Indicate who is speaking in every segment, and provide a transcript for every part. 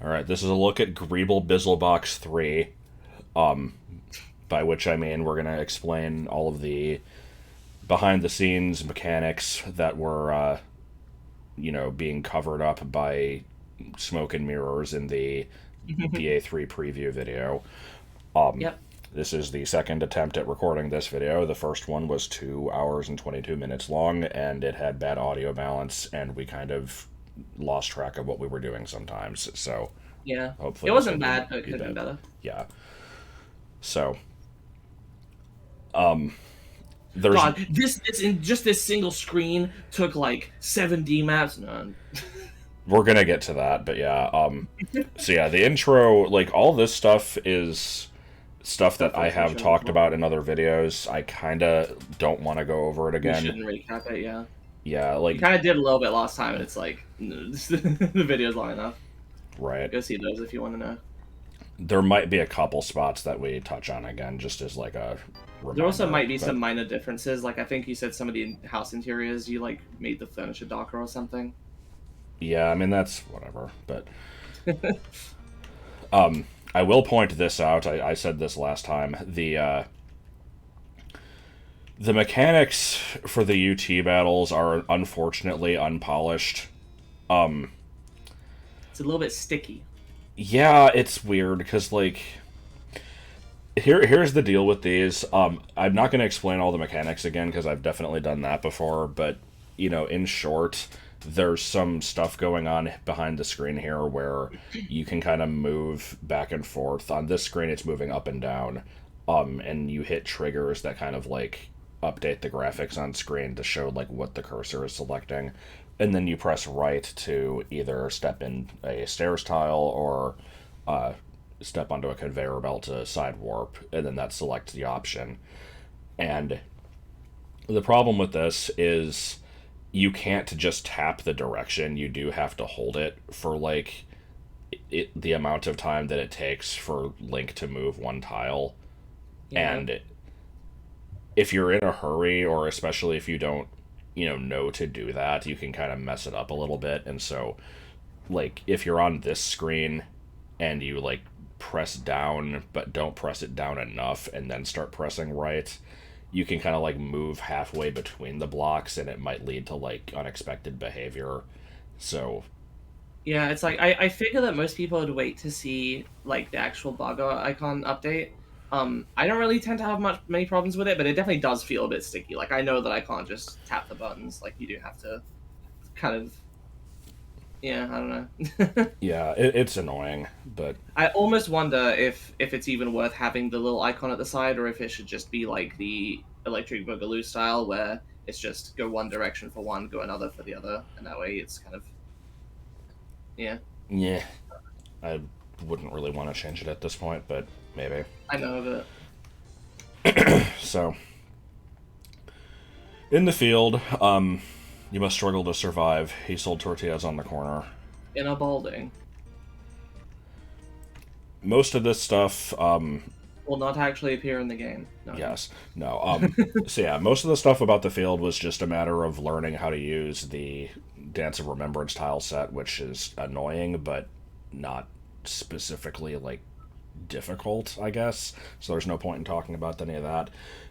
Speaker 1: All right, this is a look at Greeble Bizzlebox 3, by which I mean we're going to explain all of the behind-the-scenes mechanics that were, being covered up by smoke and mirrors in the BA3 Preview video.
Speaker 2: Yep.
Speaker 1: This is the second attempt at recording this video. The first one was 2 hours and 22 minutes long, and it had bad audio balance, and we kind of lost track of what we were doing sometimes. So
Speaker 2: Yeah.
Speaker 1: hopefully
Speaker 2: It
Speaker 1: this
Speaker 2: wasn't
Speaker 1: will
Speaker 2: bad, but it
Speaker 1: be
Speaker 2: could have been better.
Speaker 1: Yeah. So there's
Speaker 2: God, this in just this single screen took like 7D maps. No.
Speaker 1: we're gonna get to that, but yeah. So yeah, the intro, like all this stuff is stuff that I have talked about in other videos. I kind of don't want to go over it
Speaker 2: We
Speaker 1: again.
Speaker 2: shouldn't recap it, yeah.
Speaker 1: Yeah,
Speaker 2: We
Speaker 1: like
Speaker 2: kind of did a little bit last time, and it's like, the video's long enough.
Speaker 1: right.
Speaker 2: Go see those if you want to know.
Speaker 1: There might be a couple spots that we touch on again, just as like a reminder.
Speaker 2: There also might be
Speaker 1: but
Speaker 2: some minor differences. Like, I think you said some of the house interiors, you, like, made the furniture darker or something.
Speaker 1: yeah, I mean that's whatever. But I will point this out. I said this last time. The mechanics for the UT battles are unfortunately unpolished.
Speaker 2: It's a little bit sticky.
Speaker 1: Yeah, it's weird because like here's the deal with these. I'm not going to explain all the mechanics again because I've definitely done that before. But in short, there's some stuff going on behind the screen here where you can kind of move back and forth. On this screen, it's moving up and down, and you hit triggers that kind of like update the graphics on screen to show like what the cursor is selecting, and then you press right to either step in a stairs tile or step onto a conveyor belt to side warp, and then that selects the option. And the problem with this is you can't just tap the direction. You do have to hold it for like the amount of time that it takes for Link to move one tile.
Speaker 2: Yeah.
Speaker 1: And if you're in a hurry, or especially if you don't know to do that, you can kind of mess it up a little bit. And so like if you're on this screen and you like press down but don't press it down enough and then start pressing right, you can kind of like move halfway between the blocks, and it might lead to like unexpected behavior. So
Speaker 2: Yeah, it's like, I figure that most people would wait to see, like, the actual bug icon update. I don't really tend to have many problems with it, but it definitely does feel a bit sticky. Like, I know that I can't just tap the buttons. Like, you do have to kind of... Yeah, I don't know.
Speaker 1: yeah, it's annoying, but
Speaker 2: I almost wonder if it's even worth having the little icon at the side, or if it should just be like the Electric Boogaloo style, where it's just go one direction for one, go another for the other, and that way it's kind of... Yeah.
Speaker 1: yeah, I wouldn't really want to change it at this point, but maybe.
Speaker 2: I know, but...
Speaker 1: So, in the field, you must struggle to survive. He sold tortillas on the corner.
Speaker 2: In a balding.
Speaker 1: Most of this stuff,
Speaker 2: Will not actually appear in the game. No.
Speaker 1: yes, no. So yeah, most of the stuff about the field was just a matter of learning how to use the Dance of Remembrance tile set, which is annoying, but not specifically like difficult, I guess. So there's no point in talking about any of that.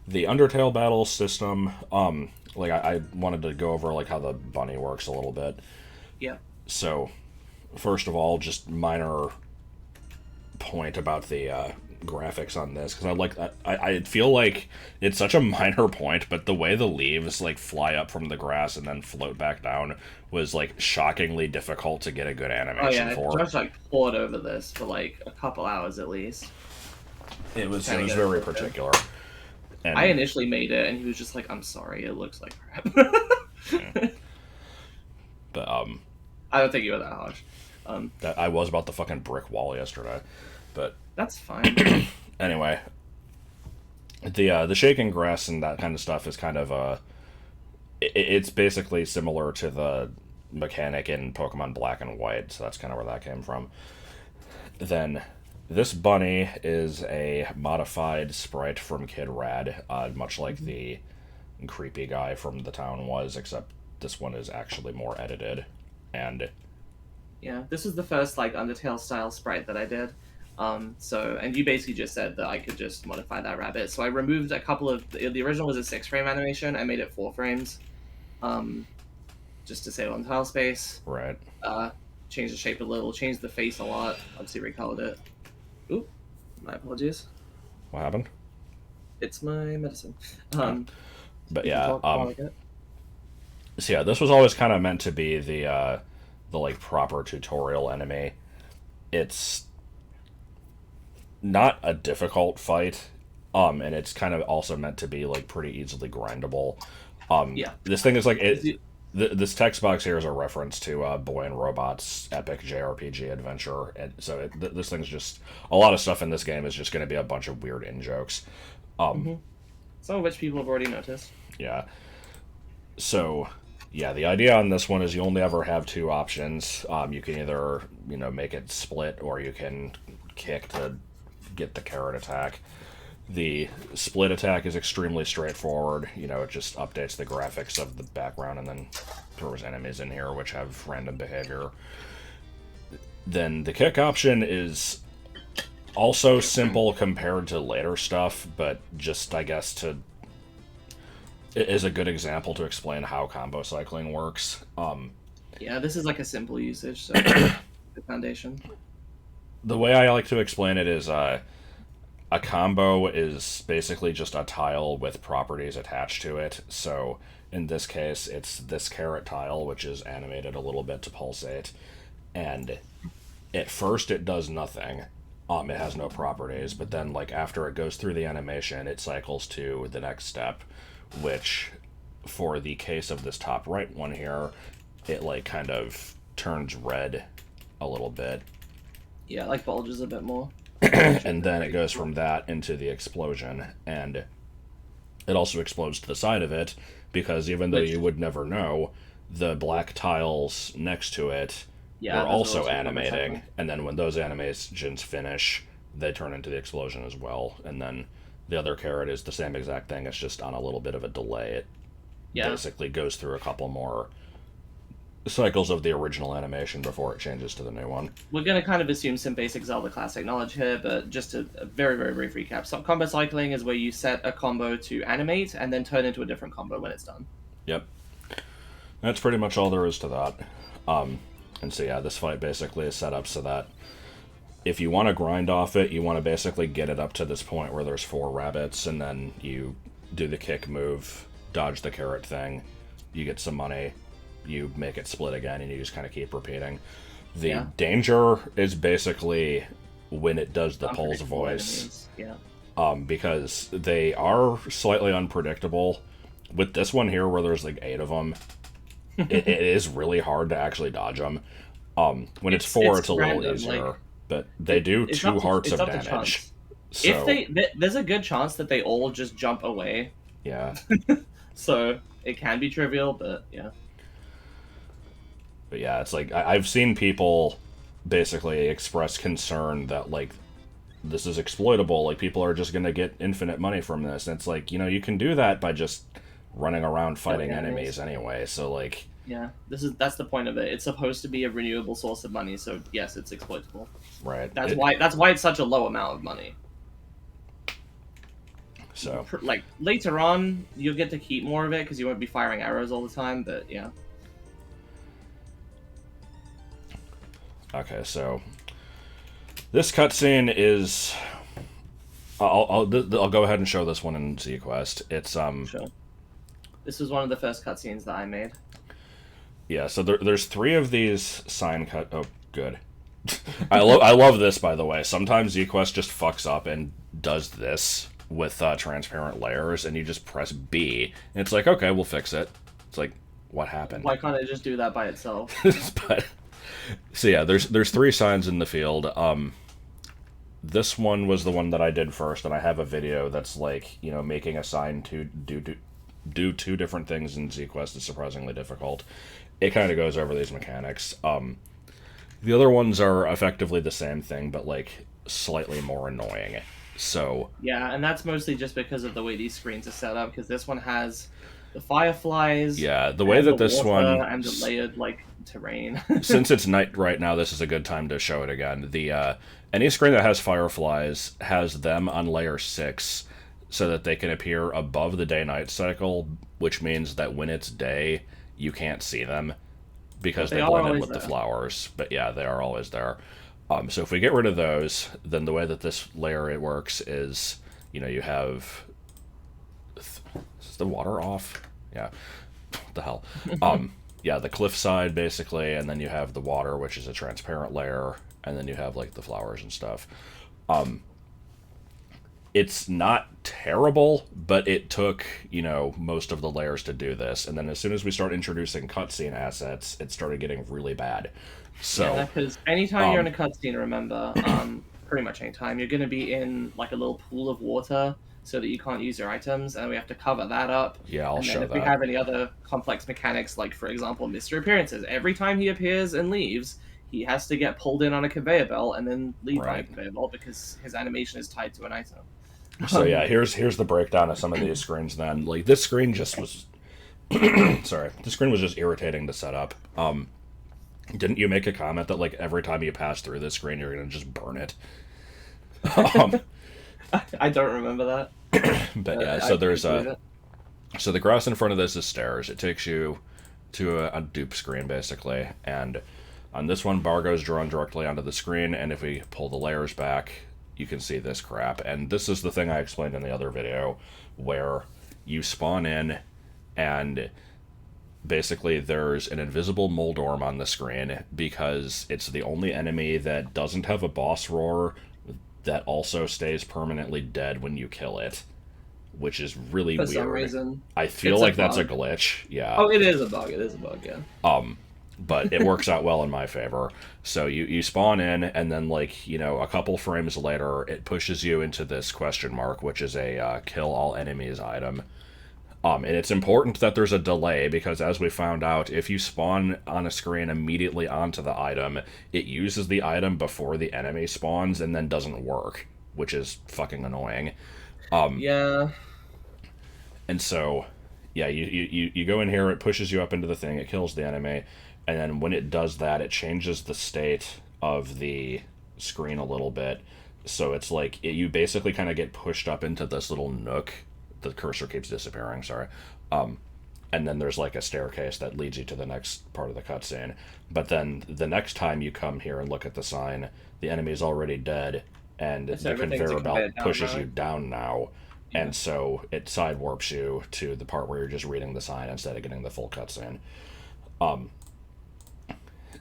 Speaker 1: The Undertale battle system, like I wanted to go over like how the bunny works a little bit.
Speaker 2: Yeah.
Speaker 1: So, first of all, just minor point about the graphics on this, because I feel like it's such a minor point, but the way the leaves like fly up from the grass and then float back down was like shockingly difficult to get a good animation for.
Speaker 2: Josh like poured over this for like a couple hours at least.
Speaker 1: It was very particular. And
Speaker 2: I initially made it, and he was just like, "I'm sorry, it looks like crap."
Speaker 1: yeah. But
Speaker 2: I don't think you were that harsh.
Speaker 1: that I was about the fucking brick wall yesterday, but
Speaker 2: That's fine.
Speaker 1: anyway, the shaking grass and that kind of stuff is kind of it's basically similar to the mechanic in Pokemon Black and White, so that's kind of where that came from. Then this bunny is a modified sprite from Kid Rad, much like the creepy guy from the town was, except this one is actually more edited. And
Speaker 2: Yeah, this was the first like Undertale style sprite that I did. And you basically just said that I could just modify that rabbit. So I removed a couple of the original was a 6-frame animation. I made it 4 frames, um, just to save on tile space.
Speaker 1: Right.
Speaker 2: Uh, changed the shape a little, changed the face a lot. Obviously recolored it. Oop, my apologies.
Speaker 1: What happened?
Speaker 2: It's my medicine.
Speaker 1: But
Speaker 2: You can
Speaker 1: yeah,
Speaker 2: talk while I get-
Speaker 1: so yeah, this was always kind of meant to be the like proper tutorial enemy. It's not a difficult fight, and it's kind of also meant to be like pretty easily grindable.
Speaker 2: Yeah.
Speaker 1: This thing is like it. This text box here is a reference to Boy and Robot's epic JRPG adventure, and so this thing's just a lot of stuff in this game is just going to be a bunch of weird in jokes.
Speaker 2: Some of which people have already noticed.
Speaker 1: Yeah. So, yeah, the idea on this one is you only ever have 2 options. You can either make it split, or you can kick to get the carrot attack. The split attack is extremely straightforward. It just updates the graphics of the background and then throws enemies in here which have random behavior. Then the kick option is also simple compared to later stuff, but just, I guess, it is a good example to explain how combo cycling works.
Speaker 2: Yeah, this is like a simple usage, so the foundation.
Speaker 1: The way I like to explain it is a combo is basically just a tile with properties attached to it. So in this case, it's this carrot tile, which is animated a little bit to pulsate. And at first it does nothing. It has no properties, but then like after it goes through the animation, it cycles to the next step, which for the case of this top right one here, it like kind of turns red a little bit.
Speaker 2: Yeah, like bulges a bit more.
Speaker 1: And then it goes from that into the explosion, and it also explodes to the side of it, because even though you would never know, the black tiles next to it were also animating, and then when those animations finish, they turn into the explosion as well. And then the other carrot is the same exact thing, it's just on a little bit of a delay. It basically goes through a couple more cycles of the original animation before it changes to the new one.
Speaker 2: We're going to kind of assume some basic Zelda classic knowledge here, but just a very, very brief recap. So combo cycling is where you set a combo to animate and then turn into a different combo when it's done.
Speaker 1: Yep. That's pretty much all there is to that. And so yeah, this fight basically is set up so that if you want to grind off it, you want to basically get it up to this point where there's 4 rabbits, and then you do the kick move, dodge the carrot thing, you get some money, you make it split again, and you just kind of keep repeating. The danger is basically when it does the pulse voice. Because they are slightly unpredictable. With this one here, where there's like 8 of them, it is really hard to actually dodge them. When it's 4, it's a little easier, but they do 2 hearts of damage. So,
Speaker 2: if there's a good chance that they all just jump away.
Speaker 1: Yeah.
Speaker 2: So it can be trivial, but yeah.
Speaker 1: But yeah, it's like I've seen people basically express concern that like this is exploitable, like people are just gonna get infinite money from this. And it's like, you can do that by just running around fighting enemies anyway. So like,
Speaker 2: yeah, that's the point of it. It's supposed to be a renewable source of money, so yes, it's exploitable.
Speaker 1: Right.
Speaker 2: That's why it's such a low amount of money.
Speaker 1: So
Speaker 2: like later on, you'll get to keep more of it because you won't be firing arrows all the time. But yeah.
Speaker 1: Okay, so this cutscene is. I'll go ahead and show this one in ZQuest. It's
Speaker 2: Sure. This was one of the first cutscenes that I made.
Speaker 1: Yeah, so there's 3 of these sign cut. Oh, good. I love this, by the way. Sometimes ZQuest just fucks up and does this with transparent layers, and you just press B, and it's like, okay, we'll fix it. It's like, what happened?
Speaker 2: Why can't it just do that by itself?
Speaker 1: But so yeah, there's 3 signs in the field. This one was the one that I did first, and I have a video that's like, making a sign to do 2 different things in ZQuest is surprisingly difficult. It kind of goes over these mechanics. The other ones are effectively the same thing, but like slightly more annoying. So
Speaker 2: yeah, and that's mostly just because of the way these screens are set up. Because this one has the fireflies.
Speaker 1: Yeah, the way that this one
Speaker 2: and the layered like to rain.
Speaker 1: Since it's night right now, this is a good time to show it again. The any screen that has fireflies has them on layer 6 so that they can appear above the day-night cycle, which means that when it's day, you can't see them because
Speaker 2: They
Speaker 1: they
Speaker 2: are
Speaker 1: blend in
Speaker 2: always
Speaker 1: with the
Speaker 2: there.
Speaker 1: flowers. But yeah, they are always there. So if we get rid of those, then the way that this layer it works is, you have is the water off? Yeah. What the hell? Yeah, the cliffside basically, and then you have the water, which is a transparent layer, and then you have like the flowers and stuff. It's not terrible, but it took, most of the layers to do this. And then as soon as we start introducing cutscene assets, it started getting really bad.
Speaker 2: Yeah,
Speaker 1: So,
Speaker 2: because anytime you're in a cutscene, remember, pretty much anytime, you're going to be in like a little pool of water so that you can't use your items, and we have to cover that up.
Speaker 1: yeah, I'll
Speaker 2: And then
Speaker 1: show
Speaker 2: if we
Speaker 1: that.
Speaker 2: have any other complex mechanics, like for example, mystery appearances, every time he appears and leaves, he has to get pulled in on a conveyor belt and then leave on a
Speaker 1: Right.
Speaker 2: conveyor belt because his animation is tied to an item.
Speaker 1: So yeah, here's the breakdown of some of these screens then. Like this screen just was sorry. This screen was just irritating to set up. Didn't you make a comment that like every time you pass through this screen you're gonna just burn it? um,
Speaker 2: I don't remember that.
Speaker 1: but yeah,
Speaker 2: I
Speaker 1: so there's
Speaker 2: believe it.
Speaker 1: so the grass in front of this is stairs. It takes you to a dupe screen basically, and on this one bar goes drawn directly onto the screen, and if we pull the layers back, you can see this crap. And this is the thing I explained in the other video, where you spawn in, and basically there's an invisible Moldorm on the screen because it's the only enemy that doesn't have a boss roar that also stays permanently dead when you kill it, which is really
Speaker 2: For
Speaker 1: weird.
Speaker 2: some reason.
Speaker 1: I feel
Speaker 2: It's a
Speaker 1: like that's a
Speaker 2: bug.
Speaker 1: glitch. Yeah.
Speaker 2: Oh, it is a bug. It is a bug, yeah.
Speaker 1: But it works out well in my favor. So you spawn in, and then like a couple frames later, it pushes you into this question mark, which is a kill all enemies item. And it's important that there's a delay because, as we found out, if you spawn on a screen immediately onto the item, it uses the item before the enemy spawns and then doesn't work, which is fucking annoying.
Speaker 2: Yeah.
Speaker 1: And so, yeah, you go in here, it pushes you up into the thing, it kills the enemy, and then when it does that, it changes the state of the screen a little bit. So it's like you basically kind of get pushed up into this little nook. The cursor keeps disappearing, sorry. And then there's like a staircase that leads you to the next part of the cutscene. But then the next time you come here and look at the sign, the enemy is already dead, and
Speaker 2: So
Speaker 1: the
Speaker 2: everything's
Speaker 1: conveyor
Speaker 2: a
Speaker 1: belt
Speaker 2: conveyor down
Speaker 1: pushes
Speaker 2: now.
Speaker 1: you down now.
Speaker 2: Yeah.
Speaker 1: And so it side warps you to the part where you're just reading the sign instead of getting the full cutscene.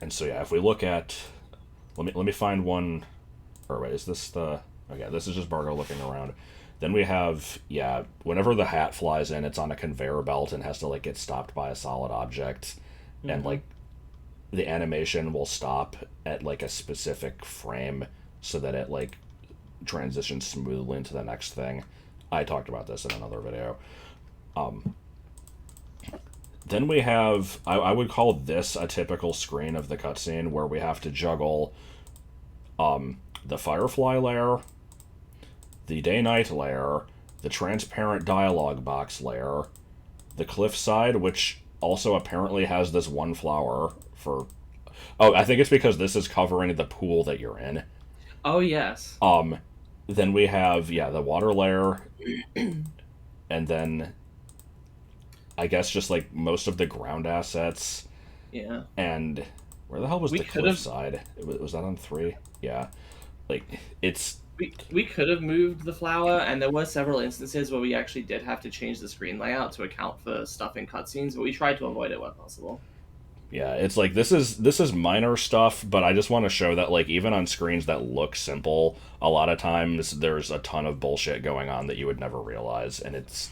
Speaker 1: And so yeah, if we look at, let me find one. Or wait, is this the? Okay, this is just Bargo looking around. Then we have, yeah, whenever the hat flies in, it's on a conveyor belt and has to like get stopped by a solid object, and like the animation will stop at like a specific frame so that it like transitions smoothly into the next thing. I talked about this in another video. Then we have, I would call this a typical screen of the cutscene where we have to juggle the Firefly layer, the Day-Night layer, the transparent dialogue box layer, the cliffside, which also apparently has this one flower for... Oh, I think it's because this is covering the pool that you're in.
Speaker 2: Oh, yes.
Speaker 1: Then we have, yeah, the water layer, and then I guess just like most of the ground assets.
Speaker 2: Yeah.
Speaker 1: And where the hell was
Speaker 2: We
Speaker 1: the
Speaker 2: could've-
Speaker 1: cliffside? Was that on 3? Yeah. Like, it's...
Speaker 2: We could have moved the flower, and there were several instances where we actually did have to change the screen layout to account for stuff in cutscenes, but we tried to avoid it where possible.
Speaker 1: Yeah, it's like this is minor stuff, but I just want to show that like even on screens that look simple, a lot of times there's a ton of bullshit going on that you would never realize, and it's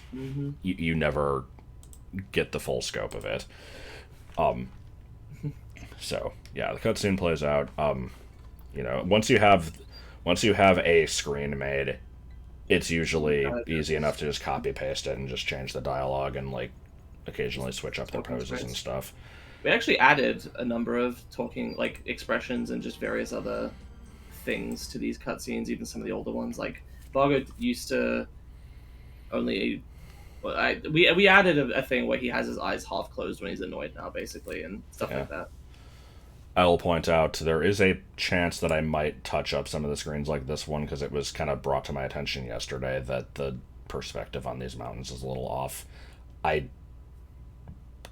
Speaker 1: you never get the full scope of it. So yeah, the cutscene plays out. Once you have a screen made, it's usually easy enough to just copy paste it and just change the dialogue and like occasionally switch up their
Speaker 2: Talking
Speaker 1: poses and
Speaker 2: sprites.
Speaker 1: stuff.
Speaker 2: We actually added a number of talking, like, expressions and just various other things to these cutscenes, even some of the older ones. Like, Bargo used to only... we added a thing where he has his eyes half closed when he's annoyed now, basically, and stuff like that.
Speaker 1: I'll point out there is a chance that I might touch up some of the screens like this one because it was kind of brought to my attention yesterday that the perspective on these mountains is a little off. I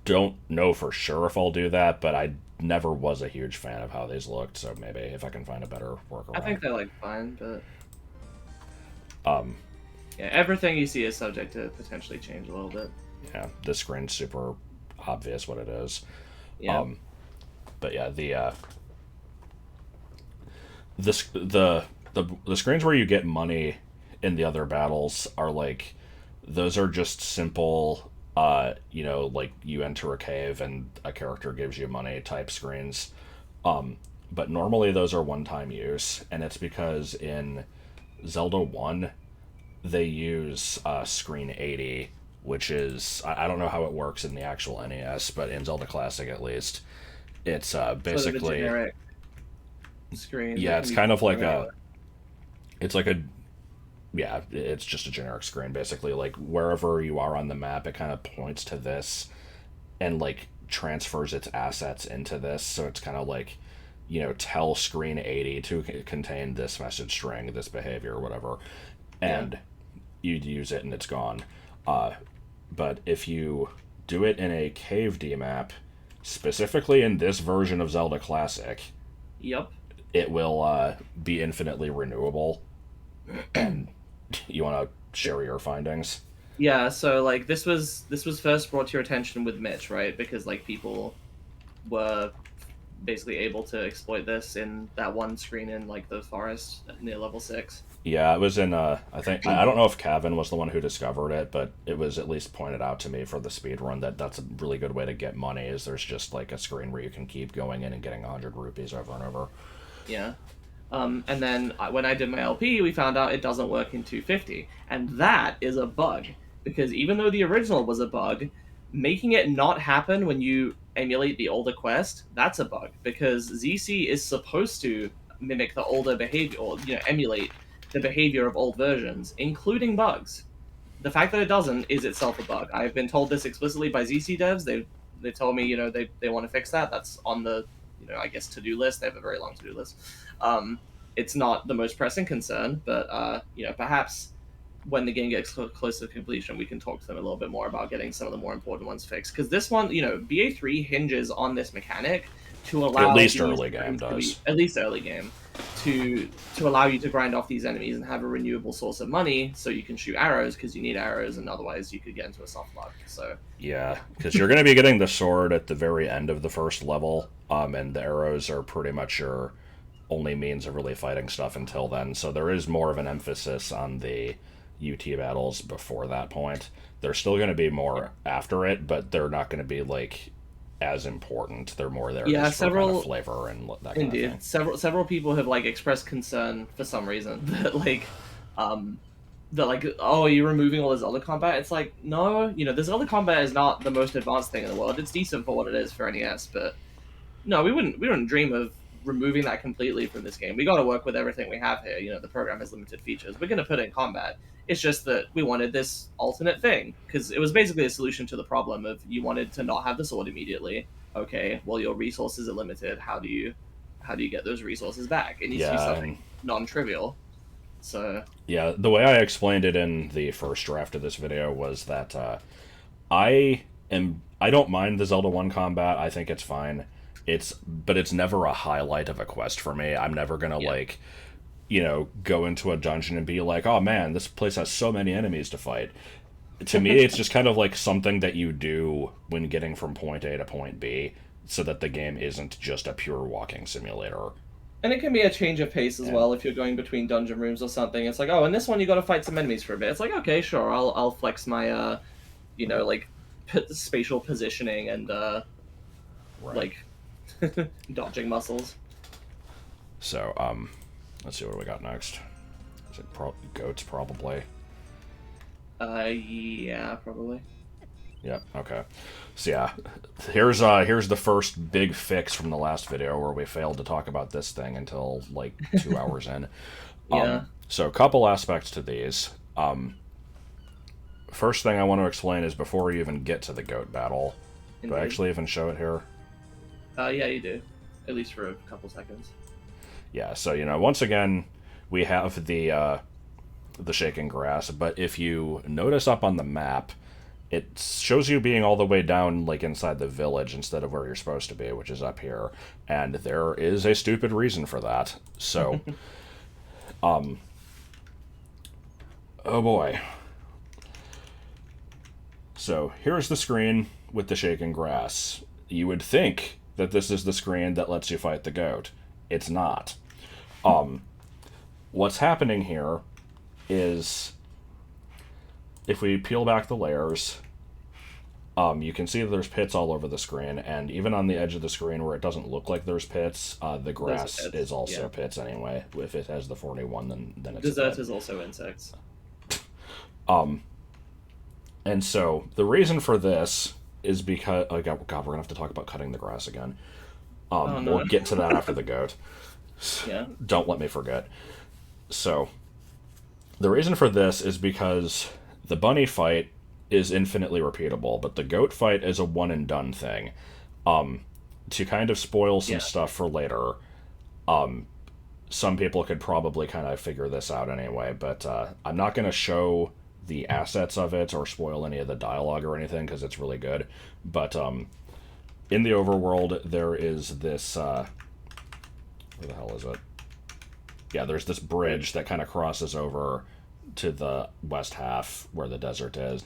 Speaker 1: don't know for sure if I'll do that, but I never was a huge fan of how these looked, so maybe if I can find a better workaround.
Speaker 2: I think they're like fine, but
Speaker 1: Um,
Speaker 2: yeah, everything you see is subject to potentially change a little bit.
Speaker 1: yeah, this screen's super obvious what it is.
Speaker 2: Yeah.
Speaker 1: But yeah, the screens where you get money in the other battles are like, those are just simple, like you enter a cave and a character gives you money type screens. But normally those are one-time use, and it's because in Zelda 1 they use screen 80, which is, I don't know how it works in the actual NES, but in Zelda Classic at least, it's basically
Speaker 2: sort of a generic screen.
Speaker 1: yeah, it's kind of like it's like a, yeah, it's just a generic screen basically. Like wherever you are on the map, it kind of points to this and like transfers its assets into this. So it's kind of like, tell screen 80 to contain this message string, this behavior, or whatever, and you'd use it and it's gone. But if you do it in a cave map, specifically in this version of Zelda Classic,
Speaker 2: Yep.
Speaker 1: it will be infinitely renewable. And you want to share your findings?
Speaker 2: Yeah, so like this was first brought to your attention with Mitch, right? Because like people were basically able to exploit this in that one screen in like the forest near level 6.
Speaker 1: Yeah, it was in I think, I don't know if Kevin was the one who discovered it, but it was at least pointed out to me for the speed run that that's a really good way to get money, is there's just like a screen where you can keep going in and getting 100 rupees over and over.
Speaker 2: Yeah. And then when I did my LP, we found out it doesn't work in 250. And that is a bug. Because even though the original was a bug, making it not happen when you emulate the older quest, that's a bug. Because ZC is supposed to mimic the older behavior, or emulate the behavior of old versions, including bugs. The fact that it doesn't is itself a bug. I've been told this explicitly by ZC devs. They told me, they want to fix that. That's on the, I guess, to-do list. They have a very long to-do list. It's not the most pressing concern, but perhaps when the game gets close to completion, we can talk to them a little bit more about getting some of the more important ones fixed. Because this one, BA3 hinges on this mechanic to allow,
Speaker 1: at least early game does,
Speaker 2: at least early game, to allow you to grind off these enemies and have a renewable source of money, so you can shoot arrows because you need arrows, and otherwise you could get into a soft lock. So
Speaker 1: yeah, because you're going to be getting the sword at the very end of the first level, and the arrows are pretty much your only means of really fighting stuff until then. So there is more of an emphasis on the UT battles before that point. There's still going to be more after it, but they're not going to be like as important. They're more there just for kind of flavor and that kind of thing.
Speaker 2: Several people have like expressed concern for some reason that oh, you're removing all the Zelda combat. It's like, no, the Zelda combat is not the most advanced thing in the world. It's decent for what it is for NES, but no, we wouldn't dream of removing that completely from this game. We got to work with everything we have here. The program has limited features. We're going to put it in combat. It's just that we wanted this alternate thing, because it was basically a solution to the problem of you wanted to not have the sword immediately. Okay, well, your resources are limited. How do you get those resources back? It needs to be something non-trivial. So
Speaker 1: yeah, the way I explained it in the first draft of this video was that I don't mind the Zelda 1 combat. I think it's fine. But it's never a highlight of a quest for me. I'm never gonna go into a dungeon and be like, oh man, this place has so many enemies to fight. To me, it's just kind of like something that you do when getting from point A to point B, so that the game isn't just a pure walking simulator.
Speaker 2: And it can be a change of pace as well if you're going between dungeon rooms or something. It's like, oh, in this one you got to fight some enemies for a bit. It's like, okay, sure, I'll flex my spatial positioning and dodging muscles.
Speaker 1: So let's see, what do we got next? Is it goats probably?
Speaker 2: Yeah, probably.
Speaker 1: Yeah, okay. So yeah, here's the first big fix from the last video where we failed to talk about this thing until like 2 hours in.
Speaker 2: Yeah.
Speaker 1: So a couple aspects to these. First thing I want to explain is before we even get to the goat battle.
Speaker 2: Indeed.
Speaker 1: Do I actually even show it here?
Speaker 2: Yeah, you do. at least for a couple seconds.
Speaker 1: Yeah, so, once again, we have the shaking grass, but if you notice up on the map, it shows you being all the way down, like, inside the village instead of where you're supposed to be, which is up here. And there is a stupid reason for that. So, oh boy. So, here's the screen with the shaking grass. You would think that this is the screen that lets you fight the goat. It's not. What's happening here is, if we peel back the layers, you can see that there's pits all over the screen, and even on the edge of the screen where it doesn't look like there's pits, the grass is also pits anyway. If it has the 41, then it's
Speaker 2: Dessert is also insects.
Speaker 1: And so the reason for this is because, oh God, we're gonna have to talk about cutting the grass again.
Speaker 2: No.
Speaker 1: We'll get to that after the goat.
Speaker 2: Yeah.
Speaker 1: Don't let me forget. So, the reason for this is because the bunny fight is infinitely repeatable, but the goat fight is a one and done thing. To kind of spoil some stuff for later, some people could probably kind of figure this out anyway, but I'm not going to show the assets of it or spoil any of the dialogue or anything because it's really good. But in the overworld, there is this... where the hell is it? Yeah, there's this bridge that kind of crosses over to the west half where the desert is.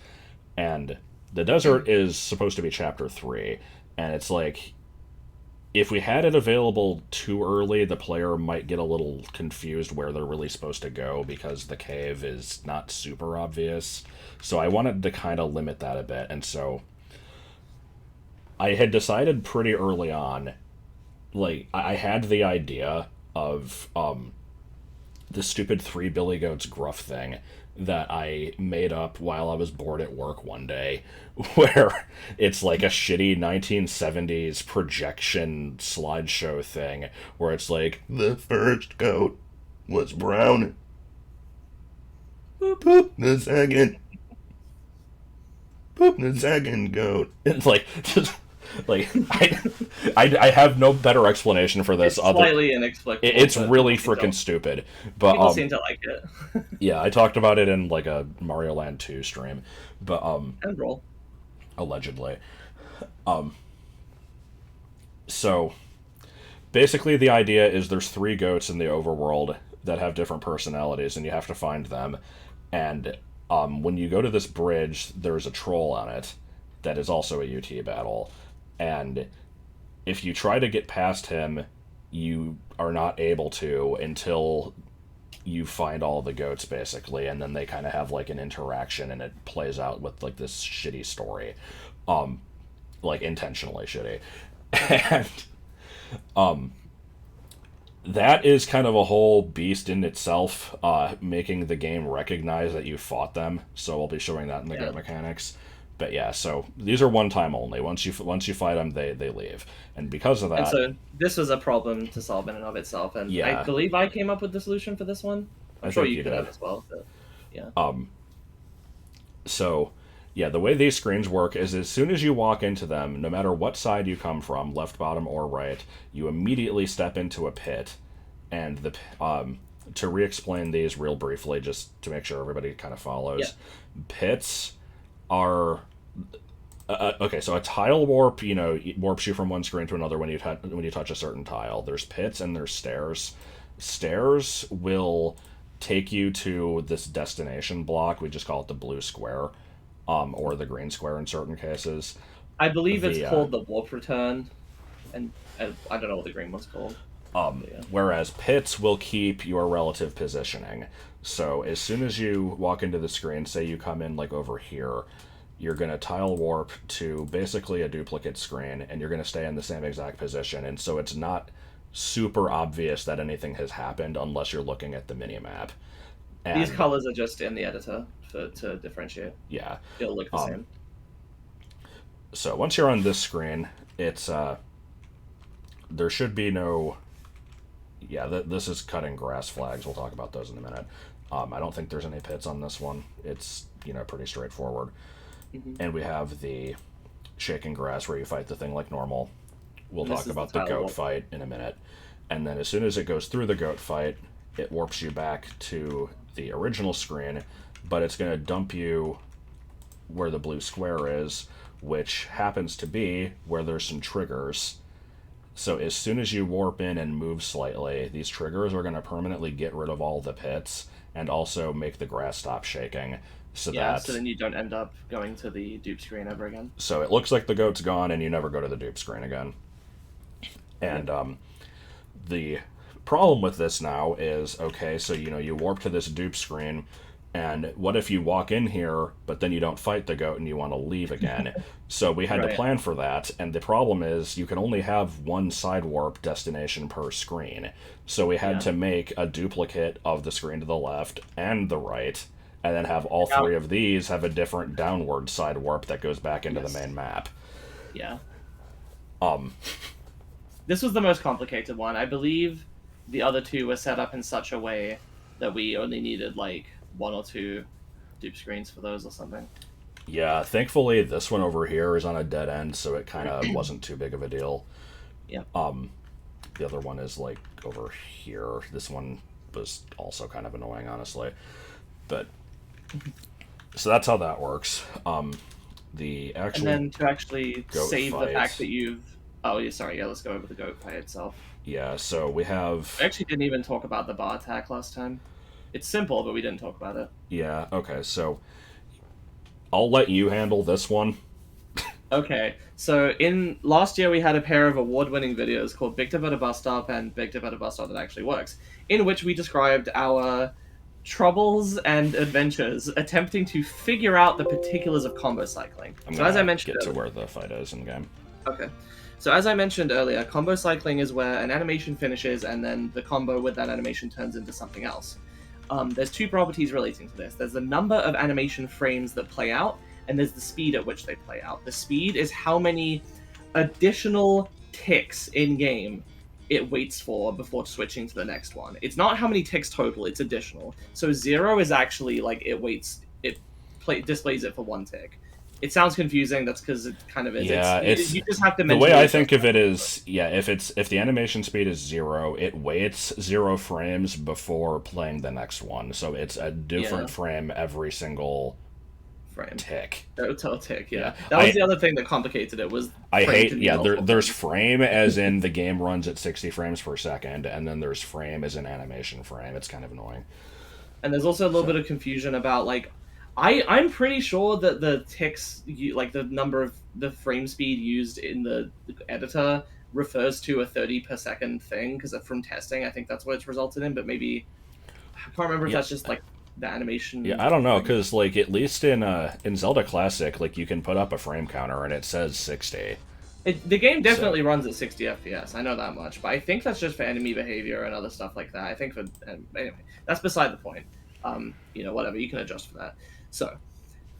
Speaker 1: And the desert is supposed to be chapter 3. And it's like, if we had it available too early, the player might get a little confused where they're really supposed to go because the cave is not super obvious. So I wanted to kind of limit that a bit. And so I had decided pretty early on, like, I had the idea of the stupid 3 billy goats gruff thing that I made up while I was bored at work one day, where it's like a shitty 1970s projection slideshow thing, where it's like, the first goat was brown. Poop the second. Poop the second goat. It's like, just... Like, I have no better explanation for this.
Speaker 2: It's slightly inexplicable.
Speaker 1: It's really freaking stupid. But
Speaker 2: people seem to like it.
Speaker 1: Yeah, I talked about it in like a Mario Land 2 stream, but
Speaker 2: and roll.
Speaker 1: Allegedly. So basically the idea is there's 3 goats in the overworld that have different personalities, and you have to find them. And when you go to this bridge, there's a troll on it that is also a UT battle. And if you try to get past him, you are not able to until you find all the goats, basically, and then they kind of have like an interaction, and it plays out with like this shitty story, like intentionally shitty. And that is kind of a whole beast in itself, making the game recognize that you fought them. So I'll be showing that in the goat mechanics. But yeah, so these are one time only. Once you fight them, they leave, and because of that.
Speaker 2: And so this was a problem to solve in and of itself, and I believe I came up with the solution for this one. I'm sure you could have as well. But, yeah.
Speaker 1: So, yeah, the way these screens work is as soon as you walk into them, no matter what side you come from, left, bottom, or right, you immediately step into a pit, and to re-explain these real briefly, just to make sure everybody kind of follows, pits are. Okay, so a tile warp, warps you from one screen to another when you touch a certain tile. There's pits and there's stairs. Stairs will take you to this destination block. We just call it the blue square, or the green square in certain cases.
Speaker 2: I believe it's called the warp return, and I don't know what the green one's called.
Speaker 1: Whereas pits will keep your relative positioning. So as soon as you walk into the screen, say you come in like over here, you're going to tile warp to basically a duplicate screen, and you're going to stay in the same exact position. And so it's not super obvious that anything has happened unless you're looking at the minimap. And
Speaker 2: these colors are just in the editor to differentiate.
Speaker 1: Yeah.
Speaker 2: It'll look the same.
Speaker 1: So once you're on this screen, it's there should be no... Yeah, this is cutting grass flags. We'll talk about those in a minute. I don't think there's any pits on this one. It's, pretty straightforward. Mm-hmm. And we have the shaking grass where you fight the thing like normal. We'll
Speaker 2: And this
Speaker 1: talk
Speaker 2: is the
Speaker 1: about the
Speaker 2: title
Speaker 1: goat
Speaker 2: warp.
Speaker 1: fight in a minute. And then as soon as it goes through the goat fight, it warps you back to the original screen, but it's going to dump you where the blue square is, which happens to be where there's some triggers. So as soon as you warp in and move slightly, these triggers are going to permanently get rid of all the pits and also make the grass stop shaking. So
Speaker 2: so then you don't end up going to the dupe screen ever again.
Speaker 1: So it looks like the goat's gone and you never go to the dupe screen again. And the problem with this now is, okay, so you warp to this dupe screen, and what if you walk in here, but then you don't fight the goat and you want to leave again? So we had to plan for that, and the problem is you can only have one side warp destination per screen. So we had to make a duplicate of the screen to the left and the right, and then have all three of these have a different downward side warp that goes back into the main map.
Speaker 2: Yeah. This was the most complicated one. I believe the other two were set up in such a way that we only needed like 1 or 2 dupe screens for those or something.
Speaker 1: Yeah, thankfully this one over here is on a dead end, so it kind of wasn't too big of a deal.
Speaker 2: Yeah.
Speaker 1: The other one is like over here. This one was also kind of annoying, honestly. But so that's how that works. The actual
Speaker 2: and then to actually save
Speaker 1: fight.
Speaker 2: The fact that you've let's go over the goat fight itself.
Speaker 1: Yeah, so we have...
Speaker 2: I actually didn't even talk about the bar attack last time. It's simple, but we didn't talk about it.
Speaker 1: Yeah, okay, so I'll let you handle this one.
Speaker 2: Okay, so in last year we had a pair of award-winning videos called Big Dip at a Bus Stop and Big Dip at a Bus Stop That Actually Works, in which we described our troubles and adventures attempting to figure out the particulars of combo cycling.
Speaker 1: So as I mentioned, get to where the fight is in game.
Speaker 2: Okay. So as I mentioned earlier, combo cycling is where an animation finishes and then the combo with that animation turns into something else. There's 2 properties relating to this. There's the number of animation frames that play out, and there's the speed at which they play out. The speed is how many additional ticks in-game it waits for before switching to the next one. It's not how many ticks total, it's additional. So 0 is actually like displays it for 1 tick. It sounds confusing. That's because it kind of is.
Speaker 1: Yeah,
Speaker 2: you just have to.
Speaker 1: The way I think of it is, if the animation speed is 0, it waits 0 frames before playing the next one. So it's a different frame every single tick.
Speaker 2: Total tick. Yeah, that was the other thing that complicated it. Was
Speaker 1: I hate. Yeah, there's frame as in the game runs at 60 frames per second, and then there's frame as in animation frame. It's kind of annoying.
Speaker 2: And there's also a little bit of confusion about like. I'm pretty sure that the ticks, like the number of the frame speed used in the editor, refers to a 30 per second thing, because from testing, I think that's what it's resulted in, but maybe, I can't remember if that's just like the animation.
Speaker 1: Yeah, I don't know, because like at least in Zelda Classic, like you can put up a frame counter and it says 60.
Speaker 2: The game definitely runs at 60 FPS, I know that much, but I think that's just for enemy behavior and other stuff like that. I think anyway, that's beside the point. Whatever, you can adjust for that. So,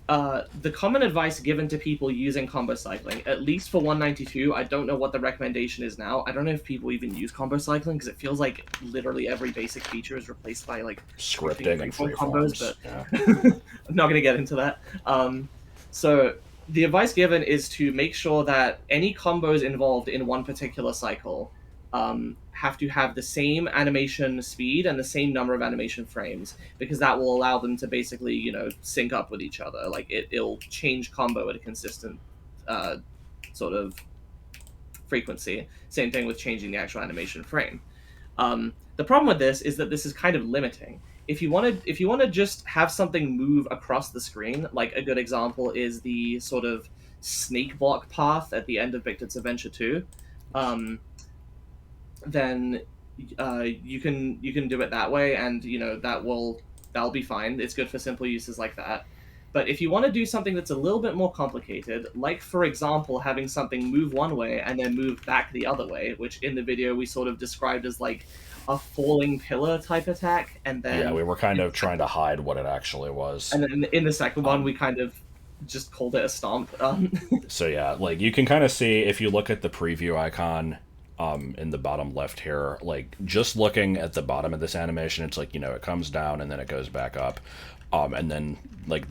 Speaker 2: the common advice given to people using combo cycling, at least for 192, I don't know what the recommendation is now. I don't know if people even use combo cycling, because it feels like literally every basic feature is replaced by like
Speaker 1: scripting and
Speaker 2: combos, but I'm not going to get into that. So the advice given is to make sure that any combos involved in one particular cycle have to have the same animation speed and the same number of animation frames, because that will allow them to basically, sync up with each other. Like it'll change combo at a consistent sort of frequency. Same thing with changing the actual animation frame. The problem with this is that this is kind of limiting. If you want to just have something move across the screen, like a good example is the sort of snake block path at the end of Big Dip's Adventure 2. Then you can do it that way, and that'll be fine. It's good for simple uses like that. But if you want to do something that's a little bit more complicated, like for example having something move one way and then move back the other way, which in the video we sort of described as like a falling pillar type attack, and then
Speaker 1: we were kind of trying to hide what it actually was.
Speaker 2: And then in the second one we kind of just called it a stomp.
Speaker 1: So yeah, like you can kind of see if you look at the preview icon in the bottom left here, like just looking at the bottom of this animation, it's like, it comes down and then it goes back up. And then like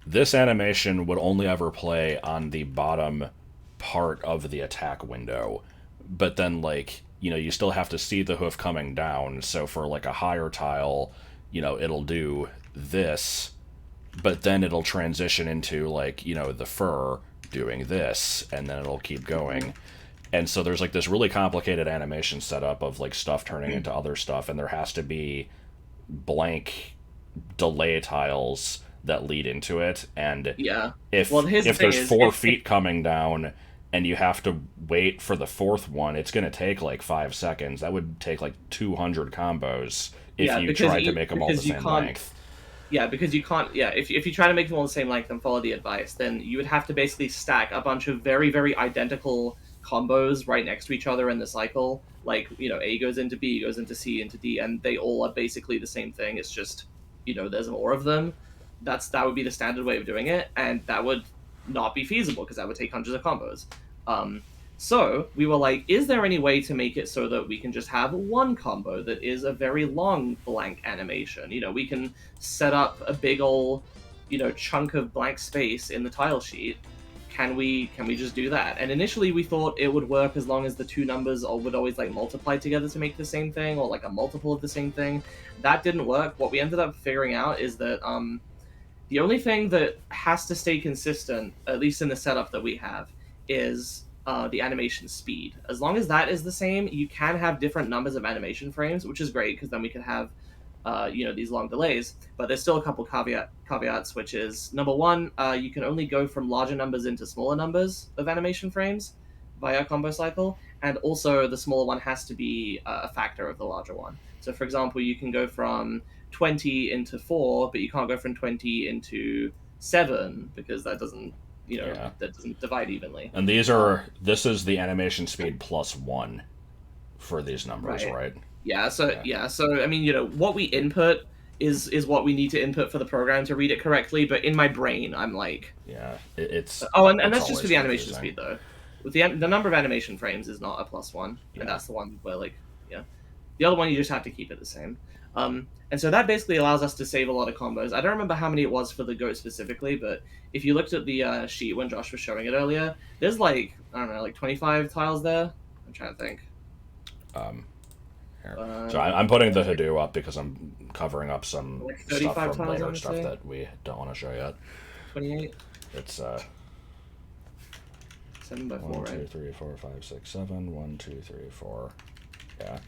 Speaker 1: this animation would only ever play on the bottom part of the attack window. but then like, you still have to see the hoof coming down. So for like a higher tile, it'll do this, but then it'll transition into like, the fur doing this, and then it'll keep going. And so there's like this really complicated animation setup of like stuff turning into other stuff, and there has to be blank delay tiles that lead into it. And
Speaker 2: Yeah.
Speaker 1: if
Speaker 2: Well, here's the
Speaker 1: if
Speaker 2: thing
Speaker 1: there's
Speaker 2: is,
Speaker 1: 4 feet coming down and you have to wait for the fourth one, it's going to take like 5 seconds. That would take like 200 combos if
Speaker 2: yeah,
Speaker 1: you tried to make them all the same length.
Speaker 2: Yeah, because you can't. Yeah, if you try to make them all the same length and follow the advice, then you would have to basically stack a bunch of very, very identical combos right next to each other in the cycle. Like, A goes into B, goes into C, into D, and they all are basically the same thing. It's just, there's more of them. That would be the standard way of doing it, and that would not be feasible because that would take hundreds of combos. So we were like, is there any way to make it so that we can just have one combo that is a very long blank animation? We can set up a big ol', chunk of blank space in the tile sheet. Can we just do that? And initially we thought it would work as long as the two numbers would always like multiply together to make the same thing, or like a multiple of the same thing. That didn't work. What we ended up figuring out is that the only thing that has to stay consistent, at least in the setup that we have, is the animation speed. As long as that is the same, you can have different numbers of animation frames, which is great because then we can have these long delays. But there's still a couple caveats, which is number one, you can only go from larger numbers into smaller numbers of animation frames via combo cycle, and also the smaller one has to be a factor of the larger one. So for example, you can go from 20 into 4, but you can't go from 20 into 7 because that doesn't that doesn't divide evenly.
Speaker 1: And this is the animation speed +1 for these numbers, right?
Speaker 2: Yeah. So I mean, what we input is what we need to input for the program to read it correctly. But in my brain, I'm like,
Speaker 1: it's
Speaker 2: and that's just for the animation speed though. With the number of animation frames is not a +1, and that's the one where the other one you just have to keep it the same. And so that basically allows us to save a lot of combos. I don't remember how many it was for the goat specifically, but if you looked at the sheet when Josh was showing it earlier, there's like, I don't know, like 25 tiles there. I'm trying to think.
Speaker 1: Here. So I'm putting the Hadoop up because I'm covering up some
Speaker 2: like
Speaker 1: stuff from later
Speaker 2: stuff
Speaker 1: that we don't want to show yet.
Speaker 2: 28?
Speaker 1: It's
Speaker 2: 7 by 4,
Speaker 1: 1, 2,
Speaker 2: right?
Speaker 1: 3, 4, 5, 6, 7. 1, 2, 3, 4. Yeah.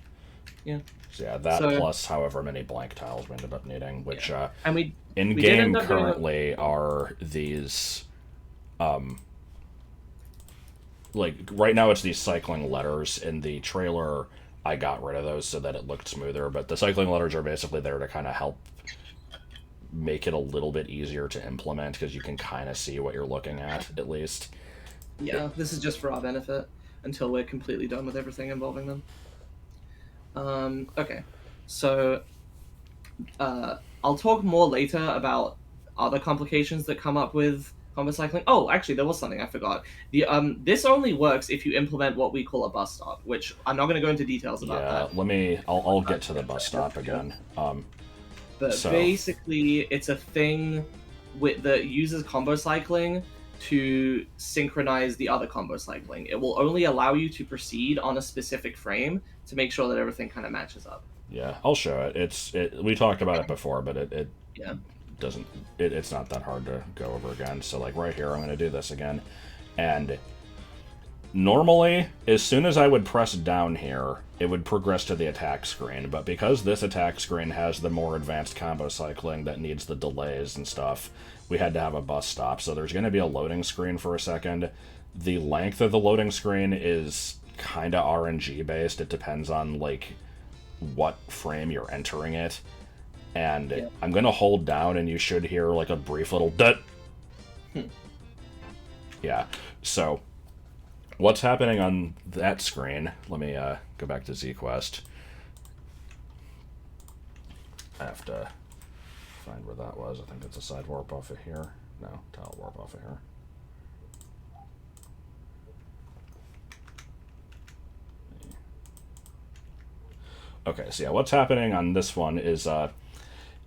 Speaker 2: Yeah.
Speaker 1: So that plus however many blank tiles we ended up needing, which
Speaker 2: and we
Speaker 1: in game currently are these like right now it's these cycling letters. In the trailer I got rid of those so that it looked smoother, but the cycling letters are basically there to kind of help make it a little bit easier to implement because you can kind of see what you're looking at least.
Speaker 2: Yeah, this is just for our benefit until we're completely done with everything involving them. Okay, so I'll talk more later about other complications that come up with combo cycling. Oh, actually, there was something I forgot. The this only works if you implement what we call a bus stop, which I'm not going to go into details about that.
Speaker 1: I'll get to the bus stop again.
Speaker 2: But basically, it's a thing that uses combo cycling to synchronize the other combo cycling. It will only allow you to proceed on a specific frame to make sure that everything kind of matches up.
Speaker 1: Yeah, I'll show it. We talked about it before, but it doesn't. It's not that hard to go over again. So like right here, I'm going to do this again, and normally, as soon as I would press down here, it would progress to the attack screen. But because this attack screen has the more advanced combo cycling that needs the delays and stuff, we had to have a bus stop. So there's going to be a loading screen for a second. The length of the loading screen is kind of RNG based. It depends on like what frame you're entering it. And I'm going to hold down and you should hear like a brief little dut. Yeah. So what's happening on that screen? Let me go back to ZQuest. I have to find where that was. I think it's a side warp off of here. No, tile warp off of here. Okay, so yeah, what's happening on this one is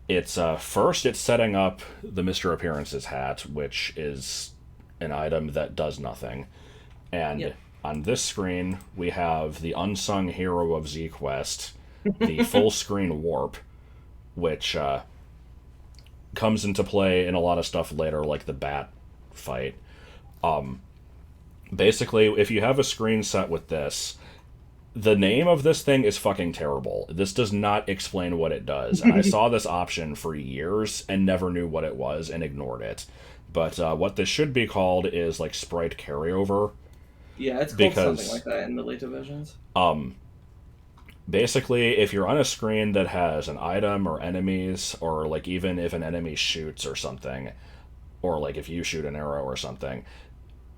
Speaker 1: it's first it's setting up the Mr. Appearances hat, which is an item that does nothing. And on this screen, we have the unsung hero of Z-Quest, the full screen warp, which comes into play in a lot of stuff later, like the bat fight. Basically, if you have a screen set with this, the name of this thing is fucking terrible. This does not explain what it does. And I saw this option for years and never knew what it was and ignored it. But what this should be called is like sprite carryover.
Speaker 2: Yeah, it's called something like that in the later versions.
Speaker 1: Basically, if you're on a screen that has an item or enemies, or like even if an enemy shoots or something, or like if you shoot an arrow or something,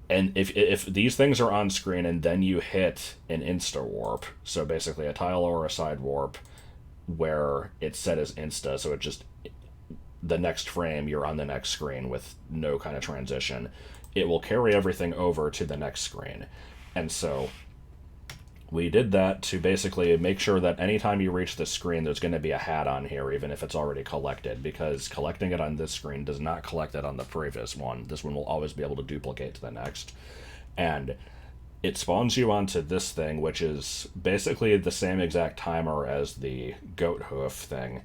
Speaker 1: and if these things are on screen and then you hit an insta warp, so basically a tile or a side warp where it's set as insta, so it just the next frame you're on the next screen with no kind of transition, it will carry everything over to the next screen. And so we did that to basically make sure that anytime you reach this screen, there's going to be a hat on here, even if it's already collected, because collecting it on this screen does not collect it on the previous one. This one will always be able to duplicate to the next. And it spawns you onto this thing, which is basically the same exact timer as the goat hoof thing.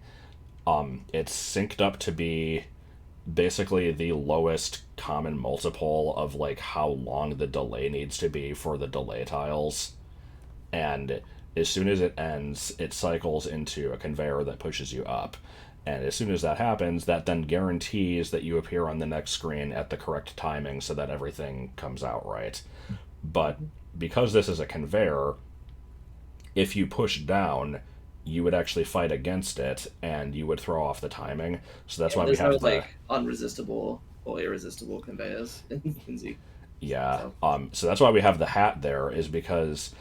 Speaker 1: It's synced up to be basically the lowest common multiple of like how long the delay needs to be for the delay tiles. And as soon as it ends, it cycles into a conveyor that pushes you up. And as soon as that happens, that then guarantees that you appear on the next screen at the correct timing so that everything comes out right. But because this is a conveyor, if you push down, you would actually fight against it, and you would throw off the timing. So that's why we have
Speaker 2: like unresistible or irresistible conveyors in Z.
Speaker 1: Yeah. So that's why we have the hat there, is because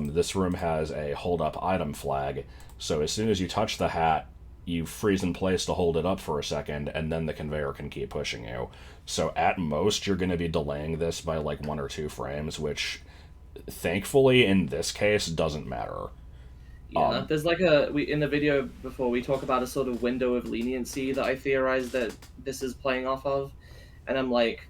Speaker 1: this room has a hold up item flag. So as soon as you touch the hat, you freeze in place to hold it up for a second, and then the conveyor can keep pushing you. So at most, you're going to be delaying this by like 1 or 2 frames, which thankfully in this case doesn't matter.
Speaker 2: Yeah, there's like in the video before we talk about a sort of window of leniency that I theorize that this is playing off of, and I'm like,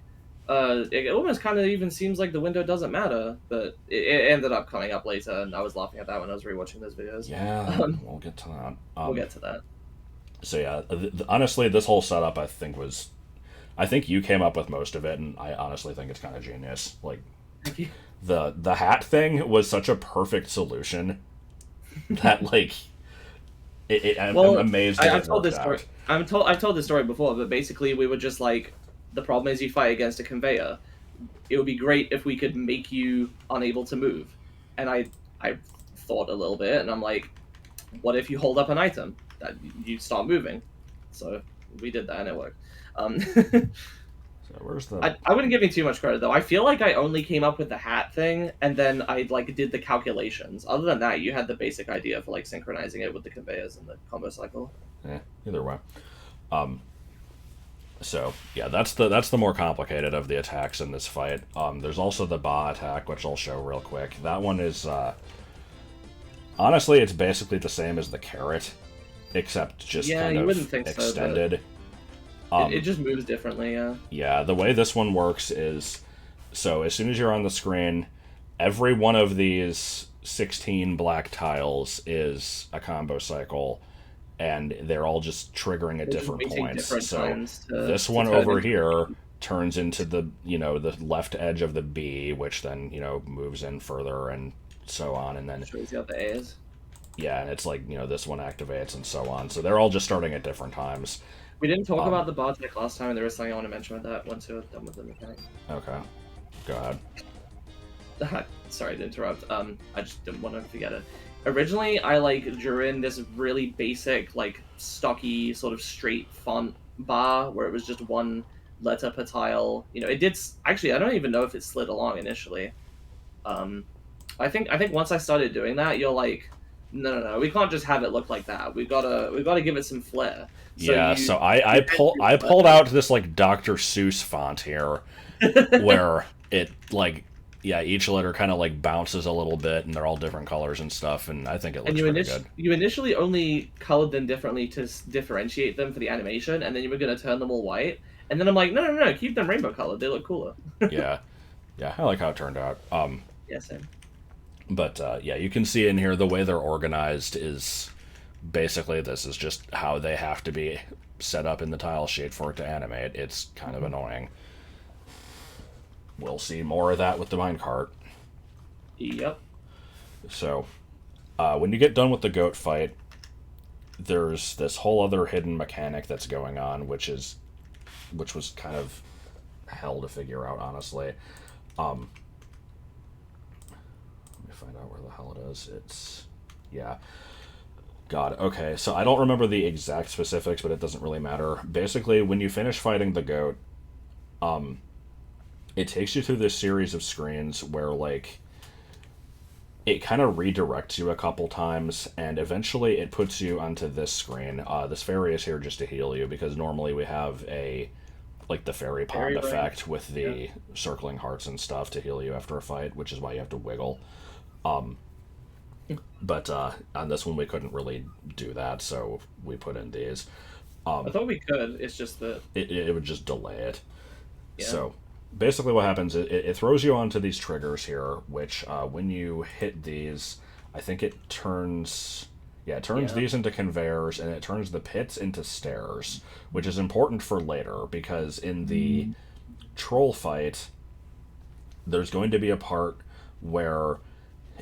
Speaker 2: it almost kind of even seems like the window doesn't matter, but it ended up coming up later, and I was laughing at that when I was rewatching those videos.
Speaker 1: Yeah, we'll get to that.
Speaker 2: We'll get to that.
Speaker 1: So yeah, honestly, this whole setup I think you came up with most of it, and I honestly think it's kind of genius. Like,
Speaker 2: Thank you.
Speaker 1: The hat thing was such a perfect solution that like I'm amazed that
Speaker 2: I've told this story. I've told this story before, but basically we were just like, the problem is you fight against a conveyor. It would be great if we could make you unable to move. And I thought a little bit, and I'm like, what if you hold up an item that you start moving? So we did that, and it worked.
Speaker 1: So where's the?
Speaker 2: I wouldn't give me too much credit though. I feel like I only came up with the hat thing, and then I like did the calculations. Other than that, you had the basic idea for like synchronizing it with the conveyors and the combo cycle.
Speaker 1: Yeah, either way. So yeah, that's the more complicated of the attacks in this fight. There's also the Ba attack, which I'll show real quick. That one is honestly, it's basically the same as the carrot, except just kind of extended.
Speaker 2: It just moves differently, yeah.
Speaker 1: Yeah, the way this one works is, so as soon as you're on the screen, every one of these 16 black tiles is a combo cycle, and they're all just triggering at different points. So this one over here turns into the left edge of the B, which then moves in further and so on, and then
Speaker 2: shows you how the A is.
Speaker 1: Yeah, and it's like this one activates and so on. So they're all just starting at different times.
Speaker 2: We didn't talk about the bot tech last time, and there was something I want to mention with that once we're done with the mechanic.
Speaker 1: Okay, go ahead.
Speaker 2: Sorry to interrupt. I just didn't want to forget it. Originally, I drew in this really basic, stocky, sort of straight font bar where it was just one letter per tile. It did actually. I don't even know if it slid along initially. I think once I started doing that, you're like, no, we can't just have it look like that. We gotta give it some flair.
Speaker 1: So I pulled out this Dr. Seuss font here, where it each letter kind of bounces a little bit, and they're all different colors and stuff, and I think it looks pretty good.
Speaker 2: You initially only colored them differently to differentiate them for the animation, and then you were gonna turn them all white, and then I'm like, no, keep them rainbow colored. They look cooler.
Speaker 1: yeah, I like how it turned out.
Speaker 2: Yes, sir.
Speaker 1: But yeah, you can see in here the way they're organized is basically this is just how they have to be set up in the tile sheet for it to animate. It's kind of annoying. We'll see more of that with the minecart.
Speaker 2: Yep.
Speaker 1: So, when you get done with the goat fight, there's this whole other hidden mechanic that's going on, which was kind of hell to figure out, honestly. Let me find out where the hell it is. Yeah. God, okay, so I don't remember the exact specifics, but it doesn't really matter. Basically, when you finish fighting the goat, it takes you through this series of screens where, like, it kind of redirects you a couple times, and eventually it puts you onto this screen. This fairy is here just to heal you, because normally we have the fairy pond effect with the circling hearts and stuff to heal you after a fight, which is why you have to wiggle. But on this one we couldn't really do that, so we put in these.
Speaker 2: I thought we could, it's just that...
Speaker 1: It would just delay it.
Speaker 2: Yeah.
Speaker 1: So basically what happens is it throws you onto these triggers here, which when you hit these, I think it turns these into conveyors, and it turns the pits into stairs, which is important for later, because in the troll fight there's going to be a part where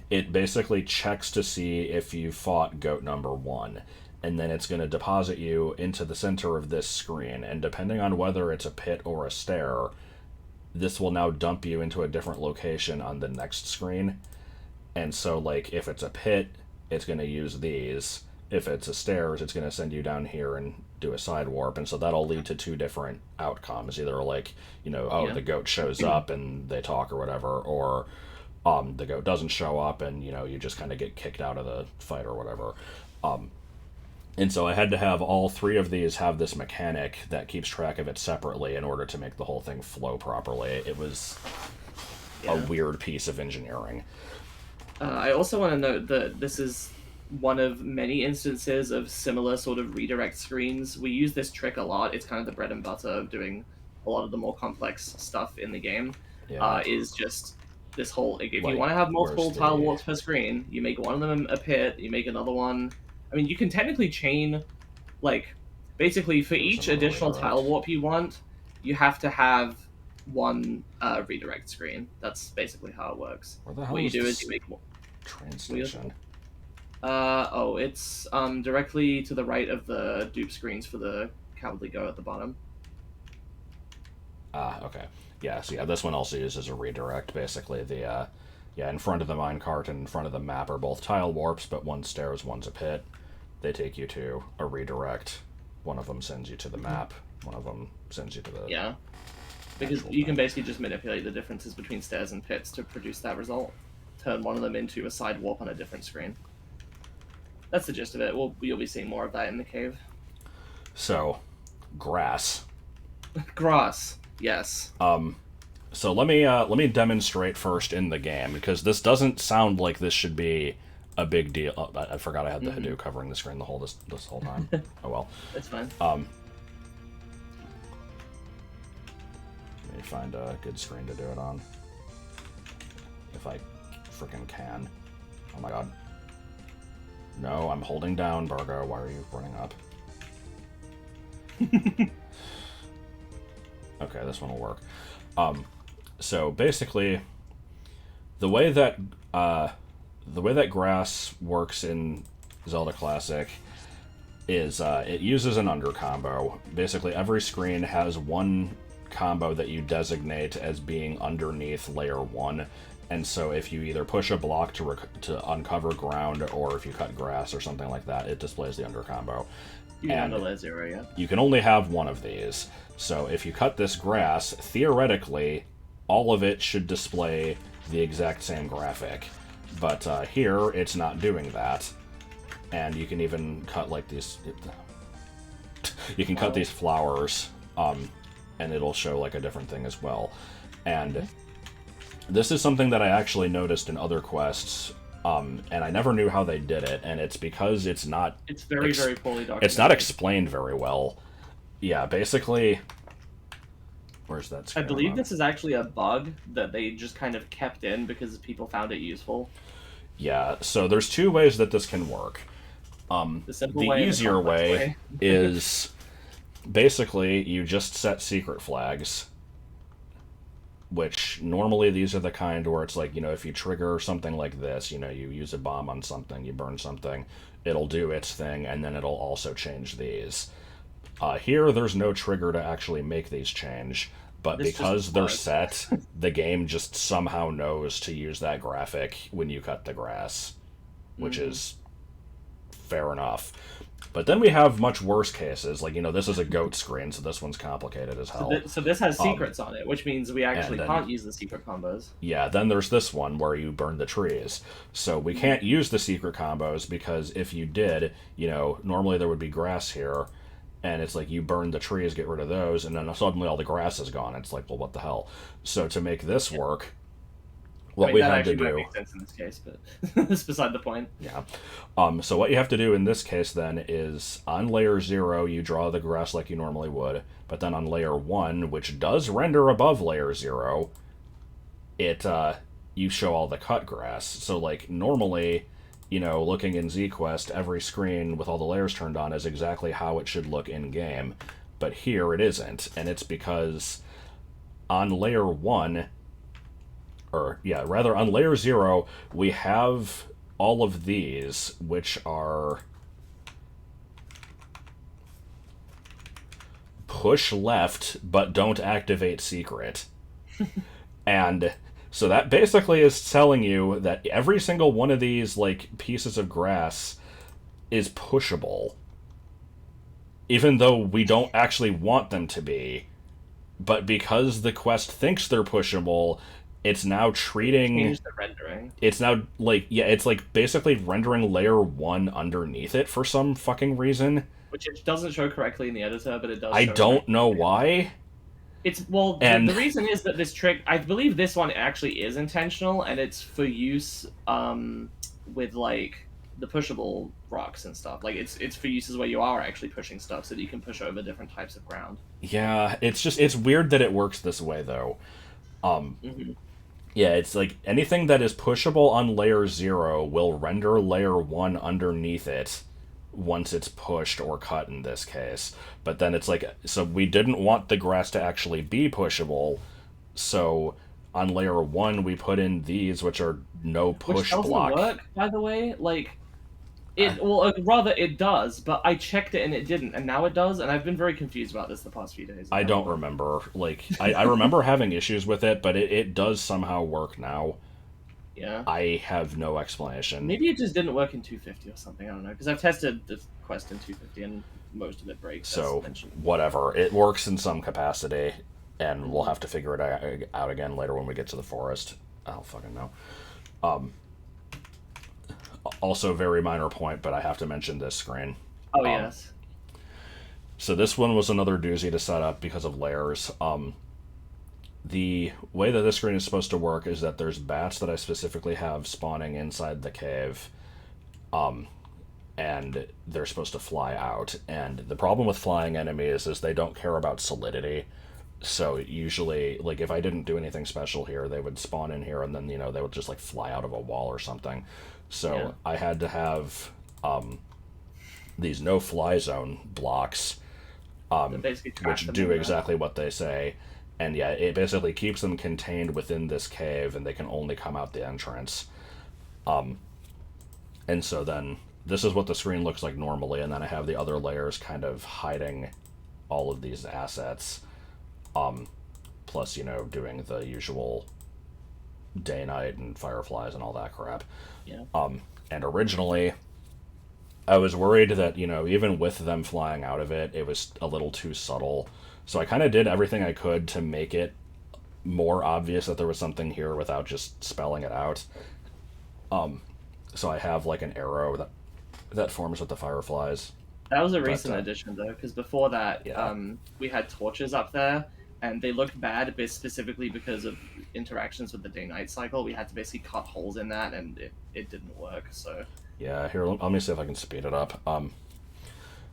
Speaker 1: it basically checks to see if you fought goat number 1, and then it's going to deposit you into the center of this screen, and depending on whether it's a pit or a stair, this will now dump you into a different location on the next screen. And so, like, if it's a pit, it's going to use these. If it's a stairs, it's going to send you down here and do a side warp, and so that'll lead to 2 different outcomes. Either, like, the goat shows up and they talk or whatever, or the goat doesn't show up and, you just kind of get kicked out of the fight or whatever. And so I had to have all 3 of these have this mechanic that keeps track of it separately in order to make the whole thing flow properly. It was a weird piece of engineering.
Speaker 2: I also want to note that this is one of many instances of similar sort of redirect screens. We use this trick a lot. It's kind of the bread and butter of doing a lot of the more complex stuff in the game. Is just this whole... If you want to have multiple tile warps per screen, you make one of them a pit, you make another one... I mean, you can technically chain, like, basically for each additional tile warp you want, you have to have one redirect screen. That's basically how it works.
Speaker 1: Where the hell
Speaker 2: what you do is you make more.
Speaker 1: Train station.
Speaker 2: It's directly to the right of the dupe screens for the Cowardly Go at the bottom.
Speaker 1: Okay. Yeah, so this one also uses a redirect, basically. In front of the minecart and in front of the map are both tile warps, but one's stairs, one's a pit. They take you to a redirect. One of them sends you to the map. One of them sends you to the...
Speaker 2: Yeah. Because you can basically just manipulate the differences between stairs and pits to produce that result. Turn one of them into a side warp on a different screen. That's the gist of it. You'll be seeing more of that in the cave.
Speaker 1: So, grass.
Speaker 2: Grass, yes.
Speaker 1: So let me demonstrate first in the game, because this doesn't sound like this should be a big deal. Oh, I forgot I had the Hadoop covering the screen this whole time. Oh well.
Speaker 2: That's fine.
Speaker 1: Let me find a good screen to do it on. If I freaking can. Oh my god. No, I'm holding down, Bargo. Why are you running up? Okay, this one will work. So basically, the way that grass works in Zelda Classic is it uses an under combo. Basically, every screen has one combo that you designate as being underneath layer 1, and so if you either push a block to uncover ground, or if you cut grass or something like that, it displays the under combo.
Speaker 2: And layer 0, yeah.
Speaker 1: You can only have one of these. So if you cut this grass, theoretically, all of it should display the exact same graphic. But here, it's not doing that. And you can even cut, like, these... You can cut these flowers, and it'll show, like, a different thing as well. And this is something that I actually noticed in other quests, and I never knew how they did it, and it's because it's not...
Speaker 2: It's very, very poorly documented.
Speaker 1: It's not explained very well. Yeah, basically... Where's that
Speaker 2: I
Speaker 1: screen?
Speaker 2: believe this is actually a bug that they just kind of kept in because people found it useful.
Speaker 1: Yeah, so there's two ways that this can work.
Speaker 2: The simple
Speaker 1: The
Speaker 2: way and the
Speaker 1: easier
Speaker 2: complex
Speaker 1: way
Speaker 2: way.
Speaker 1: is basically you just set secret flags, which normally these are the kind where it's like, if you trigger something like this, you use a bomb on something, you burn something, it'll do its thing, and then it'll also change these. Here, there's no trigger to actually make these change, but
Speaker 2: This
Speaker 1: because
Speaker 2: just
Speaker 1: they're
Speaker 2: works.
Speaker 1: set, the game just somehow knows to use that graphic when you cut the grass, which is fair enough. But then we have much worse cases, like, this is a goat screen, so this one's complicated as hell.
Speaker 2: So this has secrets on it, which means we actually
Speaker 1: then-
Speaker 2: can't use the secret combos.
Speaker 1: Yeah, then there's this one where you burn the trees. So we can't use the secret combos because if you did, normally there would be grass here, and it's like you burn the trees, get rid of those, and then suddenly all the grass is gone. It's like, well, what the hell? So to make this work, what we
Speaker 2: that
Speaker 1: had to
Speaker 2: actually might
Speaker 1: do...
Speaker 2: make sense in this case, but that's beside the point.
Speaker 1: Yeah. So what you have to do in this case then is on layer 0, you draw the grass like you normally would, but then on layer 1, which does render above layer 0, you show all the cut grass. So like normally, looking in ZQuest, every screen with all the layers turned on is exactly how it should look in game, but here it isn't, and it's because on layer 1, on layer 0, we have all of these, which are push left, but don't activate secret. And so that basically is telling you that every single one of these, like, pieces of grass is pushable. Even though we don't actually want them to be. But because the quest thinks they're pushable, it's now treating...
Speaker 2: Change the rendering.
Speaker 1: It's now, it's like basically rendering layer 1 underneath it for some fucking reason.
Speaker 2: Which it doesn't show correctly in the editor, but it does
Speaker 1: I
Speaker 2: show
Speaker 1: don't know why.
Speaker 2: It's,
Speaker 1: And-
Speaker 2: the reason is that this trick, I believe this one actually is intentional, and it's for use with, like, the pushable rocks and stuff. Like, it's for uses where you are actually pushing stuff so that you can push over different types of ground.
Speaker 1: Yeah, it's weird that it works this way, though. Yeah, it's like anything that is pushable on layer 0 will render layer 1 underneath it once it's pushed or cut in this case. But then it's like, so we didn't want the grass to actually be pushable, so on layer 1 we put in these, which are no push
Speaker 2: Which doesn't
Speaker 1: block.
Speaker 2: work, by the way. Like, rather it does, but I checked it and it didn't, and now it does, and I've been very confused about this the past few days.
Speaker 1: I don't remember. Like, I remember having issues with it, but it does somehow work now.
Speaker 2: Yeah.
Speaker 1: I have no explanation.
Speaker 2: Maybe it just didn't work in 250 or something, I don't know, because I've tested the quest in 250 and most of it breaks.
Speaker 1: So, whatever. It works in some capacity, and we'll have to figure it out again later when we get to the forest. I don't fucking know. Also, very minor point, but I have to mention this screen.
Speaker 2: Oh, yes.
Speaker 1: So this one was another doozy to set up because of layers. The way that this screen is supposed to work is that there's bats that I specifically have spawning inside the cave, and they're supposed to fly out. And the problem with flying enemies is they don't care about solidity. So usually, like, if I didn't do anything special here, they would spawn in here and then, they would just, like, fly out of a wall or something. So
Speaker 2: Yeah.
Speaker 1: I had to have these no-fly zone blocks,
Speaker 2: Basically trap
Speaker 1: which
Speaker 2: them
Speaker 1: do
Speaker 2: in there.
Speaker 1: exactly what they say. And yeah, it basically keeps them contained within this cave, and they can only come out the entrance. And so then, this is what the screen looks like normally, and then I have the other layers kind of hiding all of these assets. Plus, doing the usual day-night and fireflies and all that crap.
Speaker 2: Yeah.
Speaker 1: And originally, I was worried that, even with them flying out of it, it was a little too subtle. So I kind of did everything I could to make it more obvious that there was something here without just spelling it out. So I have, like, an arrow that forms with the fireflies.
Speaker 2: That was a recent addition, though, because before that,
Speaker 1: Yeah.
Speaker 2: we had torches up there, and they looked bad, but specifically because of interactions with the day-night cycle. We had to basically cut holes in that, and it didn't work, so...
Speaker 1: Yeah, here, let me see if I can speed it up.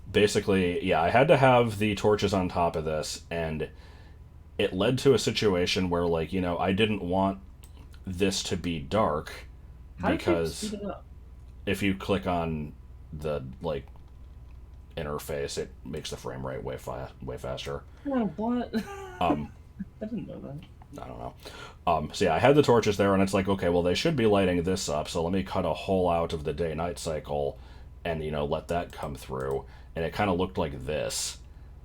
Speaker 1: Basically, yeah, I had to have the torches on top of this, and it led to a situation where, like, I didn't want this to be dark
Speaker 2: How did you
Speaker 1: because
Speaker 2: speed it up?
Speaker 1: if you click on the, like, interface, it makes the frame rate way faster.
Speaker 2: Oh, what?
Speaker 1: Um,
Speaker 2: I didn't know that.
Speaker 1: I don't know. So yeah, I had the torches there, and it's like, okay, well, they should be lighting this up, so let me cut a hole out of the day-night cycle and, let that come through. And it kind of looked like this.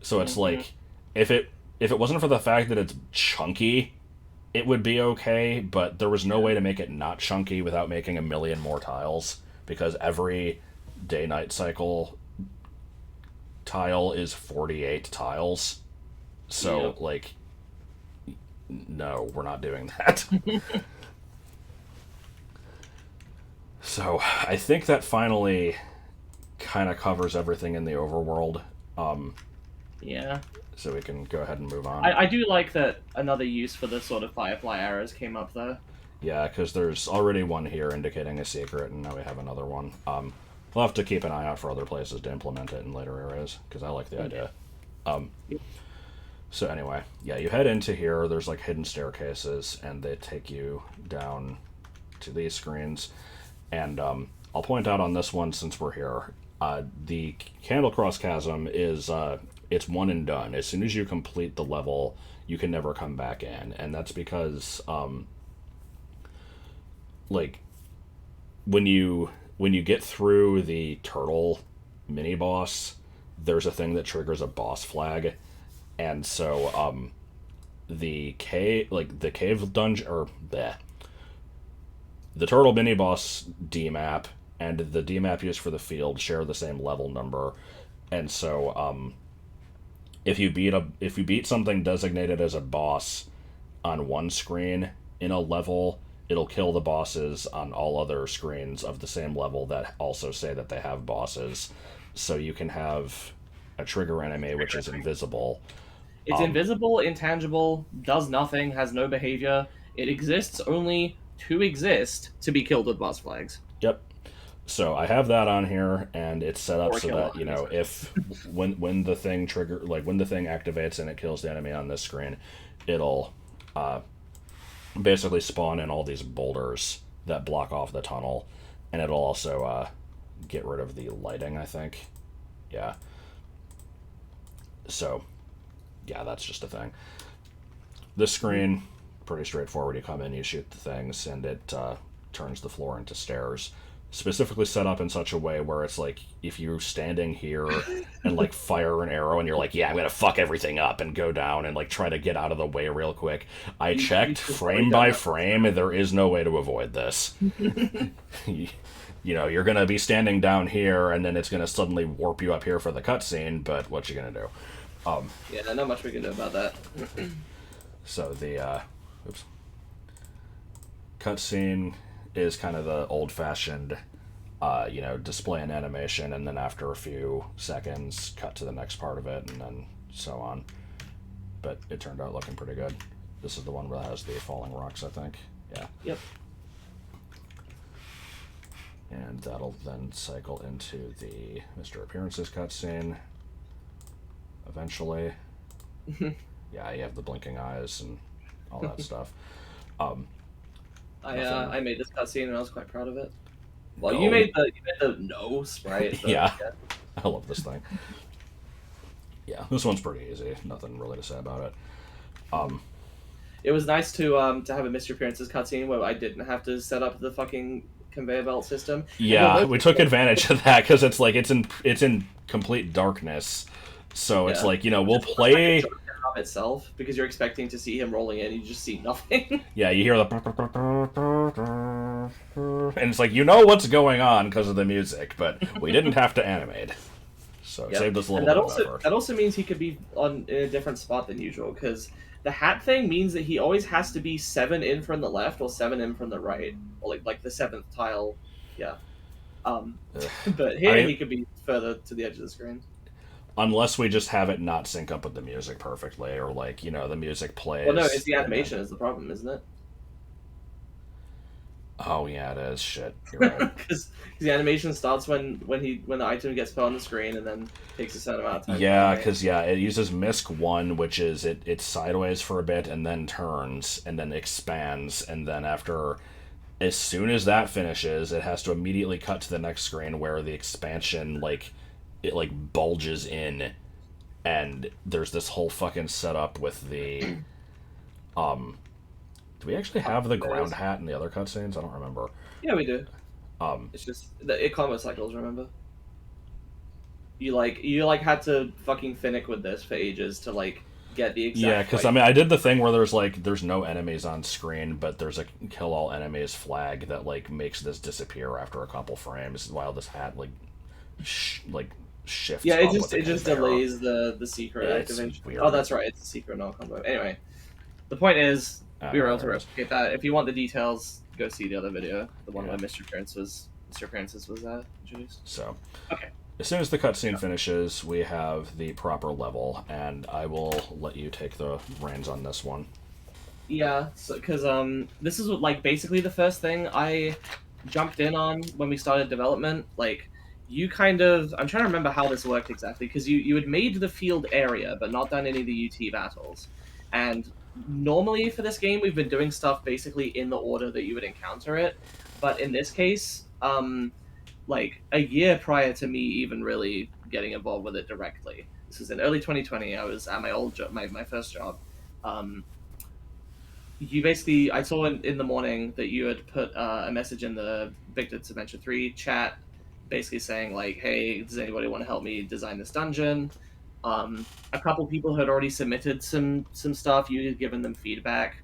Speaker 1: So it's like, if it wasn't for the fact that it's chunky, it would be okay, but there was no way to make it not chunky without making a million more tiles, because every day-night cycle tile is 48 tiles. So,
Speaker 2: Yep.
Speaker 1: like, no, we're not doing that. So, I think that finally kind of covers everything in the overworld.
Speaker 2: Yeah.
Speaker 1: So we can go ahead and move on.
Speaker 2: I do like that another use for the sort of Firefly arrows came up, though.
Speaker 1: Yeah, because there's already one here indicating a secret, and now we have another one. We'll have to keep an eye out for other places to implement it in later areas, because I like the idea. So anyway, yeah, you head into here. There's like hidden staircases, and they take you down to these screens. And I'll point out on this one, since we're here, the Candlecross Chasm is it's one and done. As soon as you complete the level, you can never come back in, and that's because like when you get through the turtle mini boss, there's a thing that triggers a boss flag, and so the cave dungeon, or the turtle mini boss D-map and the D-map used for the field share the same level number, and so if you beat something designated as a boss on one screen in a level, it'll kill the bosses on all other screens of the same level that also say that they have bosses. So you can have a trigger enemy which is invisible.
Speaker 2: It's invisible, intangible, does nothing, has no behavior. It exists only to exist to be killed with boss flags.
Speaker 1: Yep. So I have that on here, and it's set up
Speaker 2: Or
Speaker 1: so
Speaker 2: kill
Speaker 1: that,
Speaker 2: enemies.
Speaker 1: if when the thing when the thing activates and it kills the enemy on this screen, it'll basically spawn in all these boulders that block off the tunnel, and it'll also get rid of the lighting, I think. Yeah. So, yeah, that's just a thing. This screen, pretty straightforward. You come in, you shoot the things, and it turns the floor into stairs. Specifically set up in such a way where it's like, if you're standing here and like fire an arrow and you're like, yeah, I'm gonna fuck everything up and go down and like try to get out of the way real quick. I checked frame by frame, and there is no way to avoid this. You're gonna be standing down here and then it's gonna suddenly warp you up here for the cutscene, but what you gonna do?
Speaker 2: Yeah, not much we can do about that.
Speaker 1: So the cutscene is kind of the old-fashioned, display an animation, and then after a few seconds, cut to the next part of it, and then so on. But it turned out looking pretty good. This is the one that has the falling rocks, I think. Yeah.
Speaker 2: Yep.
Speaker 1: And that'll then cycle into the Mr. Appearances cutscene. Eventually. Yeah, you have the blinking eyes and all that stuff.
Speaker 2: I made this cutscene and I was quite proud of it. Well,
Speaker 1: No.
Speaker 2: you made the no sprite. But,
Speaker 1: Yeah. I love this thing. Yeah, this one's pretty easy. Nothing really to say about it.
Speaker 2: It was nice to have a Mr. Appearances cutscene where I didn't have to set up the fucking conveyor belt system.
Speaker 1: Yeah, we took advantage of that because it's like it's in complete darkness. So it's like, we'll play.
Speaker 2: Of itself, because you're expecting to see him rolling in, you just see nothing.
Speaker 1: Yeah, you hear the, and it's like, what's going on because of the music, but we didn't have to animate, so it saved us a little bit of effort.
Speaker 2: That also means he could be in a different spot than usual, because the hat thing means that he always has to be 7 in from the left or 7 in from the right, or like the 7th tile. Yeah. But here he could be further to the edge of the screen.
Speaker 1: Unless we just have it not sync up with the music perfectly, or like, the music plays.
Speaker 2: Well, no, it's the animation is the problem, isn't it?
Speaker 1: Oh yeah, it is. Shit, you're right.
Speaker 2: Because the animation starts when the item gets put on the screen and then takes a certain amount of time to
Speaker 1: Yeah,
Speaker 2: animate.
Speaker 1: because it uses MISC 1, which is it's sideways for a bit and then turns and then expands, and then after, as soon as that finishes, it has to immediately cut to the next screen where the expansion it bulges in, and there's this whole fucking setup with the um. Do we actually have the ground hat in the other cutscenes? I don't remember.
Speaker 2: Yeah, we do.
Speaker 1: Um,
Speaker 2: It's just it combo cycles. Remember, you had to fucking finick with this for ages to like get the exact.
Speaker 1: Yeah, because I mean, I did the thing where there's no enemies on screen, but there's a kill all enemies flag that makes this disappear after a couple frames while this hat shifts.
Speaker 2: Yeah,
Speaker 1: up with
Speaker 2: it just
Speaker 1: the camera.
Speaker 2: delays the secret
Speaker 1: It's
Speaker 2: activation.
Speaker 1: weird.
Speaker 2: Oh, that's right. It's a secret no combo. Anyway, the point is we were able to
Speaker 1: There it is.
Speaker 2: replicate that. If you want the details, go see the other video, the one
Speaker 1: Yeah.
Speaker 2: where Mr. Francis was introduced.
Speaker 1: So,
Speaker 2: Okay.
Speaker 1: as soon as the cutscene finishes, we have the proper level, and I will let you take the reins on this one.
Speaker 2: Yeah, so because this is like basically the first thing I jumped in on when we started development. Like, you kind of I'm trying to remember how this worked exactly because you had made the field area but not done any of the UT battles, and normally for this game we've been doing stuff basically in the order that you would encounter it, but in this case, like a year prior to me even really getting involved with it directly. This was in early 2020. I was at my old job, my first job. Um, you basically I saw in the morning that you had put a message in the Victor's Adventure 3 chat basically saying like, hey, does anybody want to help me design this dungeon? A couple people had already submitted some stuff. You had given them feedback.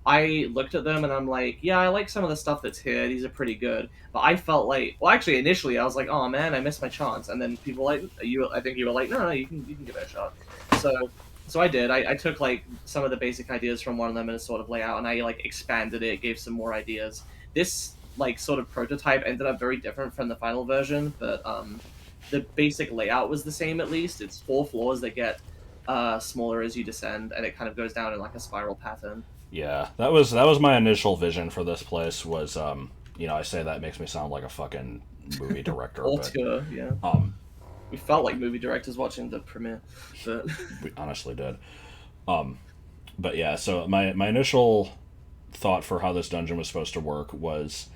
Speaker 2: I looked at them and I'm like, yeah, I like some of the stuff that's here. These are pretty good. But I felt like, well, actually, initially I was like, oh man, I missed my chance. And then people like you, I think you were like, no, you can give it a shot. So I did. I took like some of the basic ideas from one of them in a sort of layout, and I like expanded it, gave some more ideas. This like sort of prototype ended up very different from the final version, but the basic layout was the same. At least it's 4 floors that get smaller as you descend, and it kind of goes down in like a spiral pattern.
Speaker 1: Yeah, that was my initial vision for this place. Was I say that makes me sound like a fucking movie director, but
Speaker 2: Auteur, yeah. We felt like movie directors watching the premiere, but
Speaker 1: we honestly did. But yeah, so my initial thought for how this dungeon was supposed to work was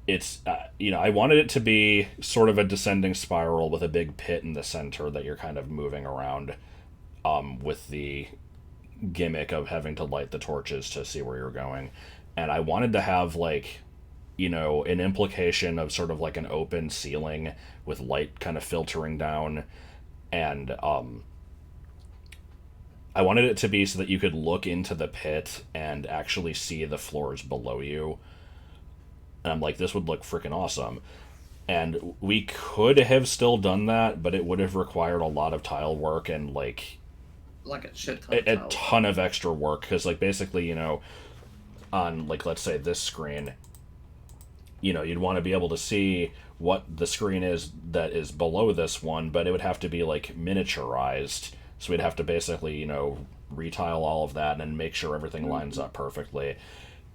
Speaker 1: it's I wanted it to be sort of a descending spiral with a big pit in the center that you're kind of moving around, with the gimmick of having to light the torches to see where you're going, and I wanted to have an implication of sort of like an open ceiling with light kind of filtering down, and I wanted it to be so that you could look into the pit and actually see the floors below you. And I'm like, this would look freaking awesome. And we could have still done that, but it would have required a lot of tile work and
Speaker 2: like a shit ton.
Speaker 1: a ton of extra work because basically on let's say this screen, you'd want to be able to see what the screen is that is below this one, but it would have to be miniaturized, so we'd have to basically retile all of that and then make sure everything lines up perfectly.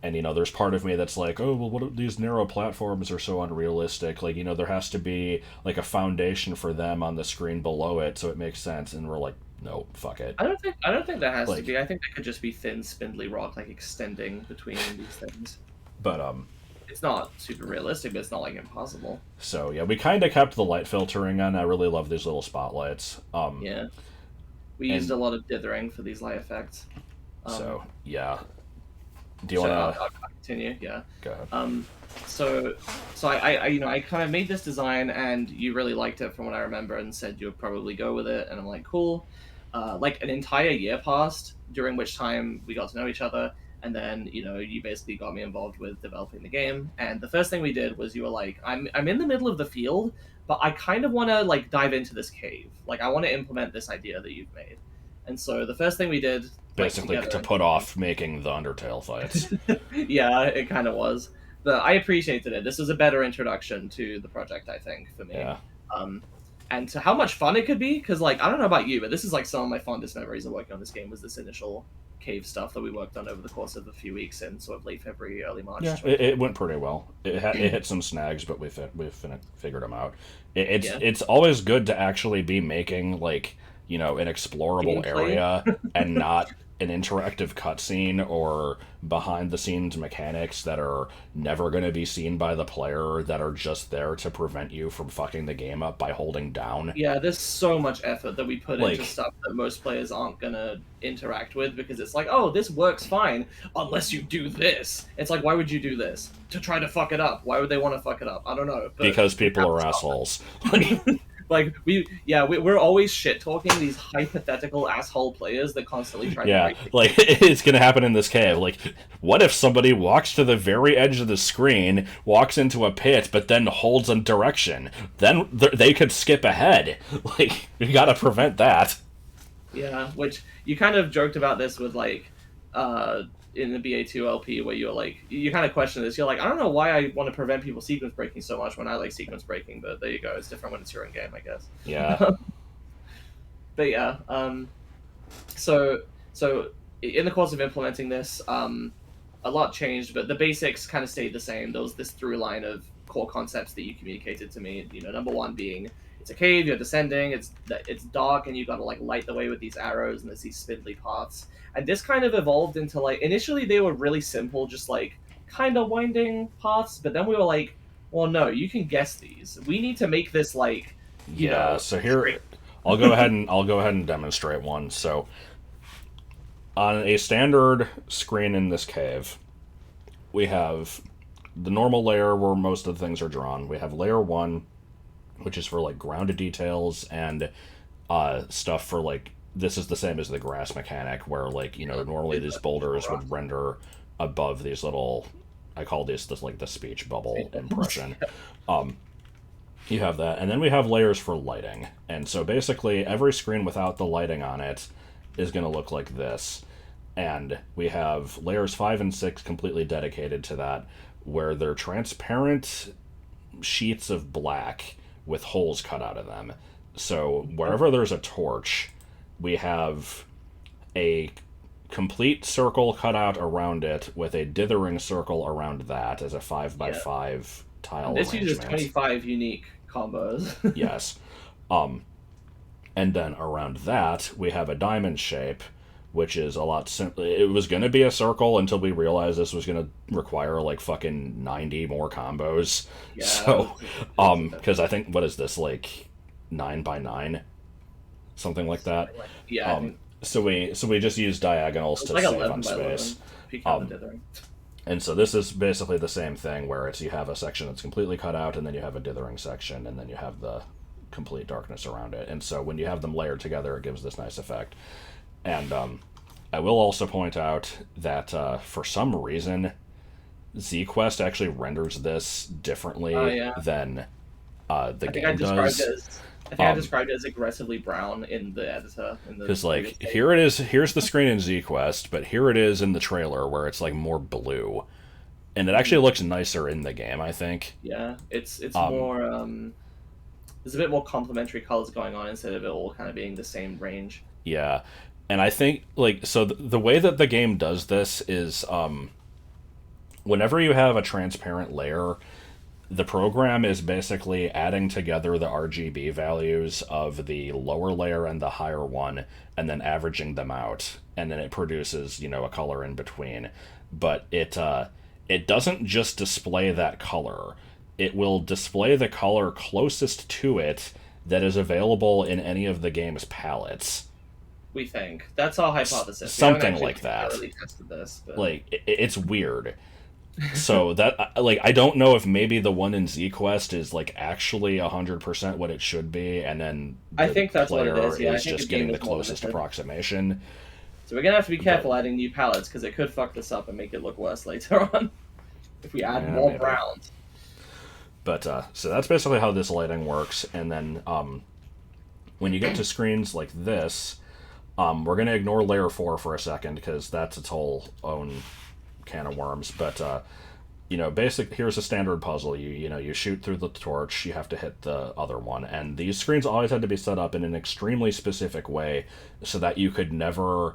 Speaker 1: And there's part of me that's like, oh well, what these narrow platforms are so unrealistic, there has to be a foundation for them on the screen below it so it makes sense. And we're like, no, fuck it.
Speaker 2: I don't think that has to be. I think that could just be thin, spindly rock, extending between these things.
Speaker 1: But
Speaker 2: it's not super realistic, but it's not impossible.
Speaker 1: So yeah, we kind of kept the light filtering on. I really love these little spotlights.
Speaker 2: Yeah, we used a lot of dithering for these light effects.
Speaker 1: So yeah, do you want to?
Speaker 2: I'll continue. Yeah.
Speaker 1: Go ahead.
Speaker 2: So I kind of made this design, and you really liked it from what I remember, and said you would probably go with it, and I'm like, cool. An entire year passed, during which time we got to know each other, and then you basically got me involved with developing the game. And the first thing we did was you were like, I'm in the middle of the field, but I kind of want to dive into this cave. I want to implement this idea that you've made. And so the first thing we did,
Speaker 1: basically to put off making the Undertale fights.
Speaker 2: Yeah, it kind of was. But I appreciated it. This was a better introduction to the project, I think, for me.
Speaker 1: Yeah.
Speaker 2: and to how much fun it could be. Because like I don't know about you, but this is like some of my fondest memories of working on this game was this initial cave stuff that we worked on over the course of a few weeks in sort of late February, early March.
Speaker 1: Yeah, it went pretty well. It hit some snags, but we figured them out. It's always good to actually be making like an explorable area and not an interactive cutscene or behind the scenes mechanics that are never going to be seen by the player, that are just there to prevent you from fucking the game up by holding down.
Speaker 2: Yeah, there's so much effort that we put into stuff that most players aren't going to interact with, because it's like, oh, this works fine unless you do this. It's like, why would you do this? To try to fuck it up. Why would they want to fuck it up? I don't know. But
Speaker 1: because people are assholes.
Speaker 2: Like we're always shit talking these hypothetical asshole players that constantly try to
Speaker 1: like it's gonna happen in this cave. Like, what if somebody walks to the very edge of the screen, walks into a pit, but then holds a direction? Then they could skip ahead. Like, you gotta prevent that.
Speaker 2: Yeah, which you kind of joked about this with like in the BA2 LP, where you're like, you kind of question this. You're like, I don't know why I want to prevent people sequence breaking so much when I like sequence breaking, but there you go. It's different when it's your own game, I guess.
Speaker 1: Yeah.
Speaker 2: But yeah, so in the course of implementing this, a lot changed, but the basics kind of stayed the same. There was this through line of core concepts that you communicated to me. Number one being it's a cave, you're descending, it's dark, and you got to like light the way with these arrows, and there's these spindly paths. And this kind of evolved into like, initially they were really simple, just like kind of winding paths, but then we were like, well, no, you can guess these. We need to make this like, you know,
Speaker 1: so here I'll go ahead and demonstrate one. So on a standard screen in this cave, we have the normal layer where most of the things are drawn. We have layer 1, which is for like grounded details and stuff for like, this is the same as the grass mechanic, where like, normally these boulders would render above these little, I call this like the speech bubble impression. You have that, and then we have layers for lighting. And so basically every screen without the lighting on it is going to look like this. And we have layers 5 and 6 completely dedicated to that, where they're transparent sheets of black with holes cut out of them. So wherever there's a torch, we have a complete circle cut out around it with a dithering circle around that as a 5x5 tile
Speaker 2: this
Speaker 1: arrangement.
Speaker 2: uses 25 unique combos.
Speaker 1: Yes. And then around that, we have a diamond shape, which is a lot simpler. It was going to be a circle until we realized this was going to require like fucking 90 more combos. Yeah, so, because I think, what is this, like 9x9? Something like that.
Speaker 2: Yeah.
Speaker 1: So we just use diagonals to
Speaker 2: like
Speaker 1: save on space. And so this is basically the same thing, where it's, you have a section that's completely cut out, and then you have a dithering section, and then you have the complete darkness around it. And so when you have them layered together, it gives this nice effect. And I will also point out that for some reason, ZQuest actually renders this differently than the game does.
Speaker 2: I think I described it as aggressively brown in the editor.
Speaker 1: Because like, here it is, here's the screen in ZQuest, but here it is in the trailer where it's like more blue. And it actually looks nicer in the game, I think.
Speaker 2: Yeah, it's more, there's a bit more complementary colors going on instead of it all kind of being the same range.
Speaker 1: Yeah, and I think, like, so the way that the game does this is, whenever you have a transparent layer, the program is basically adding together the RGB values of the lower layer and the higher one, and then averaging them out, and then it produces, a color in between. But it doesn't just display that color. It will display the color closest to it that is available in any of the game's palettes.
Speaker 2: We think. That's our hypothesis.
Speaker 1: Something like that.
Speaker 2: Really tested this, but...
Speaker 1: Like, it's weird. So that, like, I don't know if maybe the one in ZQuest is like actually 100% what it should be, and then
Speaker 2: I think that's what it is. Yeah,
Speaker 1: is just getting the closest approximation.
Speaker 2: So we're gonna have to be careful adding new palettes, because it could fuck this up and make it look worse later on if we add more browns.
Speaker 1: But so that's basically how this lighting works. And then when you get to screens like this, we're gonna ignore layer 4 for a second, because that's its whole own can of worms. But here's a standard puzzle. You shoot through the torch, you have to hit the other one, and these screens always had to be set up in an extremely specific way so that you could never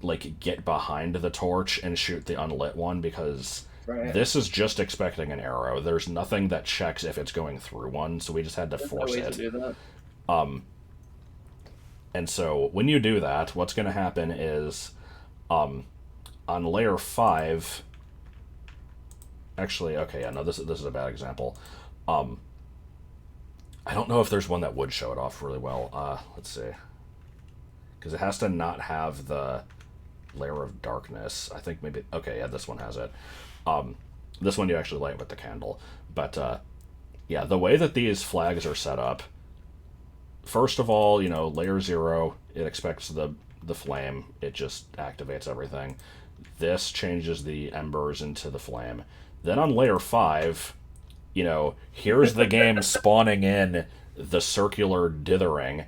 Speaker 1: like get behind the torch and shoot the unlit one, because
Speaker 2: Right.
Speaker 1: this is just expecting an arrow. There's nothing that checks if it's going through one, so we just had to
Speaker 2: There's
Speaker 1: force
Speaker 2: no way
Speaker 1: it.
Speaker 2: to do that.
Speaker 1: And so when you do that, what's going to happen is on layer 5. Actually, okay, yeah, no, this is a bad example. I don't know if there's one that would show it off really well. Let's see. Because it has to not have the layer of darkness. I think maybe... Okay, yeah, this one has it. This one you actually light with the candle. But, yeah, the way that these flags are set up... First of all, layer 0, it expects the flame. It just activates everything. This changes the embers into the flame. Then on layer 5, here's the game spawning in the circular dithering.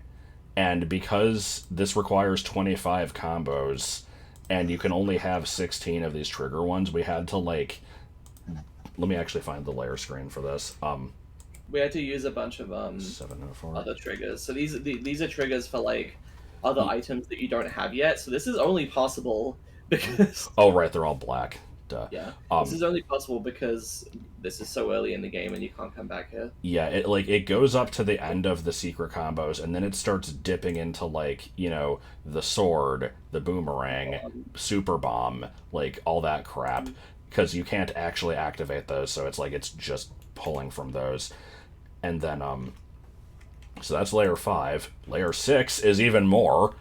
Speaker 1: And because this requires 25 combos, and you can only have 16 of these trigger ones, we had to, let me actually find the layer screen for this.
Speaker 2: We had to use a bunch of
Speaker 1: 704.
Speaker 2: other triggers. So these are triggers for other items that you don't have yet. So this is only possible because
Speaker 1: Oh, right, they're all black. Duh.
Speaker 2: yeah, this is only possible because this is so early in the game and you can't come back here.
Speaker 1: Yeah, it goes up to the end of the secret combos, and then it starts dipping into the sword, the boomerang, super bomb, all that crap, because you can't actually activate those. So it's just pulling from those, and then so that's layer 5. Layer 6 is even more.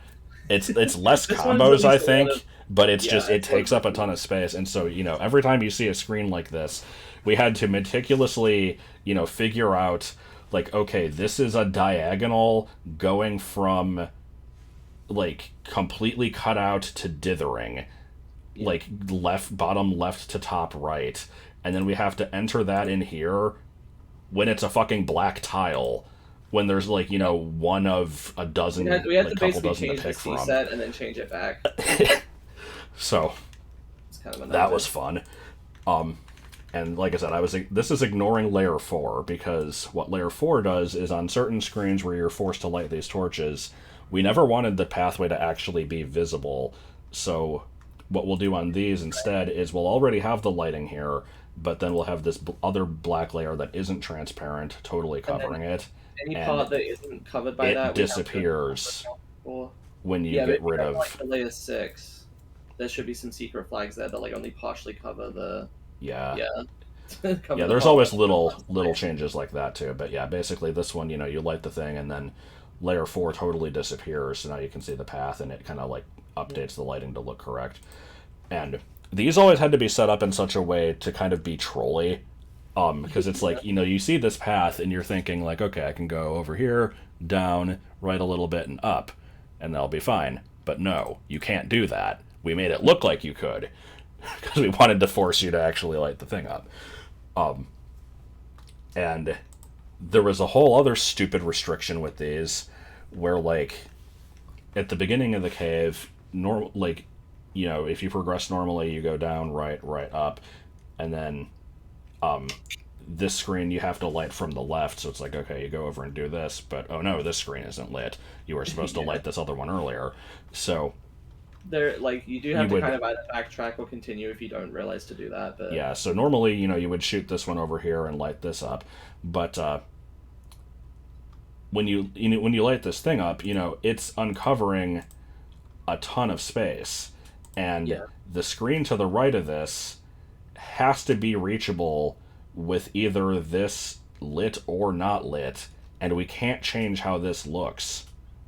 Speaker 1: It's less combos, I think, but it's just it takes up a ton of space, and so every time you see a screen like this, we had to meticulously figure out okay, this is a diagonal going from completely cut out to dithering, bottom left to top right, and then we have to enter that in here when it's a fucking black tile. When there's one of a dozen,
Speaker 2: we had to
Speaker 1: couple
Speaker 2: basically
Speaker 1: dozen to
Speaker 2: change the
Speaker 1: pick
Speaker 2: C
Speaker 1: from.
Speaker 2: set and then change it back.
Speaker 1: So
Speaker 2: It's kind of a
Speaker 1: that was fun. And like I said, this is ignoring layer 4, because what layer 4 does is on certain screens where you're forced to light these torches, we never wanted the pathway to actually be visible. So what we'll do on these instead is we'll already have the lighting here, but then we'll have this other black layer that isn't transparent, totally covering it.
Speaker 2: Any
Speaker 1: and
Speaker 2: part that isn't covered by that,
Speaker 1: it disappears
Speaker 2: or
Speaker 1: when you get rid of
Speaker 2: the layer 6. There should be some secret flags there that only partially cover the
Speaker 1: yeah.
Speaker 2: cover
Speaker 1: Yeah,
Speaker 2: the
Speaker 1: there's
Speaker 2: part.
Speaker 1: always little changes like that too. But yeah, basically this one, you light the thing, and then layer 4 totally disappears, so now you can see the path, and it kind of updates the lighting to look correct. And these always had to be set up in such a way to kind of be trolly, because it's you see this path and you're thinking okay, I can go over here, down, right a little bit, and up, and that'll be fine. But no, you can't do that. We made it look like you could, because we wanted to force you to actually light the thing up. And there was a whole other stupid restriction with these, where at the beginning of the cave, if you progress normally, you go down, right, up, and then this screen you have to light from the left, so it's okay, you go over and do this, but oh no, this screen isn't lit. You were supposed to light this other one earlier. So
Speaker 2: there, you do have to kind of either backtrack or continue if you don't realize to do that. But
Speaker 1: yeah, so normally, you would shoot this one over here and light this up, but when you light this thing up, it's uncovering a ton of space, and the screen to the right of this has to be reachable with either this lit or not lit, and we can't change how this looks,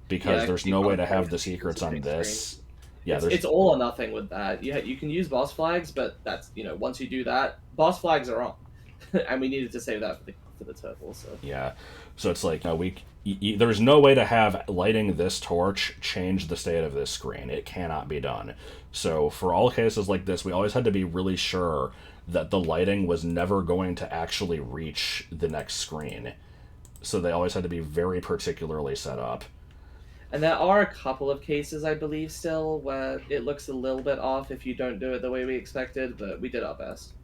Speaker 1: because there's no way to have the secrets on this. Yeah,
Speaker 2: it's all or nothing with that. You can use boss flags, but that's once you do that, boss flags are on, and we needed to save that for the turtle. So
Speaker 1: yeah, so it's there's no way to have lighting this torch change the state of this screen. It cannot be done. So for all cases like this, we always had to be really sure that the lighting was never going to actually reach the next screen. So they always had to be very particularly set up.
Speaker 2: And there are a couple of cases, I believe, still, where it looks a little bit off if you don't do it the way we expected, but we did our best.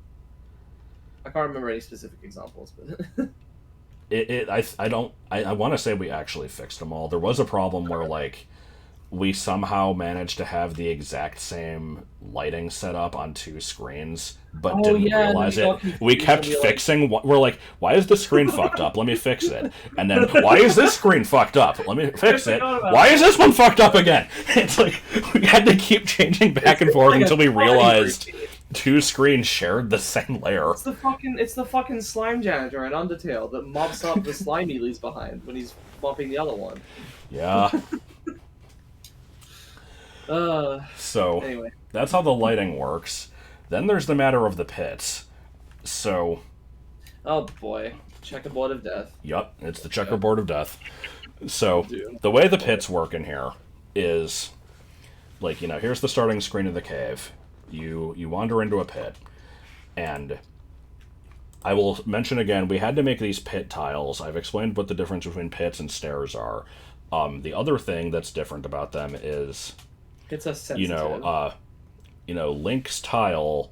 Speaker 2: I can't remember any specific examples, but
Speaker 1: I want to say we actually fixed them all. There was a problem where like we somehow managed to have the exact same lighting set up on two screens, but
Speaker 2: oh
Speaker 1: didn't
Speaker 2: yeah, and then
Speaker 1: realize
Speaker 2: we
Speaker 1: it.
Speaker 2: got
Speaker 1: We
Speaker 2: confused
Speaker 1: kept
Speaker 2: and we like,
Speaker 1: fixing. We're like, why is the screen fucked up? Let me fix it. And then, why is this screen fucked up? Let me fix it. Why is this one fucked up again? It's like we had to keep changing back and forth until we realized two screens shared the same layer.
Speaker 2: It's the fucking slime janitor in Undertale that mops up the slime he leaves behind when he's mopping the other one.
Speaker 1: Yeah. So
Speaker 2: Anyway,
Speaker 1: that's how the lighting works. Then there's the matter of the pits. So,
Speaker 2: oh boy, checkerboard of death.
Speaker 1: yep, it's the checkerboard of death. So
Speaker 2: Dude.
Speaker 1: the way the pits work in here is like, here's the starting screen of the cave. You wander into a pit, and I will mention again, we had to make these pit tiles. I've explained what the difference between pits and stairs are. The other thing that's different about them is,
Speaker 2: It's a sensitive.
Speaker 1: Link's tile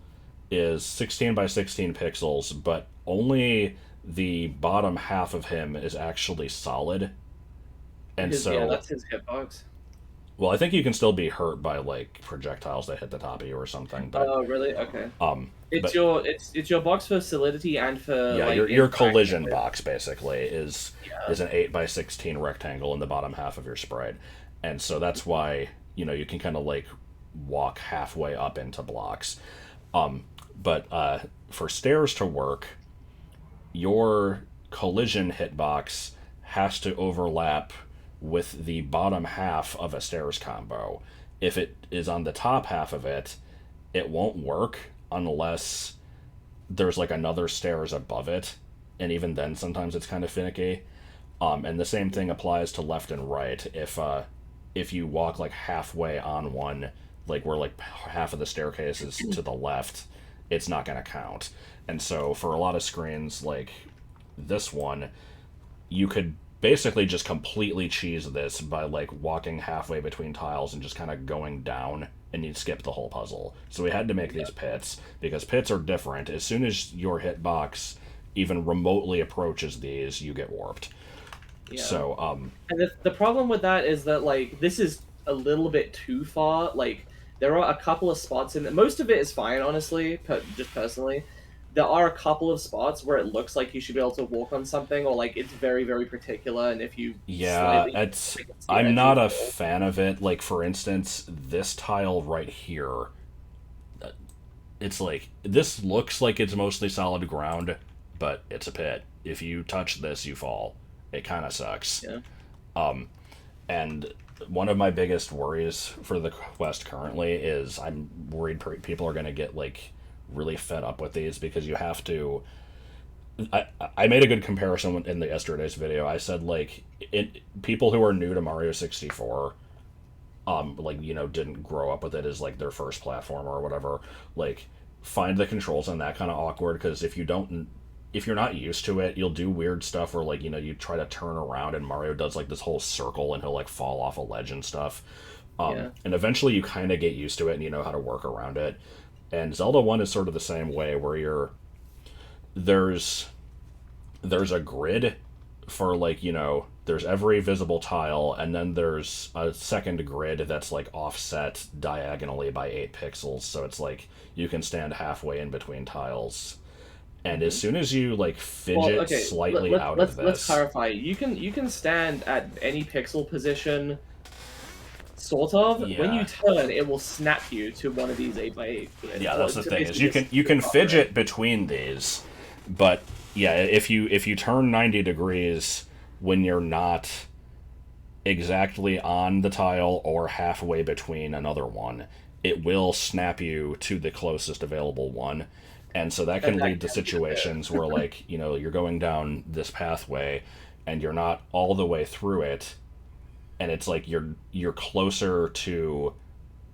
Speaker 1: is 16 by 16 pixels, but only the bottom half of him is actually solid. And
Speaker 2: Yeah, that's his hitbox.
Speaker 1: well, I think you can still be hurt by like projectiles that hit the top of you or something. But
Speaker 2: Oh, really? Okay.
Speaker 1: um,
Speaker 2: It's
Speaker 1: but
Speaker 2: it's your box for solidity and for
Speaker 1: yeah,
Speaker 2: like
Speaker 1: your collision
Speaker 2: with-
Speaker 1: box basically is an 8 by 16 rectangle in the bottom half of your sprite, and so that's why you can kind of like walk halfway up into blocks. But for stairs to work, your collision hitbox has to overlap with the bottom half of a stairs combo. If it is on the top half of it, it won't work unless there's like another stairs above it, and even then sometimes it's kind of finicky. And the same thing applies to left and right. If you walk like halfway on one, like where like half of the staircase is to the left, it's not going to count. And so for a lot of screens like this one, you could basically just completely cheese this by like walking halfway between tiles and just kind of going down, and you'd skip the whole puzzle. So we had to make these pits because pits are different. As soon as your hitbox even remotely approaches these, you get warped.
Speaker 2: Yeah.
Speaker 1: So
Speaker 2: And the problem with that is that like this is a little bit too far. Like there are a couple of spots in it. Most of it is fine, honestly. Just personally, there are a couple of spots where it looks like you should be able to walk on something, or like it's very very particular. And if you
Speaker 1: I'm not a fan of it. Like for instance, this tile right here. It's like this looks like it's mostly solid ground, but it's a pit. If you touch this, you fall. It kind of sucks.
Speaker 2: Yeah.
Speaker 1: And one of my biggest worries for the quest currently is I'm worried people are going to get like really fed up with these because you have to. I made a good comparison in the yesterday's video. I said like people who are new to Mario 64, didn't grow up with it as like their first platform or whatever, like find the controls on that kind of awkward because if you're not used to it, you'll do weird stuff where like you try to turn around and Mario does like this whole circle and he'll like fall off a ledge and stuff. And eventually you kind of get used to it and you know how to work around it. And Zelda 1 is sort of the same way where there's a grid for like there's every visible tile, and then there's a second grid that's like offset diagonally by 8 pixels, so it's like you can stand halfway in between tiles. And as soon as you like fidget slightly out of this,
Speaker 2: let's clarify. You can stand at any pixel position, sort of.
Speaker 1: Yeah.
Speaker 2: When you turn, it will snap you to one of these 8x8 grids.
Speaker 1: Yeah, that's the thing is you can fidget between these, but yeah, if you turn 90 degrees when you're not exactly on the tile or halfway between another one, it will snap you to the closest available one. And so that can lead to situations where like, you're going down this pathway and you're not all the way through it, and it's like you're closer to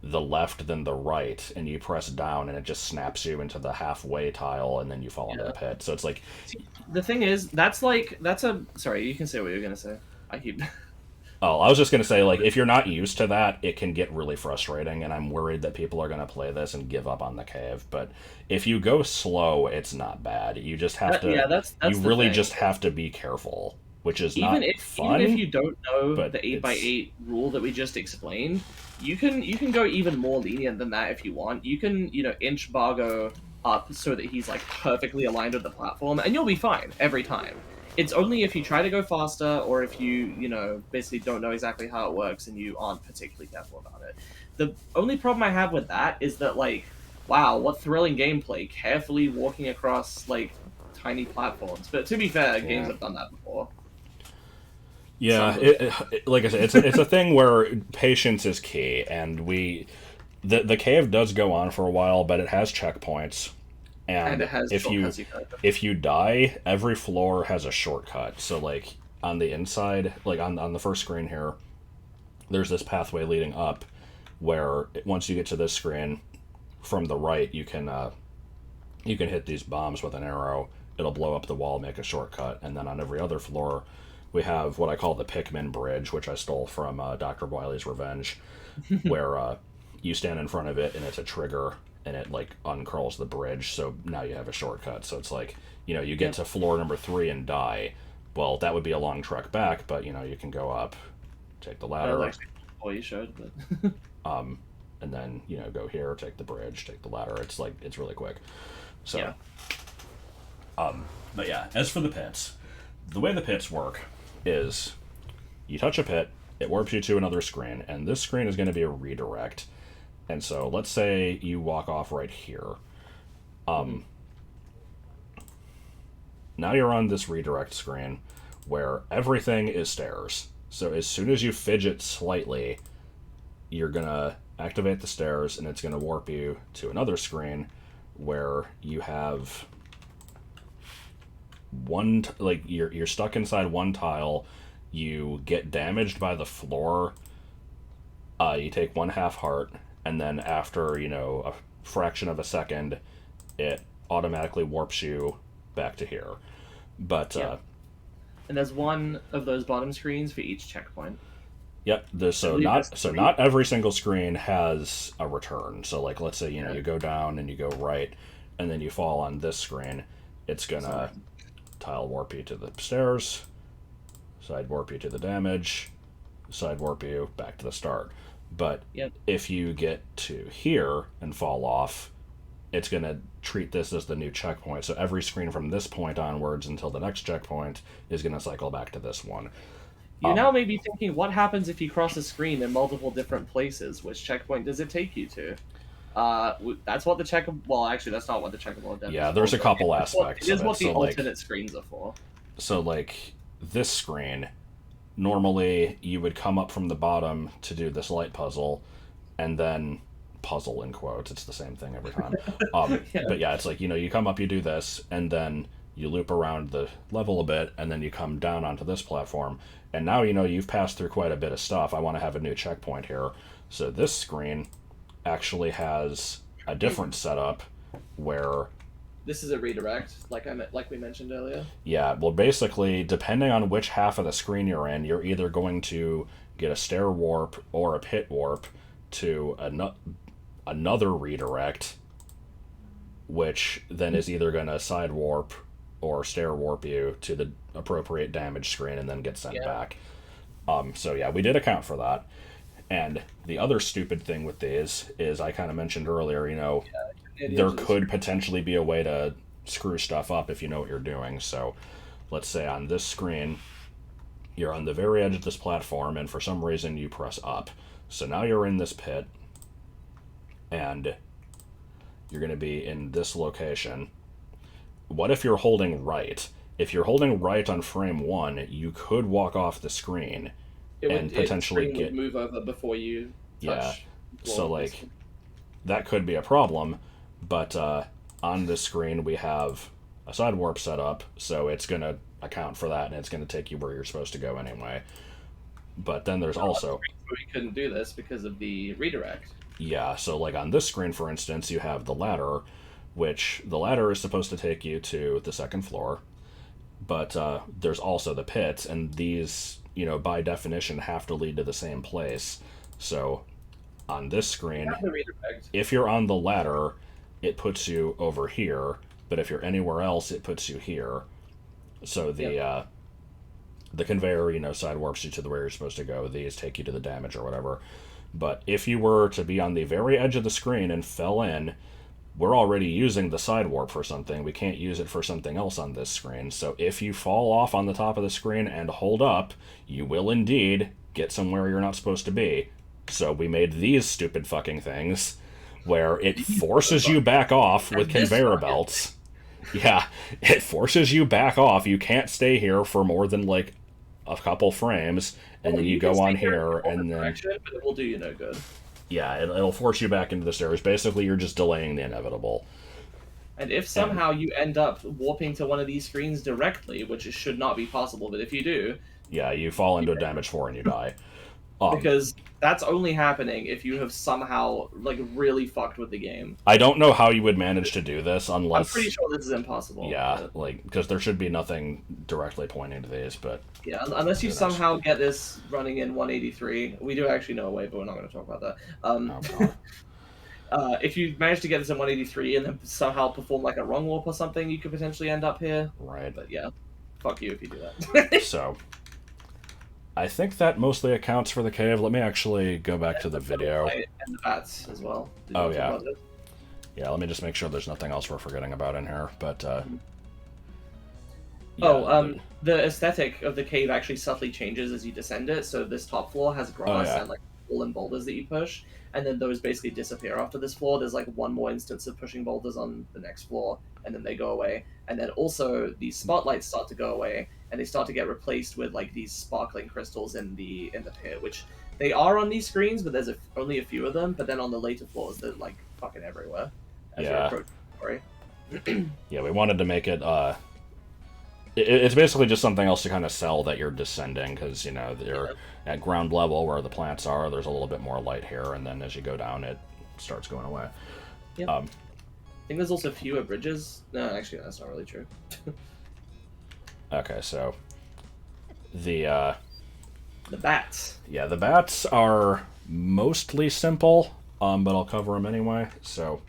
Speaker 1: the left than the right, and you press down and it just snaps you into the halfway tile and then you fall into the pit. So it's like
Speaker 2: the thing is sorry, you can say what you're gonna say. I keep
Speaker 1: Oh, I was just gonna say, like, if you're not used to that, it can get really frustrating, and I'm worried that people are gonna play this and give up on the cave. But if you go slow, it's not bad. You just have to,
Speaker 2: Yeah,
Speaker 1: you
Speaker 2: that's the
Speaker 1: really
Speaker 2: thing.
Speaker 1: just have to be careful, which is
Speaker 2: Even
Speaker 1: not
Speaker 2: if
Speaker 1: fun,
Speaker 2: you don't know
Speaker 1: but
Speaker 2: the 8 by
Speaker 1: it's
Speaker 2: 8 rule that we just explained, you can go even more lenient than that if you want. You can, inch Bargo up so that he's like perfectly aligned with the platform, and you'll be fine every time. It's only if you try to go faster, or if you basically don't know exactly how it works and you aren't particularly careful about it. The only problem I have with that is that, like, wow, what thrilling gameplay, carefully walking across like tiny platforms. But to be fair, games
Speaker 1: yeah.
Speaker 2: have done that before.
Speaker 1: Yeah,
Speaker 2: Some of them.
Speaker 1: like I said, it's a thing where patience is key, and the cave does go on for a while, but it has checkpoints,
Speaker 2: And
Speaker 1: and
Speaker 2: it has shortcuts you can open.
Speaker 1: if you die, every floor has a shortcut. So like on the inside, like on the first screen here, there's this pathway leading up, where once you get to this screen, from the right, you can hit these bombs with an arrow. It'll blow up the wall, make a shortcut, and then on every other floor, we have what I call the Pikmin Bridge, which I stole from Dr. Wily's Revenge, where you stand in front of it and it's a trigger and it like uncurls the bridge. So now you have a shortcut. So it's like, you get
Speaker 2: Yep.
Speaker 1: to floor number 3 and die. Well, that would be a long trek back, but you can go up, take the
Speaker 2: That was
Speaker 1: ladder,
Speaker 2: actually before you showed, but
Speaker 1: and then go here, take the bridge, take the ladder. It's like it's really quick. So,
Speaker 2: yeah.
Speaker 1: but yeah, as for the pits, the way the pits work is you touch a pit, it warps you to another screen, and this screen is going to be a redirect. And so let's say you walk off right here. Now you're on this redirect screen where everything is stairs. So as soon as you fidget slightly, you're going to activate the stairs, and it's going to warp you to another screen where you have like you're stuck inside one tile. You get damaged by the floor. You take 1/2 heart, and then after a fraction of a second, it automatically warps you back to here. But
Speaker 2: Yeah. And there's one of those bottom screens for each checkpoint.
Speaker 1: yep,
Speaker 2: I believe there's
Speaker 1: so
Speaker 2: 3.
Speaker 1: not every single screen has a return. So like let's say
Speaker 2: Yeah.
Speaker 1: you go down and you go right, and then you fall on this screen. It's
Speaker 2: Sorry.
Speaker 1: gonna tile warp you to the stairs, side warp you to the damage, side warp you back to the start. But
Speaker 2: Yep.
Speaker 1: if you get to here and fall off, it's going to treat this as the new checkpoint. So every screen from this point onwards until the next checkpoint is going to cycle back to this one.
Speaker 2: You now may be thinking, what happens if you cross a screen in multiple different places? Which checkpoint does it take you to? That's what the check. Well, actually, that's not what the checkable does.
Speaker 1: Yeah, there's a couple aspects
Speaker 2: It is
Speaker 1: of it.
Speaker 2: what the
Speaker 1: So like,
Speaker 2: alternate screens are for.
Speaker 1: so like this screen, normally you would come up from the bottom to do this light puzzle, and then puzzle in quotes. It's the same thing every time.
Speaker 2: Yeah.
Speaker 1: But yeah, it's like you come up, you do this, and then you loop around the level a bit, and then you come down onto this platform. And now you've passed through quite a bit of stuff. I want to have a new checkpoint here. So this screen actually has a different setup where
Speaker 2: This is a redirect, like we mentioned earlier.
Speaker 1: yeah, well basically depending on which half of the screen you're in, you're either going to get a stair warp or a pit warp to another redirect, which then is either going to side warp or stair warp you to the appropriate damage screen and then get sent back. So yeah, we did account for that. And the other stupid thing with these is I kind of mentioned earlier, there could potentially be a way to screw stuff up if you know what you're doing. So let's say on this screen, you're on the very edge of this platform, and for some reason you press up. So now you're in this pit, and you're going to be in this location. What if you're holding right? If you're holding right on frame 1, you could walk off the screen and potentially
Speaker 2: would move over before you touch.
Speaker 1: Yeah. So like that could be a problem, but on this screen we have a side warp set up, so it's going to account for that, and it's going to take you where you're supposed to go anyway. But then there's also
Speaker 2: we couldn't do this because of the redirect.
Speaker 1: yeah, so like on this screen for instance, you have the ladder, which the ladder is supposed to take you to the second floor, but there's also the pits, and these you know, by definition have to lead to the same place. So on this screen, if you're on the ladder, it puts you over here, but if you're anywhere else, it puts you here. So the conveyor, you know, side warps you to where you're supposed to go. These take you to the damage or whatever. But if you were to be on the very edge of the screen and fell in, we're already using the side warp for something. We can't use it for something else on this screen. So if you fall off on the top of the screen and hold up, you will indeed get somewhere you're not supposed to be. So we made these stupid fucking things where it forces you back off with conveyor belts. Yeah, it forces you back off. You can't stay here for more than like a couple frames, and then you go on here, and then
Speaker 2: but it will do you no good.
Speaker 1: Yeah, it'll force you back into the stairs. Basically, you're just delaying the inevitable.
Speaker 2: And if somehow you end up warping to one of these screens directly, which should not be possible, but if you do...
Speaker 1: Yeah, you fall into a damage 4 and you die.
Speaker 2: Because that's only happening if you have somehow, like, really fucked with the game.
Speaker 1: I don't know how you would manage to do this unless...
Speaker 2: I'm pretty sure this is impossible.
Speaker 1: Yeah, like, because there should be nothing directly pointing to these, but...
Speaker 2: Yeah, unless you somehow get this running in 183. We do actually know a way, but we're not going to talk about that.
Speaker 1: Oh, God.
Speaker 2: If you manage to get this in 183 and then somehow perform, like, a wrong warp or something, you could potentially end up here.
Speaker 1: Right.
Speaker 2: But, yeah, fuck you if you do that.
Speaker 1: So... I think that mostly accounts for the cave. Let me actually go back to the video.
Speaker 2: And the bats as well.
Speaker 1: Oh, yeah. Yeah, let me just make sure there's nothing else we're forgetting about in here. But,
Speaker 2: the aesthetic of the cave actually subtly changes as you descend it. So this top floor has grass and, like, fallen boulders that you push. And then those basically disappear after this floor. There's, like, one more instance of pushing boulders on the next floor, and then they go away. And then also, these spotlights start to go away, and they start to get replaced with, like, these sparkling crystals in the pit, which they are on these screens, but there's only a few of them. But then on the later floors, they're, like, fucking everywhere as you approach the story.
Speaker 1: Yeah, we wanted to make it, it's basically just something else to kind of sell that you're descending, because, you know, they're at ground level where the plants are, there's a little bit more light here, and then as you go down, it starts going away.
Speaker 2: Yep. I think there's also fewer bridges. No, actually, that's not really true.
Speaker 1: Okay, so the
Speaker 2: bats.
Speaker 1: Yeah, the bats are mostly simple, but I'll cover them anyway. So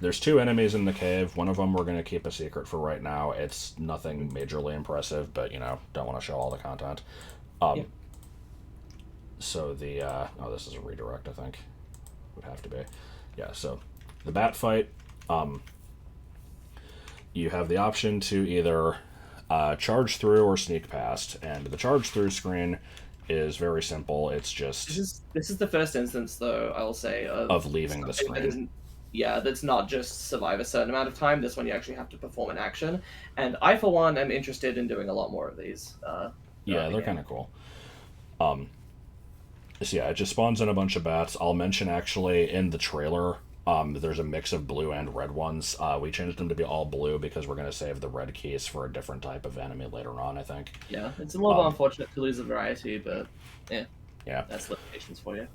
Speaker 1: there's 2 enemies in the cave. One of them we're going to keep a secret for right now. It's nothing majorly impressive, but, you know, don't want to show all the content. So the oh, this is a redirect, I think. Would have to be. Yeah, so the bat fight, you have the option to either charge through or sneak past, and the charge through screen is very simple. It's just
Speaker 2: this is the first instance, though, I'll say,
Speaker 1: of leaving the screen.
Speaker 2: That's not just survive a certain amount of time. This one you actually have to perform an action, and I, for one, am interested in doing a lot more of these.
Speaker 1: Yeah, they're kind of cool. So yeah, it just spawns in a bunch of bats. I'll mention, actually, in the trailer, there's a mix of blue and red ones. We changed them to be all blue because we're going to save the red keys for a different type of enemy later on, I think.
Speaker 2: Yeah, it's a little unfortunate to lose the variety, but yeah,
Speaker 1: yeah,
Speaker 2: that's limitations for you.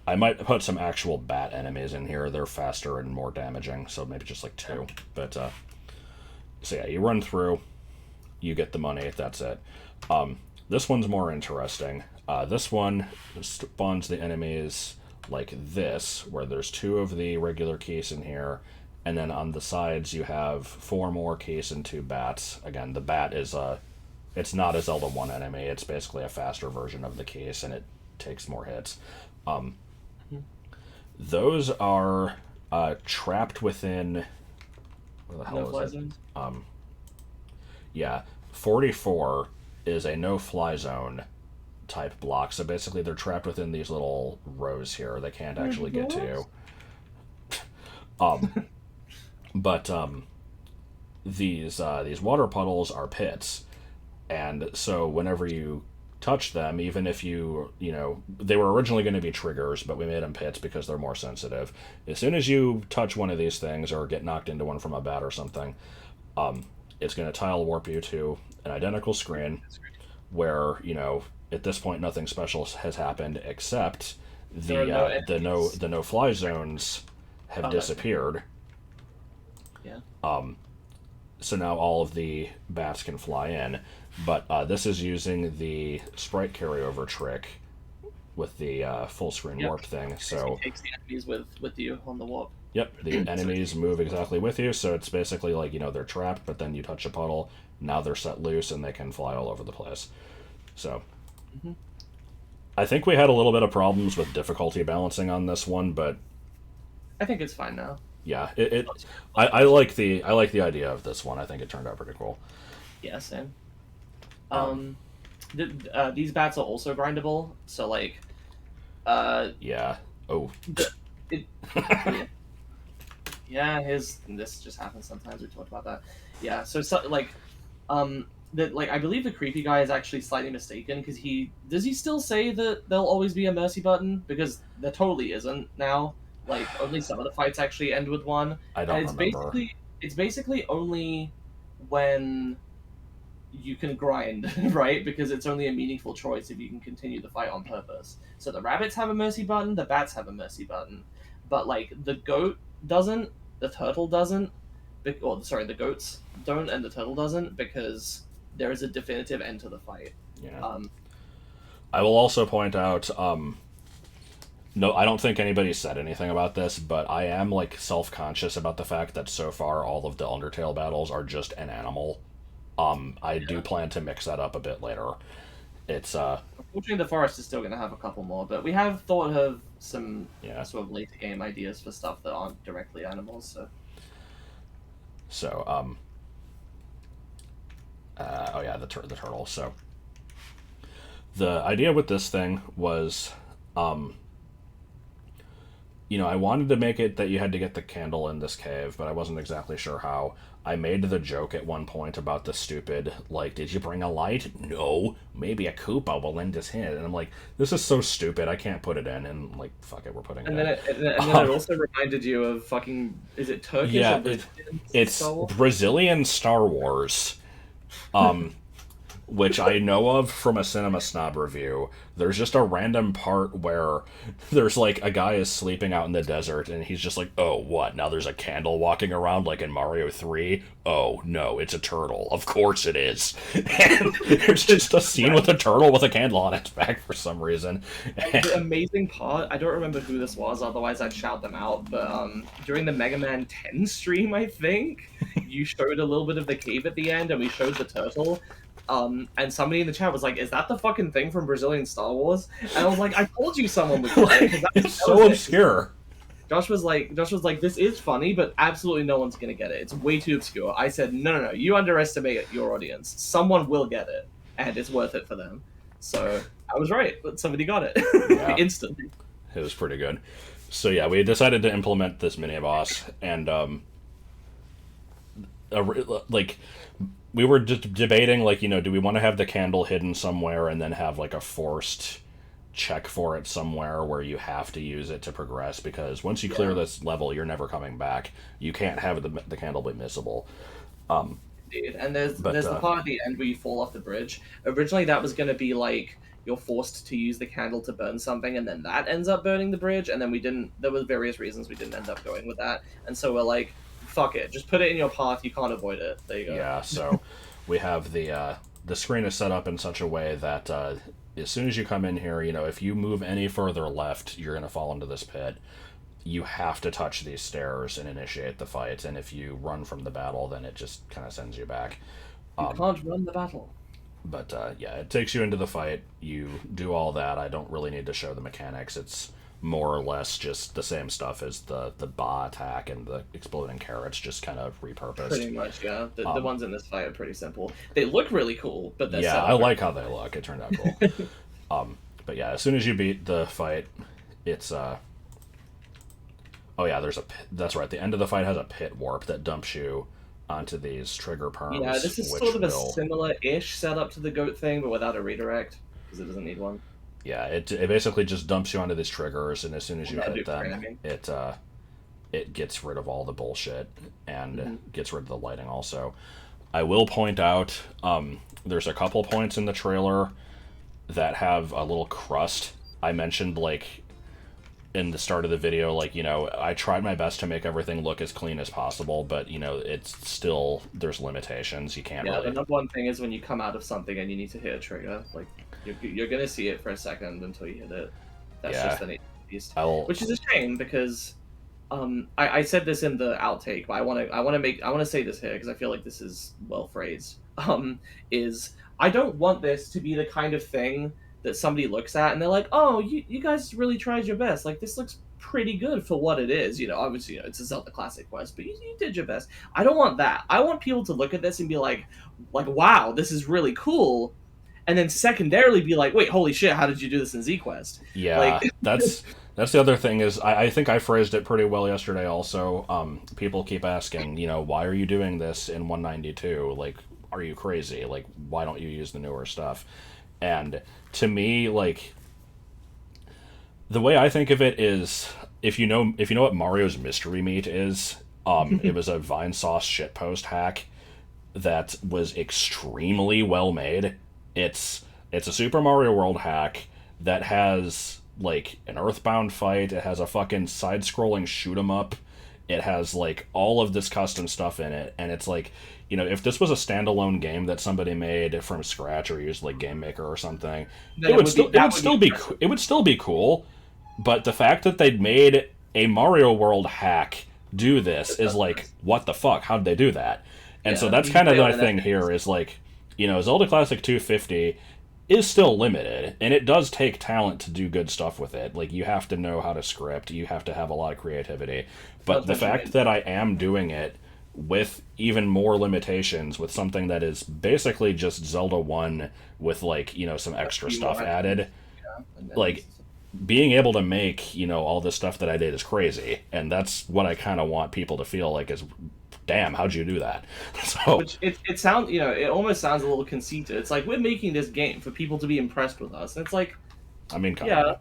Speaker 1: I might put some actual bat enemies in here. They're faster and more damaging, so maybe just like 2. But, so yeah, you run through, you get the money, that's it. This one's more interesting. This one spawns the enemies like this, where there's 2 of the regular keys in here, and then on the sides you have 4 more keys and 2 bats. Again, the bat is it's not a Zelda 1 enemy, it's basically a faster version of the keys, and it takes more hits. Those are trapped within... Where the hell is it? Yeah, 44 is a no-fly zone type block, so basically they're trapped within these little rows here. They can't actually get to you. But these water puddles are pits, and so whenever you touch them, even if you know, they were originally going to be triggers, but we made them pits because they're more sensitive. As soon as you touch one of these things or get knocked into one from a bat or something, it's going to tile warp you to an identical screen where, you know, at this point nothing special has happened except the no fly zones have disappeared.
Speaker 2: Yeah.
Speaker 1: So now all of the bats can fly in. But this is using the sprite carryover trick with the full screen warp thing. So
Speaker 2: he takes the enemies with you on the warp.
Speaker 1: Yep, the enemies move exactly with you, so it's basically like, they're trapped, but then you touch a puddle, now they're set loose, and they can fly all over the place. So, I think we had a little bit of problems with difficulty balancing on this one, but
Speaker 2: I think it's fine now.
Speaker 1: yeah, I like the idea of this one. I think it turned out pretty cool.
Speaker 2: Yeah, same. These bats are also grindable, so like,
Speaker 1: yeah. Oh.
Speaker 2: Yeah, this just happens sometimes. We talked about that. Yeah, so like, I believe the creepy guy is actually slightly mistaken because does he still say that there'll always be a mercy button, because there totally isn't now. Like, only some of the fights actually end with one.
Speaker 1: I don't
Speaker 2: remember. It's basically only when you can grind, right? Because it's only a meaningful choice if you can continue the fight on purpose. So the rabbits have a mercy button, the bats have a mercy button, but like the goat doesn't, the turtle doesn't, the goats don't, and the turtle doesn't, because there is a definitive end to the fight.
Speaker 1: Yeah. I will also point out, no, I don't think anybody said anything about this, but I am like self-conscious about the fact that so far all of the Undertale battles are just an animal. I do plan to mix that up a bit later. It's
Speaker 2: Unfortunately, the forest is still going to have a couple more, but we have thought of some sort of later game ideas for stuff that aren't directly animals.
Speaker 1: So oh yeah, the turtle. So the idea with this thing was, I wanted to make it that you had to get the candle in this cave, but I wasn't exactly sure how. I made the joke at one point about the stupid, like, did you bring a light? No. Maybe a Koopa will lend his hand. And I'm like, this is so stupid, I can't put it in. And, like, fuck it, we're putting it in.
Speaker 2: And then it also reminded you of fucking, is it Turkish or Brazilian?
Speaker 1: It's Brazilian Star Wars. Which I know of from a Cinema Snob review. There's just a random part where there's like a guy is sleeping out in the desert and he's just like, oh, what? Now there's a candle walking around like in Mario 3? Oh, no, it's a turtle. Of course it is. And there's just a scene with a turtle with a candle on its back for some reason.
Speaker 2: The amazing part, I don't remember who this was, otherwise I'd shout them out, but during the Mega Man 10 stream, I think, you showed a little bit of the cave at the end and we showed the turtle. And somebody in the chat was like, is that the fucking thing from Brazilian Star Wars? And I was like, I told you someone was like,
Speaker 1: it's so obscure.
Speaker 2: Josh was like, this is funny, but absolutely no one's gonna get it. It's way too obscure. I said, no, you underestimate your audience. Someone will get it, and it's worth it for them. So I was right, but somebody got it instantly.
Speaker 1: It was pretty good. So yeah, we decided to implement this mini boss, and we were just debating, like, do we want to have the candle hidden somewhere and then have, like, a forced check for it somewhere where you have to use it to progress? Because once you clear this level, you're never coming back. You can't have the candle be missable.
Speaker 2: Indeed. And there's the part at the end where you fall off the bridge. Originally, that was going to be, like, you're forced to use the candle to burn something, and then that ends up burning the bridge, and then we didn't... There were various reasons we didn't end up going with that. And so we're like, fuck it, just put it in your path, you can't avoid it. There you go.
Speaker 1: Yeah, so we have the screen is set up in such a way that as soon as you come in here, if you move any further left, you're going to fall into this pit. You have to touch these stairs and initiate the fight, and if you run from the battle, then it just kind of sends you back.
Speaker 2: You can't run the battle.
Speaker 1: But yeah, it takes you into the fight. You do all that. I don't really need to show the mechanics. It's more or less just the same stuff as the Ba attack and the exploding carrots, just kind of repurposed.
Speaker 2: Pretty much, yeah. The ones in this fight are pretty simple. They look really cool, but they're
Speaker 1: I like how they look. It turned out cool. But yeah, as soon as you beat the fight, it's oh yeah, there's a pit. That's right. The end of the fight has a pit warp that dumps you onto these trigger perms.
Speaker 2: Yeah, this is sort of a similar-ish setup to the goat thing, but without a redirect, because it doesn't need one.
Speaker 1: Yeah, it basically just dumps you onto these triggers, and as soon as you hit them, it gets rid of all the bullshit and gets rid of the lighting also. I will point out, there's a couple points in the trailer that have a little crust. I mentioned, like, in the start of the video, like, I tried my best to make everything look as clean as possible, but, it's still, there's limitations. You can't
Speaker 2: Yeah, the
Speaker 1: really...
Speaker 2: number one thing is when you come out of something and you need to hit a trigger, like, you're gonna see it for a second until you hit it. That's
Speaker 1: Yeah.
Speaker 2: just the nature of the beast.
Speaker 1: I'll...
Speaker 2: Which is a shame because I said this in the outtake, but I want to say this here because I feel like this is well phrased. Is I don't want this to be the kind of thing that somebody looks at and they're like, oh, you guys really tried your best. Like, this looks pretty good for what it is. Obviously, it's a Zelda classic quest, but you did your best. I don't want that. I want people to look at this and be like, wow, this is really cool. And then secondarily be like, wait, holy shit, how did you do this in Z-Quest?
Speaker 1: Yeah,
Speaker 2: Like,
Speaker 1: that's the other thing is I think I phrased it pretty well yesterday also. People keep asking, why are you doing this in 192? Like, are you crazy? Like, why don't you use the newer stuff? And to me, like, the way I think of it is, if you know what Mario's Mystery Meat is, it was a Vinesauce shitpost hack that was extremely well made. It's a Super Mario World hack that has, like, an Earthbound fight. It has a fucking side-scrolling shoot 'em up. It has, like, all of this custom stuff in it, and it's like, if this was a standalone game that somebody made from scratch or used, like, Game Maker or something, it would still be cool. But the fact that they'd made a Mario World hack do this is like, what the fuck? How'd they do that? And so that's kind of my thing here is, like, Zelda Classic 250 is still limited, and it does take talent to do good stuff with it. Like, you have to know how to script, you have to have a lot of creativity. But the fact that I am doing it with even more limitations, with something that is basically just Zelda 1 with, like, some extra stuff added, like, being able to make, all this stuff that I did is crazy. And that's what I kind of want people to feel like is, damn, how'd you do that? So,
Speaker 2: which it sounds, it almost sounds a little conceited. It's like, we're making this game for people to be impressed with us. And it's like,
Speaker 1: I mean,
Speaker 2: yeah,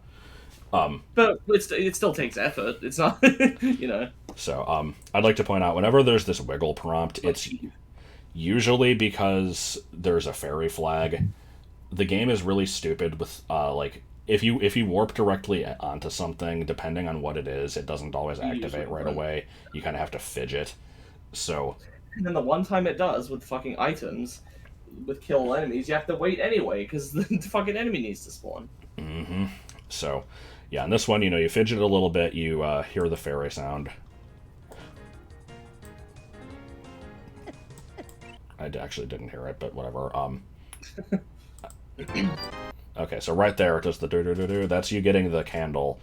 Speaker 2: but it still takes effort. It's not,
Speaker 1: So, I'd like to point out, whenever there's this wiggle prompt, it's usually because there's a fairy flag. The game is really stupid with, like, if you warp directly onto something, depending on what it is, it doesn't always activate right away. You kind of have to fidget. So,
Speaker 2: and then the one time it does with fucking items, with kill enemies, you have to wait anyway because the fucking enemy needs to spawn.
Speaker 1: Mm-hmm. So, yeah, in this one, you fidget a little bit, you hear the fairy sound. I actually didn't hear it, but whatever. Okay, so right there, it does the do-do-do-do. That's you getting the candle.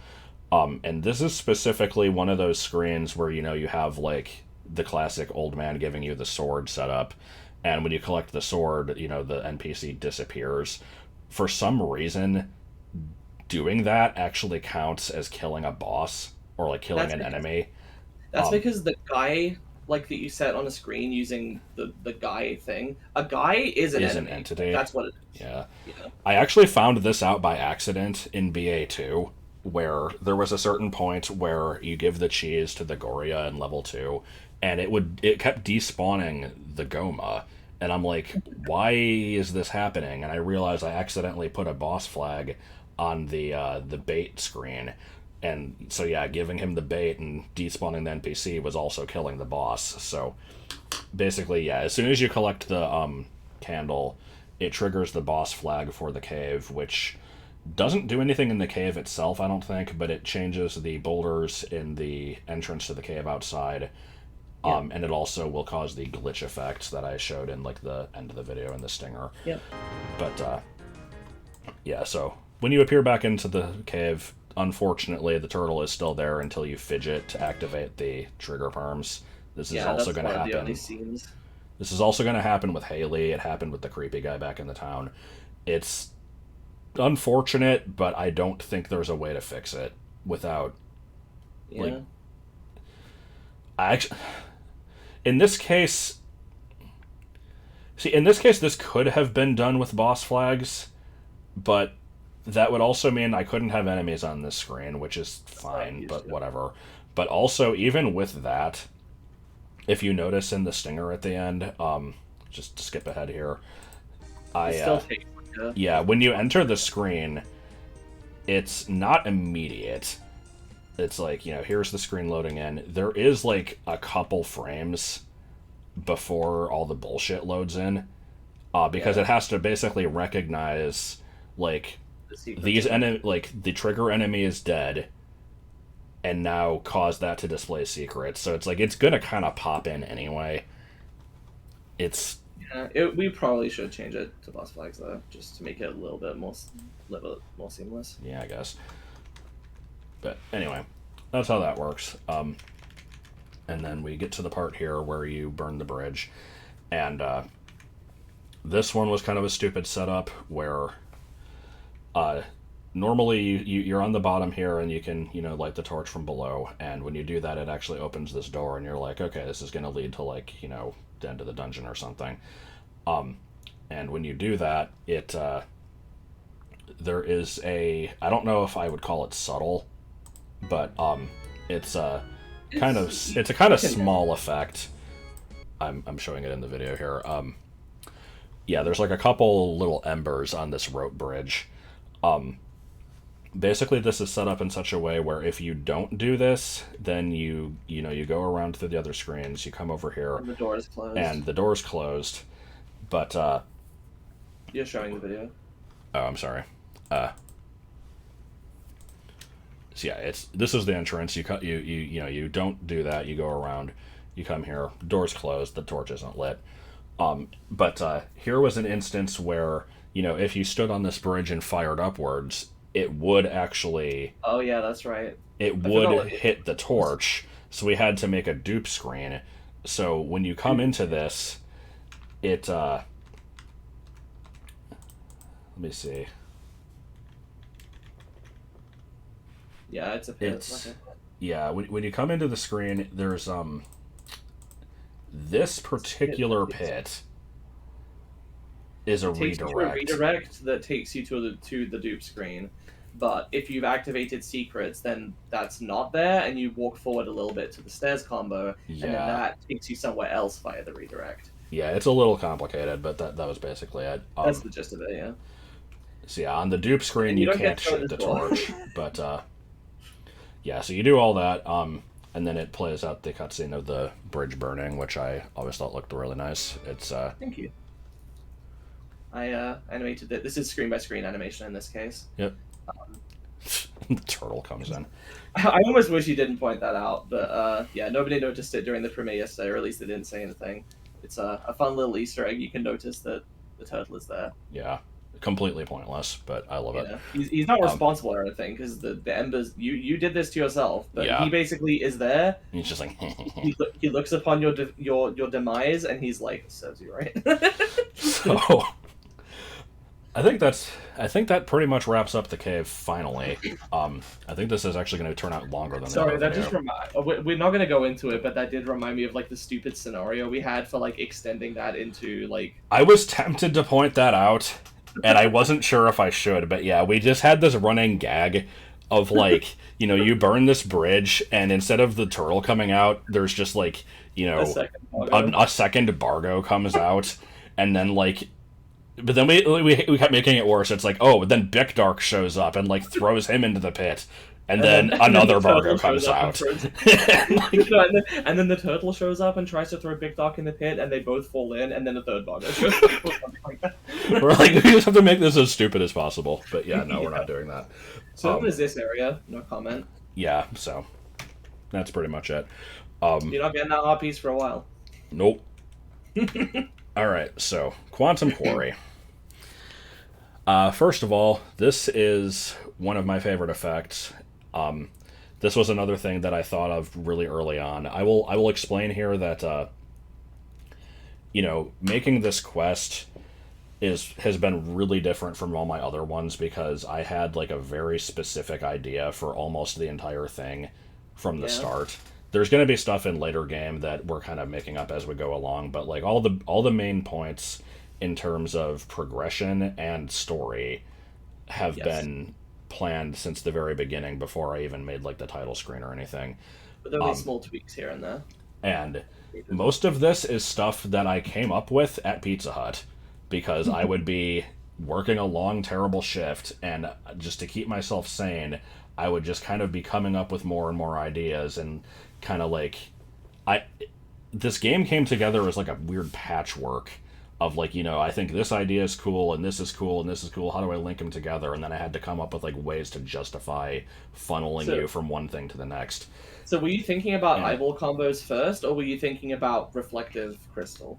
Speaker 1: And this is specifically one of those screens where, you have, like, the classic old man giving you the sword setup. And when you collect the sword, the NPC disappears. For some reason, doing that actually counts as killing a boss, or, like, killing an enemy.
Speaker 2: That's because the guy, like, that you set on a screen using the guy thing, a guy is an
Speaker 1: entity.
Speaker 2: That's what it is.
Speaker 1: Yeah. I actually found this out by accident in BA2, where there was a certain point where you give the cheese to the Goria in level 2, and it kept despawning the Goma, and I'm like, why is this happening? And I realized I accidentally put a boss flag on the bait screen. And so, yeah, giving him the bait and despawning the NPC was also killing the boss. So, basically, yeah, as soon as you collect the candle, it triggers the boss flag for the cave, which doesn't do anything in the cave itself, I don't think, but it changes the boulders in the entrance to the cave outside. And it also will cause the glitch effects that I showed in, like, the end of the video in the stinger.
Speaker 2: Yep.
Speaker 1: But, yeah, so when you appear back into the cave, unfortunately, the turtle is still there until you fidget to activate the trigger perms. This is also going to happen. This is also going to happen with Haley. It happened with the creepy guy back in the town. It's unfortunate, but I don't think there's a way to fix it without, like, in this case, this could have been done with boss flags, but that would also mean I couldn't have enemies on this screen, which is fine, but whatever. But also, even with that, if you notice in the stinger at the end, just to skip ahead here, when you enter the screen, it's not immediate. it's like, here's the screen loading in. There is like a couple frames before all the bullshit loads in, because it has to basically recognize like the trigger enemy is dead, and now cause that to display secrets. So it's like it's gonna kind of pop in anyway. It's
Speaker 2: we probably should change it to boss flags though, just to make it a little bit more seamless.
Speaker 1: Yeah, I guess. But anyway, that's how that works. And then we get to the part here where you burn the bridge, and this one was kind of a stupid setup where normally you're on the bottom here and you can light the torch from below, and when you do that it actually opens this door and you're like, okay, this is going to lead to like the end of the dungeon or something. And when you do that, it there is a, I don't know if I would call it subtle, but it's a kind of small effect. I'm showing it in the video here. Yeah, there's like a couple little embers on this rope bridge. Basically this is set up in such a way where if you don't do this, then you go around through the other screens, you come over here,
Speaker 2: and the door is closed.
Speaker 1: But
Speaker 2: you're showing the video.
Speaker 1: Oh, I'm sorry. So yeah, this is the entrance. You don't do that. You go around, you come here, door's closed, the torch isn't lit. But here was an instance where if you stood on this bridge and fired upwards, it would actually...
Speaker 2: Oh, yeah, that's right.
Speaker 1: It would hit the torch, so we had to make a dupe screen. So when you come into this, it... let me see.
Speaker 2: Yeah, it's a pit.
Speaker 1: Yeah, when you come into the screen, there's... this particular pit is a redirect.
Speaker 2: A redirect that takes you to the dupe screen. But if you've activated secrets, then that's not there, and you walk forward a little bit to the stairs combo, and then that takes you somewhere else via the redirect.
Speaker 1: Yeah, it's a little complicated, but that was basically it.
Speaker 2: That's the gist of it, yeah.
Speaker 1: So yeah, on the dupe screen you can't shoot the torch, but yeah, so you do all that, and then it plays out the cutscene of the bridge burning, which I always thought looked really nice. It's
Speaker 2: Thank you. I animated it. This is screen-by-screen animation in this case.
Speaker 1: Yep. The turtle comes in.
Speaker 2: I almost wish you didn't point that out, but yeah, nobody noticed it during the premiere yesterday, or at least they didn't say anything. It's a fun little Easter egg. You can notice that the turtle is there.
Speaker 1: Yeah, completely pointless, but I love it.
Speaker 2: He's not responsible or anything, because the embers, you did this to yourself, but he basically is there.
Speaker 1: He's just like...
Speaker 2: he looks upon your demise, and he's like, serves you right.
Speaker 1: So... I think that pretty much wraps up the cave. Finally, I think this is actually going to turn out longer than.
Speaker 2: Sorry, that just we're not going to go into it, but that did remind me of like the stupid scenario we had for like extending that into like.
Speaker 1: I was tempted to point that out, and I wasn't sure if I should, but yeah, we just had this running gag of like you burn this bridge, and instead of the turtle coming out, there's just like a second Bargo comes out, and then like. But then we kept making it worse. It's like, oh, but then Bickdark shows up and like throws him into the pit, and then another Bargo comes out.
Speaker 2: And then the turtle shows up and tries to throw Bickdark in the pit, and they both fall in, and then a third Bargo shows up. Or something like that.
Speaker 1: We're like, we just have to make this as stupid as possible. But yeah, no, we're not doing that.
Speaker 2: So is this area? No comment.
Speaker 1: Yeah, so that's pretty much it.
Speaker 2: You're not getting that art piece for a while.
Speaker 1: Nope. All right, so Quantum Quarry. First of all, this is one of my favorite effects. This was another thing that I thought of really early on. I will explain here that making this quest has been really different from all my other ones because I had like a very specific idea for almost the entire thing from the start. There's going to be stuff in later game that we're kind of making up as we go along, but like all the main points in terms of progression and story have been planned since the very beginning before I even made like the title screen or anything.
Speaker 2: But there'll be small tweaks here and there.
Speaker 1: And most of this is stuff that I came up with at Pizza Hut because I would be working a long, terrible shift, and just to keep myself sane, I would just kind of be coming up with more and more ideas, and kind of like, I this game came together as like a weird patchwork of like, I think this idea is cool and this is cool and this is cool. How do I link them together? And then I had to come up with like ways to justify funneling you from one thing to the next.
Speaker 2: So were you thinking about eyeball combos first, or were you thinking about reflective crystal?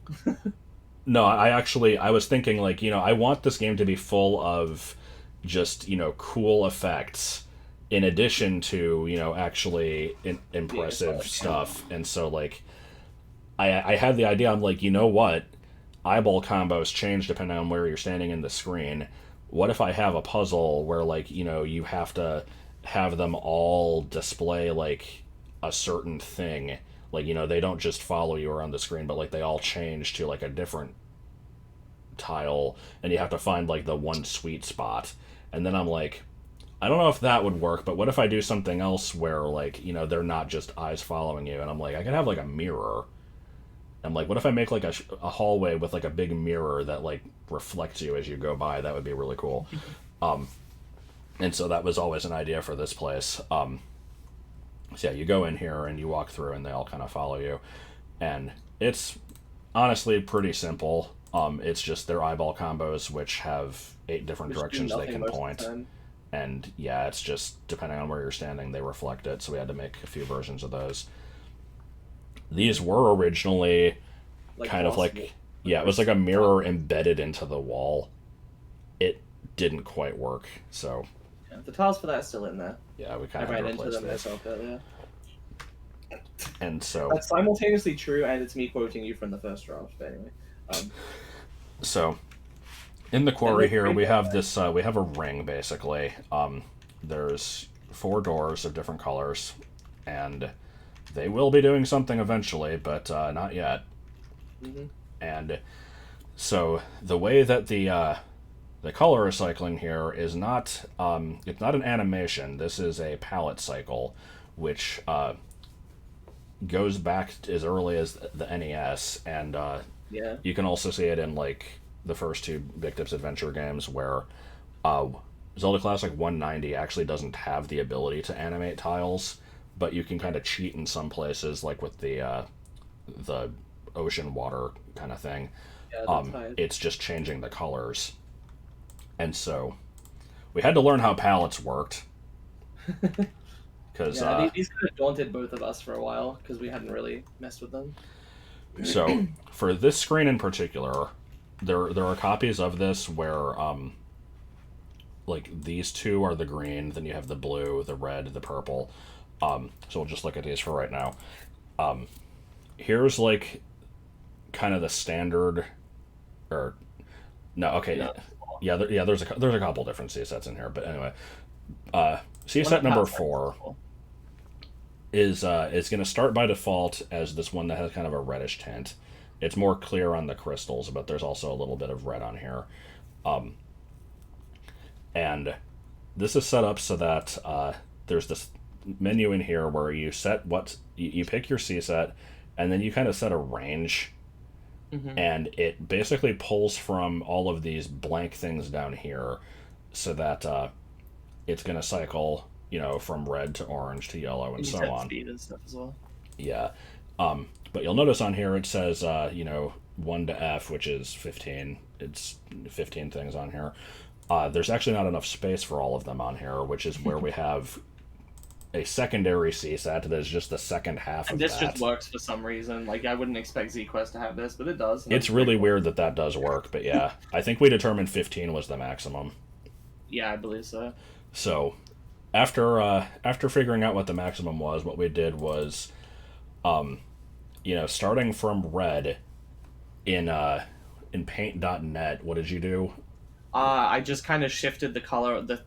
Speaker 1: No, I was thinking like, I want this game to be full of just, cool effects in addition to, actually impressive stuff. And so like, I had the idea, I'm like, you know what? Eyeball combos change depending on where you're standing in the screen. What if I have a puzzle where like, you have to have them all display like a certain thing? Like, they don't just follow you around the screen, but like they all change to like a different tile, and you have to find like the one sweet spot. And then I'm like, I don't know if that would work, but what if I do something else where like, they're not just eyes following you? And I'm like, I could have like a mirror. I'm like, what if I make like a hallway with like a big mirror that like reflects you as you go by? That would be really cool. And so that was always an idea for this place. So yeah, you go in here and you walk through and they all kind of follow you. And it's honestly pretty simple. It's just their eyeball combos, which have 8 different directions they can point. And yeah, it's just depending on where you're standing, they reflect it. So we had to make a few versions of those. These were originally like kind of like, it was like a mirror embedded into the wall. It didn't quite work, so...
Speaker 2: Yeah, the tiles for that are still in there.
Speaker 1: Yeah, we kind of
Speaker 2: ran into them myself earlier.
Speaker 1: And so...
Speaker 2: That's simultaneously true, and it's me quoting you from the first draft, but anyway.
Speaker 1: So, in the quarry here, we have this, we have a ring, basically. There's 4 doors of different colors, and... they will be doing something eventually, but not yet. Mm-hmm. And so the way that the color recycling here is not, it's not an animation. This is a palette cycle, which goes back as early as the NES, and you can also see it in like the first 2 Big Tips Adventure games, where Zelda Classic 190 actually doesn't have the ability to animate tiles. But you can kind of cheat in some places, like with the ocean water kind of thing. Yeah, it's just changing the colors. And so we had to learn how palettes worked.
Speaker 2: Cause, these kind of daunted both of us for a while, because we hadn't really messed with them.
Speaker 1: So for this screen in particular, there are copies of this where like these 2 are the green, then you have the blue, the red, the purple. So we'll just look at these for right now. Here's like kind of the standard, or no, okay, there's a couple different C sets in here, but anyway, C set number 4 is going to start by default as this one that has kind of a reddish tint. It's more clear on the crystals, but there's also a little bit of red on here, and this is set up so that there's this menu in here where you set you pick your C set, and then you kind of set a range, and it basically pulls from all of these blank things down here, so that it's going to cycle, from red to orange to yellow and so on.
Speaker 2: Speed and stuff as well.
Speaker 1: Yeah, but you'll notice on here it says 1 to F, which is 15. It's 15 things on here. There's actually not enough space for all of them on here, which is where we have a secondary C set that is just the second half of that.
Speaker 2: This just works for some reason. Like, I wouldn't expect ZQuest to have this, but it does.
Speaker 1: It's really weird that does work, but yeah. I think we determined 15 was the maximum.
Speaker 2: Yeah, I believe so.
Speaker 1: So, after figuring out what the maximum was, what we did was, starting from red in paint.net, what did you do?
Speaker 2: I just kind of shifted the color, the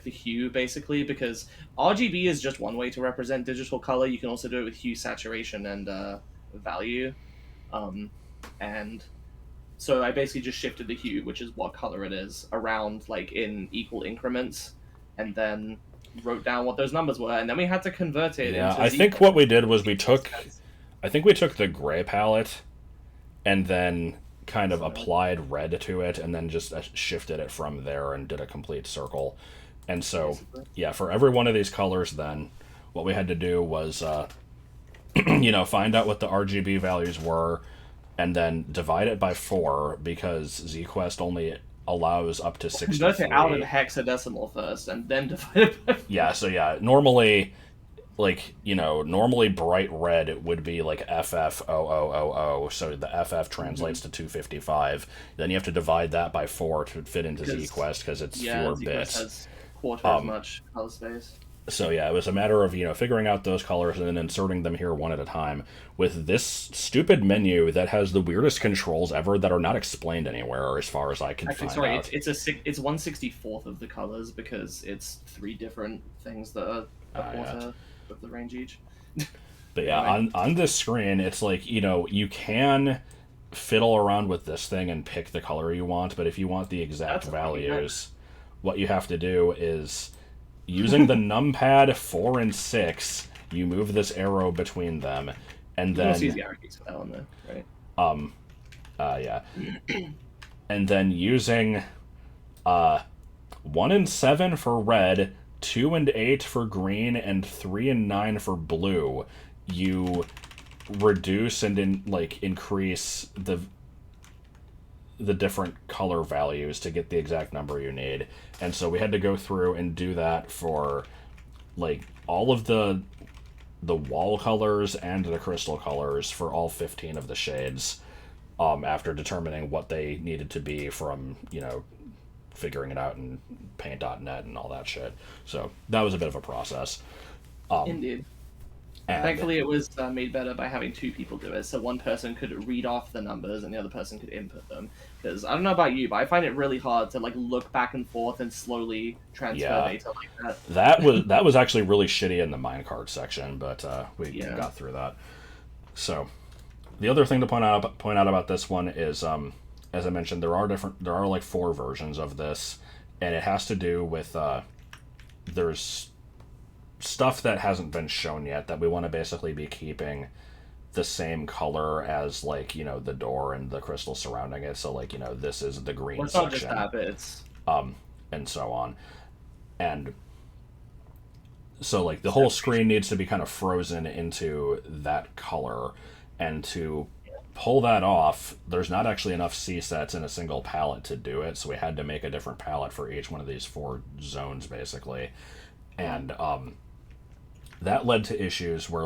Speaker 2: hue, basically, because RGB is just one way to represent digital color. You can also do it with hue, saturation, and value. And so I basically just shifted the hue, which is what color it is, around like in equal increments, and then wrote down what those numbers were, and then we had to convert it.
Speaker 1: Yeah, I think what we did was we took the gray palette, and then kind of applied red to it, and then just shifted it from there and did a complete circle. And so,
Speaker 2: basically.
Speaker 1: yeah, for every one of these colors, then what we had to do was, find out what the RGB values were, and then divide it by 4 because ZQuest only allows up to
Speaker 2: Convert it out in
Speaker 1: 63.
Speaker 2: hexadecimal first, and then divide it by.
Speaker 1: Yeah, so yeah, normally, normally bright red would be like FF0000, so the FF translates to 255. Then you have to divide that by 4 to fit into ZQuest because it's fewer
Speaker 2: ZQuest
Speaker 1: bits.
Speaker 2: has quarter as much color space.
Speaker 1: So yeah, it was a matter of, figuring out those colors and then inserting them here one at a time with this stupid menu that has the weirdest controls ever that are not explained anywhere as far as I can find out.
Speaker 2: It's 1/64th of the colors because it's 3 different things that are a quarter of the range each.
Speaker 1: But yeah, on this screen, it's like, you can fiddle around with this thing and pick the color you want, but if you want the exact values, what you have to do is, using the numpad 4 and 6, you move this arrow between them, and then
Speaker 2: use the arrow keys for that one though, right?
Speaker 1: yeah. And then using 1 and 7 for red, 2 and 8 for green, and 3 and 9 for blue, you reduce and increase the different color values to get the exact number you need. And so we had to go through and do that for all of the wall colors and the crystal colors for all 15 of the shades, after determining what they needed to be from figuring it out in paint.net and all that shit. So that was a bit of a process.
Speaker 2: Indeed.
Speaker 1: And
Speaker 2: thankfully, it was made better by having 2 people do it, so one person could read off the numbers and the other person could input them. Because I don't know about you, but I find it really hard to look back and forth and slowly transfer data like that.
Speaker 1: That was actually really shitty in the minecart section, but we got through that. So the other thing to point out about this one is, as I mentioned, there are 4 versions of this, and it has to do with there's stuff that hasn't been shown yet that we want to basically be keeping the same color as the door and the crystal surrounding it. So this is the green section.
Speaker 2: It's not just that, it's
Speaker 1: and so on. And so the whole screen needs to be kind of frozen into that color, and to pull that off, there's not actually enough C sets in a single palette to do it, so we had to make a different palette for each one of these 4 zones basically. And that led to issues where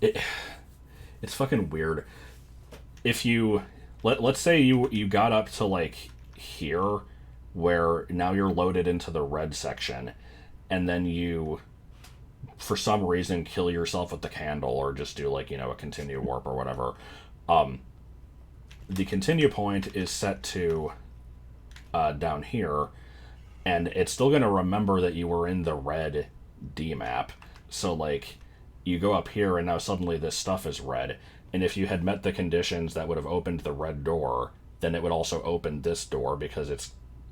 Speaker 1: it's fucking weird. If you let's say you got up to here, where now you're loaded into the red section, and then you for some reason kill yourself with the candle, or just do a continue warp or whatever, the continue point is set to down here, and it's still going to remember that you were in the red D map. So you go up here and now suddenly this stuff is red, and if you had met the conditions that would have opened the red door, then it would also open this door because it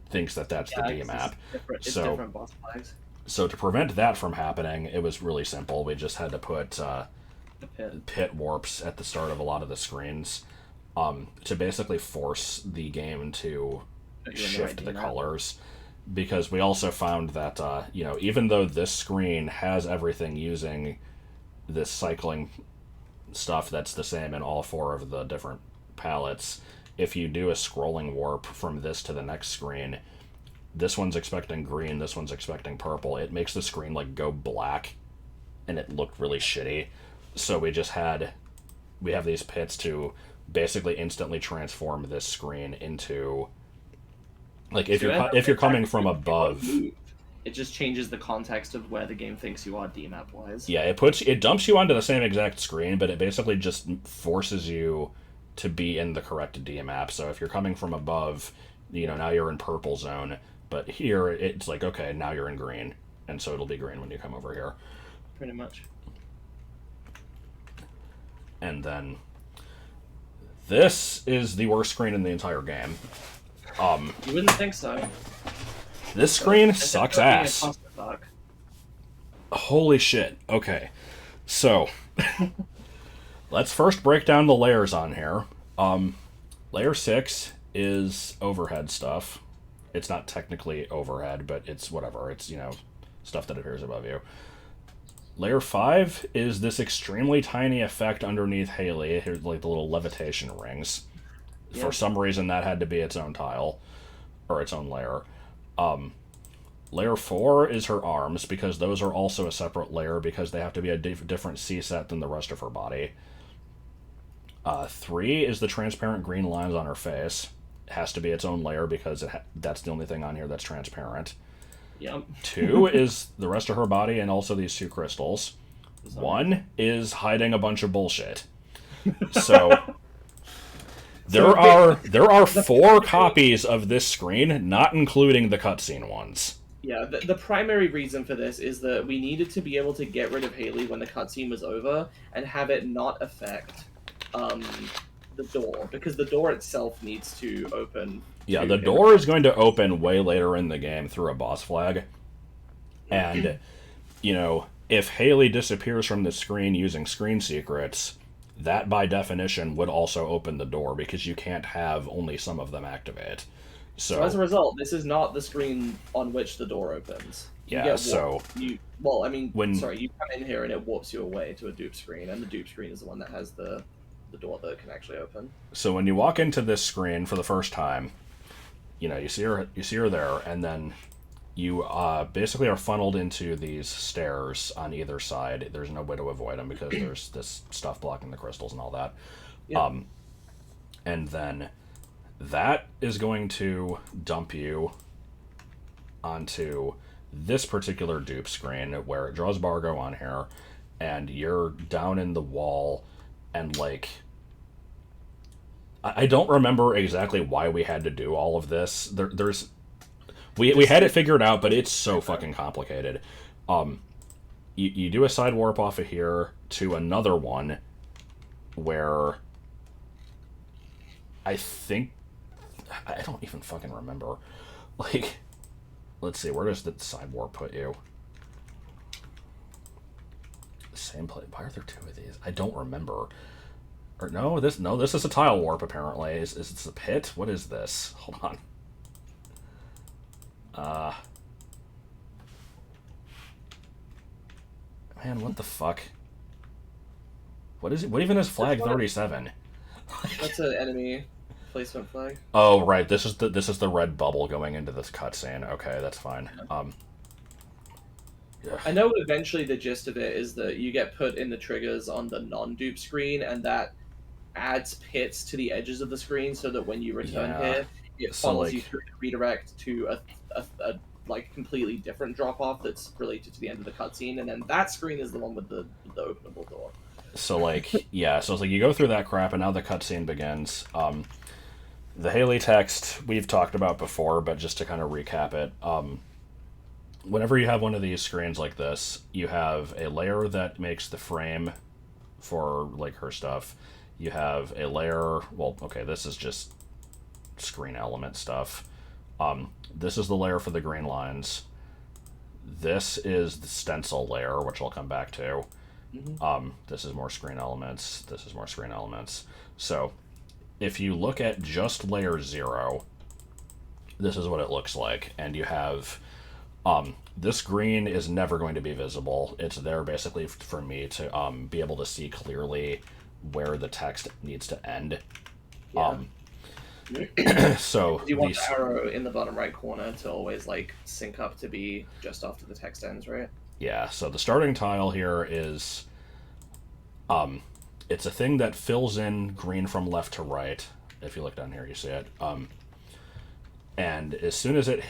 Speaker 1: thinks that that's the D map.
Speaker 2: It's different boss flags.
Speaker 1: So to prevent that from happening, it was really simple. We just had to put pit warps at the start of a lot of the screens, to basically force the game to shift the colors. Because we also found that, even though this screen has everything using this cycling stuff that's the same in all 4 of the different palettes, if you do a scrolling warp from this to the next screen, this one's expecting green, this one's expecting purple, it makes the screen go black, and it looked really shitty. So we have these pits to basically instantly transform this screen into... if you're coming from above,
Speaker 2: it just changes the context of where the game thinks you are DMAP wise.
Speaker 1: Yeah, it dumps you onto the same exact screen, but it basically just forces you to be in the correct DMAP. So if you're coming from above, now you're in purple zone, but here it's okay, now you're in green, and so it'll be green when you come over here.
Speaker 2: Pretty much.
Speaker 1: And then this is the worst screen in the entire game.
Speaker 2: You wouldn't think so.
Speaker 1: This screen sucks ass. Holy shit. Okay. So, let's first break down the layers on here. Layer 6 is overhead stuff. it's not technically overhead, but it's whatever. It's, stuff that appears above you. Layer 5 is this extremely tiny effect underneath Haley. Here's like the little levitation rings. Yeah. For some reason, that had to be its own tile, or its own layer. Layer 4 is her arms, because those are also a separate layer, because they have to be a different C-set than the rest of her body. 3 is the transparent green lines on her face. It has to be its own layer, because that's the only thing on here that's transparent.
Speaker 2: Yep.
Speaker 1: 2 is the rest of her body, and also these 2 crystals. 1 is hiding a bunch of bullshit. So there are 4 copies of this screen, not including the cutscene ones.
Speaker 2: Yeah, the primary reason for this is that we needed to be able to get rid of Haley when the cutscene was over and have it not affect the door, because the door itself needs to open.
Speaker 1: Yeah, the door is going to open way later in the game through a boss flag. And, if Haley disappears from the screen using screen secrets, that by definition would also open the door, because you can't have only some of them activate. So
Speaker 2: as a result, this is not the screen on which the door opens.
Speaker 1: Yeah, so
Speaker 2: you come in here and it warps you away to a dupe screen, and the dupe screen is the one that has the door that can actually open.
Speaker 1: So when you walk into this screen for the first time, you see her there, and then you basically are funneled into these stairs on either side. There's no way to avoid them because there's this stuff blocking the crystals and all that. Yep. And then that is going to dump you onto this particular dupe screen where it draws Bargo on here, and you're down in the wall, and I don't remember exactly why we had to do all of this. We had it figured out, but it's so fucking complicated. You do a side warp off of here to another one where I don't even fucking remember. Let's see, where does the side warp put you? Same place. Why are there 2 of these? I don't remember. Or this is a tile warp, apparently. Is this a pit? What is this? Hold on. Man, what the fuck? What is it? What even is flag 37?
Speaker 2: That's an enemy placement flag.
Speaker 1: Oh, right. This is the red bubble going into this cutscene. Okay, that's fine. Yeah.
Speaker 2: I know eventually the gist of it is that you get put in the triggers on the non-dupe screen, and that adds pits to the edges of the screen so that when you return here, it follows you through the redirect to a completely different drop-off that's related to the end of the cutscene, and then that screen is the one with the openable door.
Speaker 1: So, you go through that crap, and now the cutscene begins. The Haley text we've talked about before, but just to kind of recap it, whenever you have one of these screens like this, you have a layer that makes the frame for, her stuff. You have a layer, this is just screen element stuff. This is the layer for the green lines. This is the stencil layer, which I'll come back to. Mm-hmm. This is more screen elements. This is more screen elements. So, if you look at just layer 0, this is what it looks like. And you have... this green is never going to be visible. It's there basically for me to be able to see clearly where the text needs to end.
Speaker 2: Yeah.
Speaker 1: So
Speaker 2: you want the arrow in the bottom right corner to always sync up to be just after the text ends, right?
Speaker 1: Yeah, so the starting tile here is it's a thing that fills in green from left to right. If you look down here, you see it. And as soon as it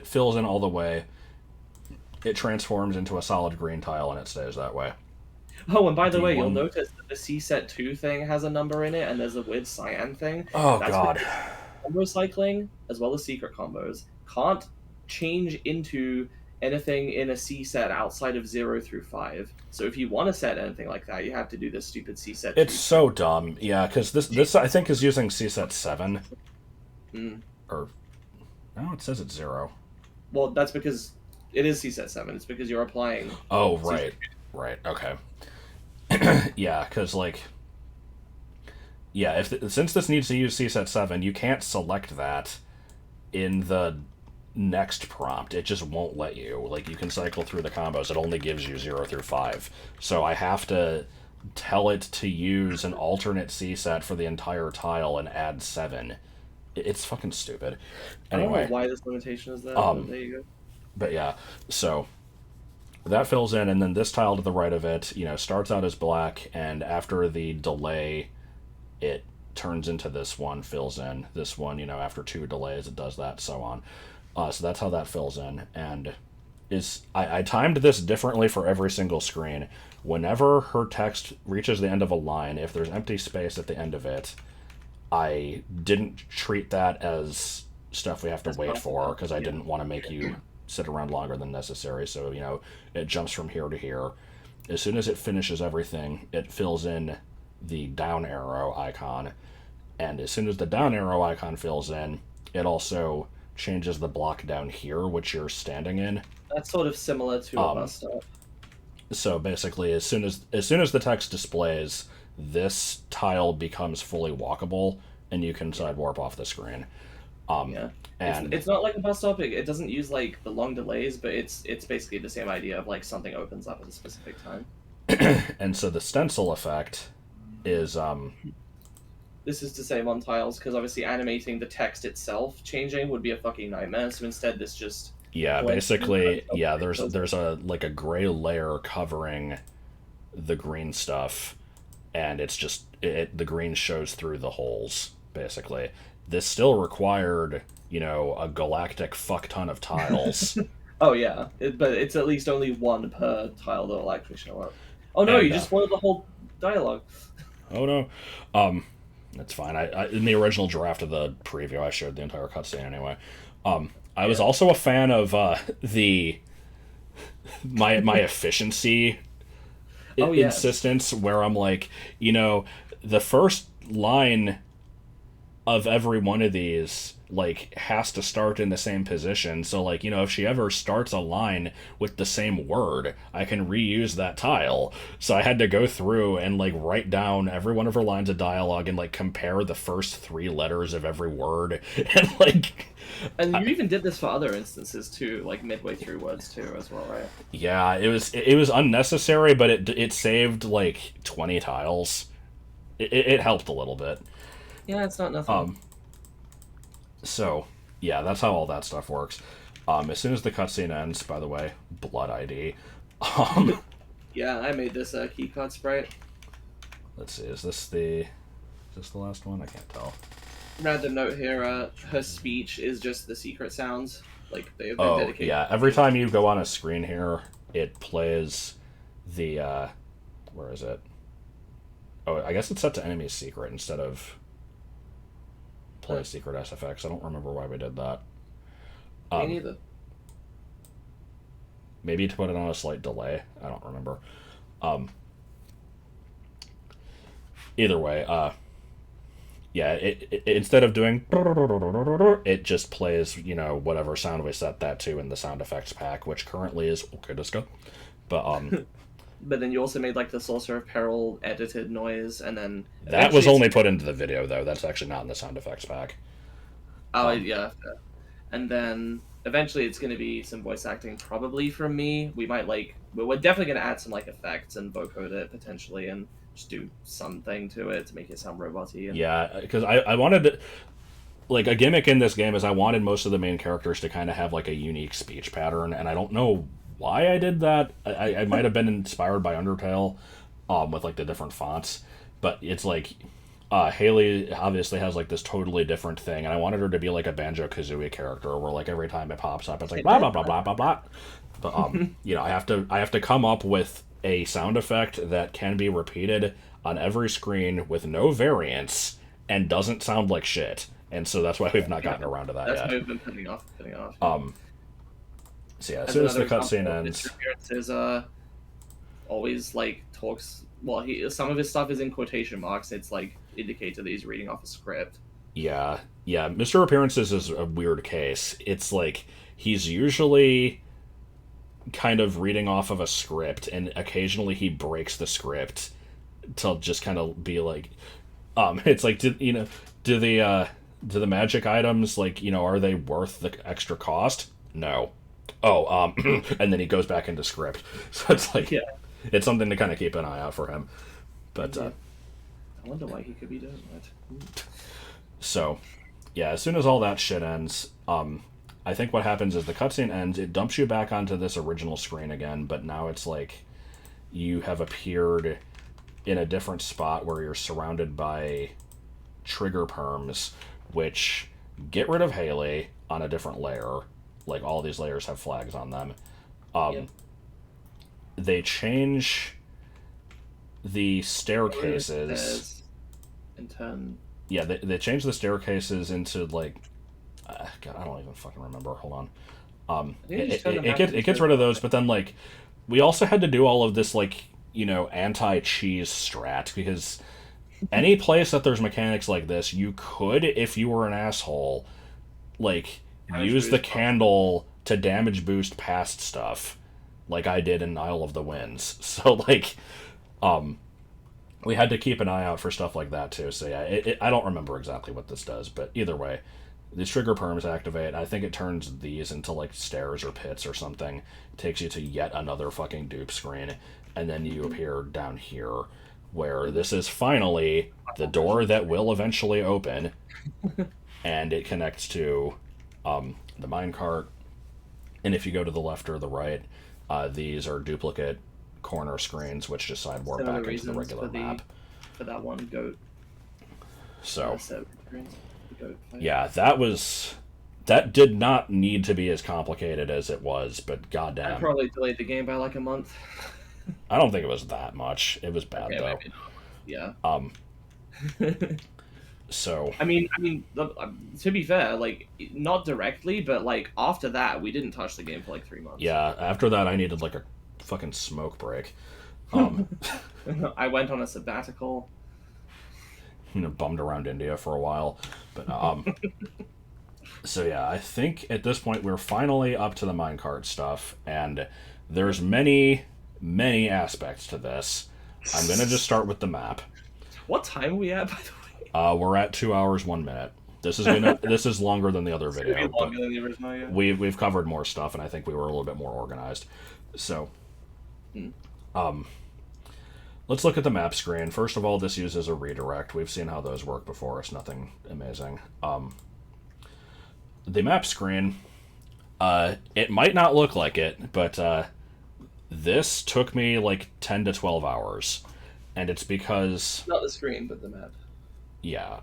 Speaker 1: fills in all the way, it transforms into a solid green tile, and it stays that way.
Speaker 2: Oh, and by the way, you'll notice that the C-Set 2 thing has a number in it, and there's a weird cyan thing.
Speaker 1: Oh, God.
Speaker 2: Combo cycling, as well as secret combos, can't change into anything in a C-Set outside of 0 through 5. So if you want to set anything like that, you have to do this stupid C-Set 2.
Speaker 1: It's so dumb. Yeah, because this I think, is using C-Set 7. Or... No, it says it's 0.
Speaker 2: Well, that's because it is C-Set 7. It's because you're applying...
Speaker 1: Oh, right. Right, okay. Yeah, because, since this needs to use C-Set 7, you can't select that in the next prompt, it just won't let you. Like, you can cycle through the combos, it only gives you 0 through 5. So I have to tell it to use an alternate C set for the entire tile and add 7. It's fucking stupid. Anyway,
Speaker 2: I don't know why this limitation is there, but there you go.
Speaker 1: but yeah, so that fills in, and then this tile to the right of it, starts out as black, and after the delay, it turns into this one, fills in. This one, after 2 delays, it does that, so on. So that's how that fills in, and I timed this differently for every single screen. Whenever her text reaches the end of a line, if there's empty space at the end of it, I didn't treat that as stuff we have to wait for, because I didn't want to make you sit around longer than necessary. So, it jumps from here to here. As soon as it finishes everything, it fills in the down arrow icon. And as soon as the down arrow icon fills in, it also changes the block down here, which you're standing in.
Speaker 2: That's sort of similar to a bus stop.
Speaker 1: So basically, as soon as the text displays, this tile becomes fully walkable, and you can side warp off the screen.
Speaker 2: Yeah, and it's not like a bus stop. It doesn't use like the long delays, but it's basically the same idea of like something opens up at a specific time.
Speaker 1: And so the stencil effect is
Speaker 2: This is to save on tiles, because obviously animating the text itself changing would be a fucking nightmare. So instead, this just
Speaker 1: basically there's a gray layer covering the green stuff, and it's just the green shows through the holes. Basically, this still required a galactic fuck ton of tiles.
Speaker 2: Oh yeah, but it's at least only one per tile that will actually show up. Oh no, you just spoiled the whole dialogue.
Speaker 1: Oh no, that's fine. I in the original draft of the preview, I showed the entire cutscene anyway. I was also a fan of my efficiency insistence, where I'm like, the first line of every one of these has to start in the same position. So if she ever starts a line with the same word, I can reuse that tile. So I had to go through and write down every one of her lines of dialogue and compare the first 3 letters of every word. And
Speaker 2: you even did this for other instances too, midway through words too as well, right?
Speaker 1: Yeah, it was unnecessary, but it saved 20 tiles. It helped a little bit.
Speaker 2: Yeah, it's not nothing.
Speaker 1: So, yeah, that's how all that stuff works. As soon as the cutscene ends, by the way, blood ID.
Speaker 2: Yeah, I made this keycard sprite.
Speaker 1: Let's see, is this the last one? I can't tell.
Speaker 2: Random note here, her speech is just the secret sounds. They've been dedicated.
Speaker 1: Yeah, every time you go on a screen here, it plays the, where is it? Oh, I guess it's set to enemy secret instead of play secret SFX. I don't remember why we did that.
Speaker 2: Me neither.
Speaker 1: Maybe to put it on a slight delay. I don't remember. Either way, yeah, it instead of doing, it just plays, whatever sound we set that to in the sound effects pack, which currently is okay, disco. But
Speaker 2: but then you also made the Sorcerer of Peril edited noise, and then
Speaker 1: that was only put into the video though. That's actually not in the sound effects pack.
Speaker 2: Oh yeah, and then eventually it's going to be some voice acting, probably from me. We might we're definitely going to add some effects and vocode it potentially, and just do something to it to make it sound roboty.
Speaker 1: Yeah, because I wanted to, a gimmick in this game is I wanted most of the main characters to kind of have a unique speech pattern, and I don't know why I did that. I might have been inspired by Undertale, with the different fonts, but it's Haley obviously has this totally different thing, and I wanted her to be a Banjo-Kazooie character where every time it pops up it's blah blah blah blah blah blah. But I have to come up with a sound effect that can be repeated on every screen with no variance and doesn't sound like shit. And so that's why we've not gotten around to that yet.
Speaker 2: That's why we've been putting off.
Speaker 1: So yeah, as soon as the cutscene ends,
Speaker 2: Mr. Appearances always talks. Well, some of his stuff is in quotation marks. It's indicated that he's reading off a script.
Speaker 1: Yeah. Mr. Appearances is a weird case. It's he's usually kind of reading off of a script, and occasionally he breaks the script to just kind of be it's do Do the magic items, like, are they worth the extra cost? No. Oh, and then he goes back into script. So it's like,
Speaker 2: Yeah.
Speaker 1: it's something to kind of keep an eye out for him. But,
Speaker 2: I wonder why he could be doing that.
Speaker 1: so, yeah, as soon as all that shit ends, I think what happens is the cutscene ends, it dumps you back onto this original screen again, but now it's like you have appeared in a different spot where you're surrounded by trigger perms, which get rid of Haley on a different layer. Like, all these layers have flags on them.
Speaker 2: Yep.
Speaker 1: They change the staircases.
Speaker 2: And turn.
Speaker 1: Yeah, they change the staircases into, like, God, I don't even fucking remember. Hold on. It gets rid of those, but then, like, we also had to do all of this, like, anti-cheese strat, because any place that there's mechanics like this, you could, if you were an asshole, like, use the candle to damage boost past stuff, like I did in Isle of the Winds. So, like, we had to keep an eye out for stuff like that, too. So, yeah, I don't remember exactly what this does, but either way, these trigger perms activate. I think it turns these into, like, stairs or pits or something. It takes you to yet another fucking dupe screen, and then you appear down here, where this is finally the door that will eventually open, and it connects to the minecart. And if you go to the left or the right, these are duplicate corner screens, which just sideboard back into the regular map.
Speaker 2: For that one goat.
Speaker 1: So, yeah, that did not need to be as complicated as it was, but goddamn.
Speaker 2: I probably delayed the game by like a month.
Speaker 1: I don't think it was that much. It was bad, though.
Speaker 2: Yeah.
Speaker 1: So.
Speaker 2: I mean, to be fair, like, not directly, but, like, after that, we didn't touch the game for, like, 3 months.
Speaker 1: Yeah, after that, I needed, like, a fucking smoke break.
Speaker 2: I went on a sabbatical.
Speaker 1: Bummed around India for a while. But, so, yeah, I think at this point we're finally up to the minecart stuff, and there's many aspects to this. I'm going to just start with the map.
Speaker 2: What time are we at, by the way?
Speaker 1: We're at 2 hours 1 minute. This is longer than the other video.
Speaker 2: Longer than the original, yeah.
Speaker 1: We've covered more stuff, and I think we were a little bit more organized. So, let's look at the map screen. First of all, this uses a redirect. We've seen how those work before. It's nothing amazing. The map screen, it might not look like it, but this took me like 10 to 12 hours. And it's because...
Speaker 2: Not the screen, but the map.
Speaker 1: Yeah.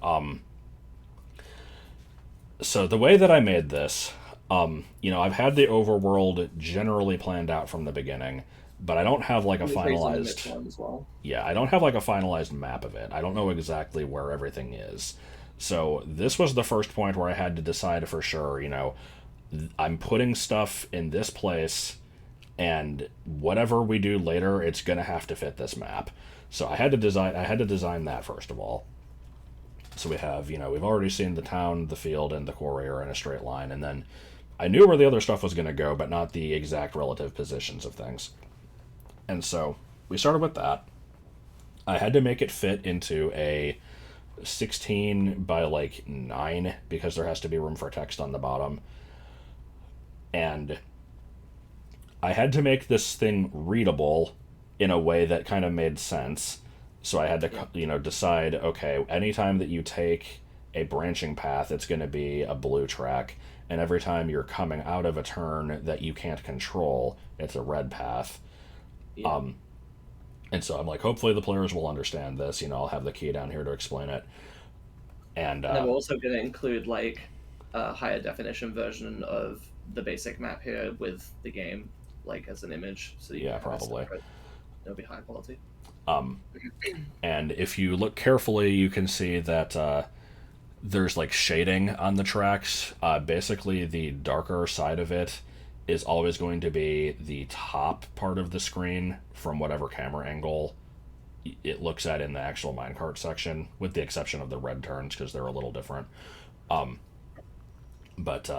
Speaker 1: So the way that I made this, I've had the overworld generally planned out from the beginning, but I don't have like a finalized...
Speaker 2: As well.
Speaker 1: Yeah, I don't have like a finalized map of it. I don't know exactly where everything is. So this was the first point where I had to decide for sure, I'm putting stuff in this place, and whatever we do later, it's going to have to fit this map. So I had to design that first of all. So we have, we've already seen the town, the field, and the quarry are in a straight line, and then I knew where the other stuff was going to go, but not the exact relative positions of things. And so we started with that. I had to make it fit into a 16 by like 9 because there has to be room for text on the bottom. And I had to make this thing readable in a way that kind of made sense. So I had to, decide, okay, anytime that you take a branching path, it's going to be a blue track. And every time you're coming out of a turn that you can't control, it's a red path. Yeah. And so I'm like, hopefully the players will understand this. I'll have the key down here to explain it. And
Speaker 2: we're also going to include, like, a higher definition version of the basic map here with the game, like, as an image. So you
Speaker 1: probably.
Speaker 2: It'll be high quality.
Speaker 1: And if you look carefully, you can see that there's like shading on the tracks. Basically, the darker side of it is always going to be the top part of the screen from whatever camera angle it looks at in the actual minecart section, with the exception of the red turns because they're a little different. But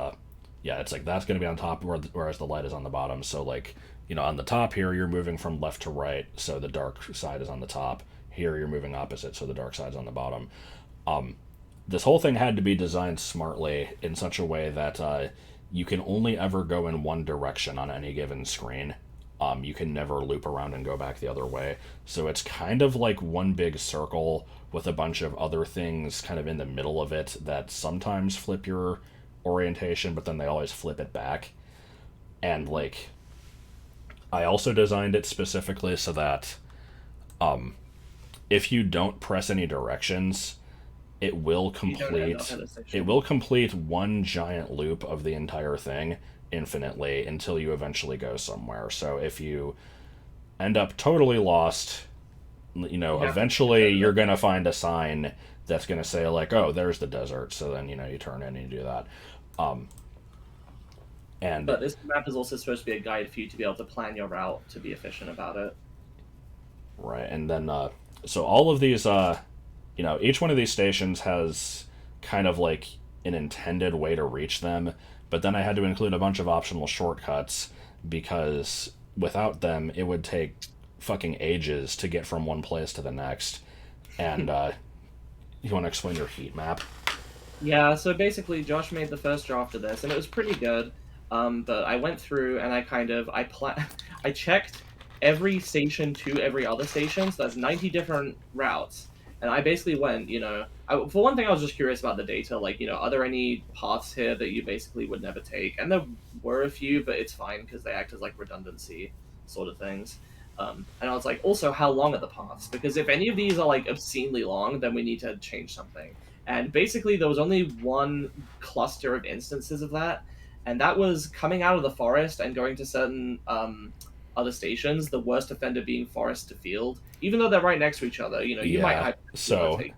Speaker 1: it's like that's going to be on top, whereas the light is on the bottom. So like, on the top here, you're moving from left to right, so the dark side is on the top. Here, you're moving opposite, so the dark side's on the bottom. this whole thing had to be designed smartly in such a way that you can only ever go in one direction on any given screen. You can never loop around and go back the other way. So it's kind of like one big circle with a bunch of other things kind of in the middle of it that sometimes flip your orientation, but then they always flip it back. And like, I also designed it specifically so that if you don't press any directions, it will complete one giant loop of the entire thing infinitely until you eventually go somewhere. So if you end up totally lost, eventually you're going to find a sign that's going to say like, oh, there's the desert. So then, you turn in and you do that.
Speaker 2: But this map is also supposed to be a guide for you to be able to plan your route to be efficient about it.
Speaker 1: Right. And then, so all of these, each one of these stations has kind of like an intended way to reach them, but then I had to include a bunch of optional shortcuts because without them, it would take fucking ages to get from one place to the next. And you want to explain your heat map?
Speaker 2: Yeah, so basically Josh made the first draft of this, and it was pretty good. But I went through and I checked every station to every other station, so that's 90 different routes. And I basically went, for one thing, I was just curious about the data. Like, are there any paths here that you basically would never take? And there were a few, but it's fine because they act as like redundancy sort of things. And I was like, also, how long are the paths? Because if any of these are like obscenely long, then we need to change something. And basically, there was only one cluster of instances of that, and that was coming out of the forest and going to certain other stations, the worst offender being forest to field, even though they're right next to each other. You might take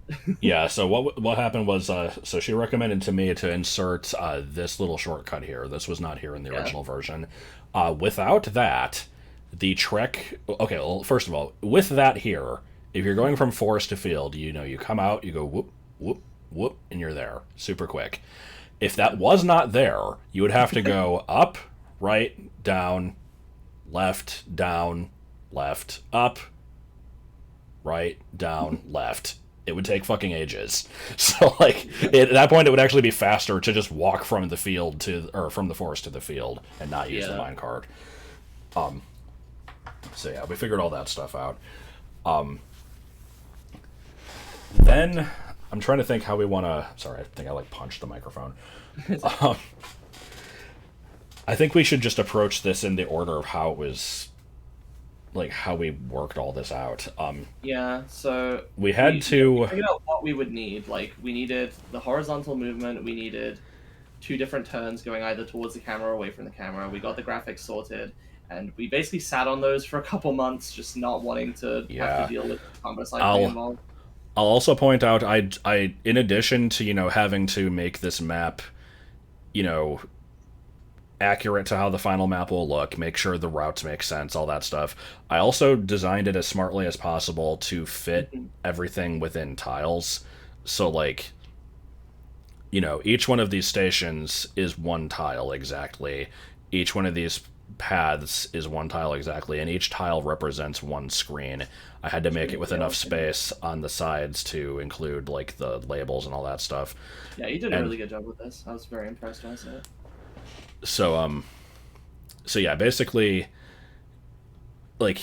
Speaker 2: that.
Speaker 1: Yeah, so what happened was, so she recommended to me to insert this little shortcut here. This was not here in the original version. Without that, the trek... Okay, well, first of all, with that here, if you're going from forest to field, you come out, you go whoop, whoop, whoop, and you're there. Super quick. If that was not there, you would have to go up, right, down, left, up, right, down, left. It would take fucking ages. So, like, at that point, it would actually be faster to just walk from the field from the forest to the field and not use the minecart. So yeah, we figured all that stuff out. Then I'm trying to think how we want to. Sorry, I think I like punched the microphone. I think we should just approach this in the order of how it was, like how we worked all this out.
Speaker 2: So
Speaker 1: we figured
Speaker 2: out what we would need. Like, we needed the horizontal movement. We needed 2 different turns going either towards the camera or away from the camera. We got the graphics sorted, and we basically sat on those for a couple months, just not wanting to have to deal with combo cycling involved.
Speaker 1: I'll also point out, I in addition to having to make this map, accurate to how the final map will look, make sure the routes make sense, all that stuff. I also designed it as smartly as possible to fit everything within tiles. So, like, each one of these stations is one tile exactly. Each one of these paths is one tile exactly, and each tile represents one screen. I had to make it with enough space on the sides to include, like, the labels and all that stuff.
Speaker 2: Yeah, you did a really good job with this. I was very impressed when I saw it.
Speaker 1: So yeah, basically, like,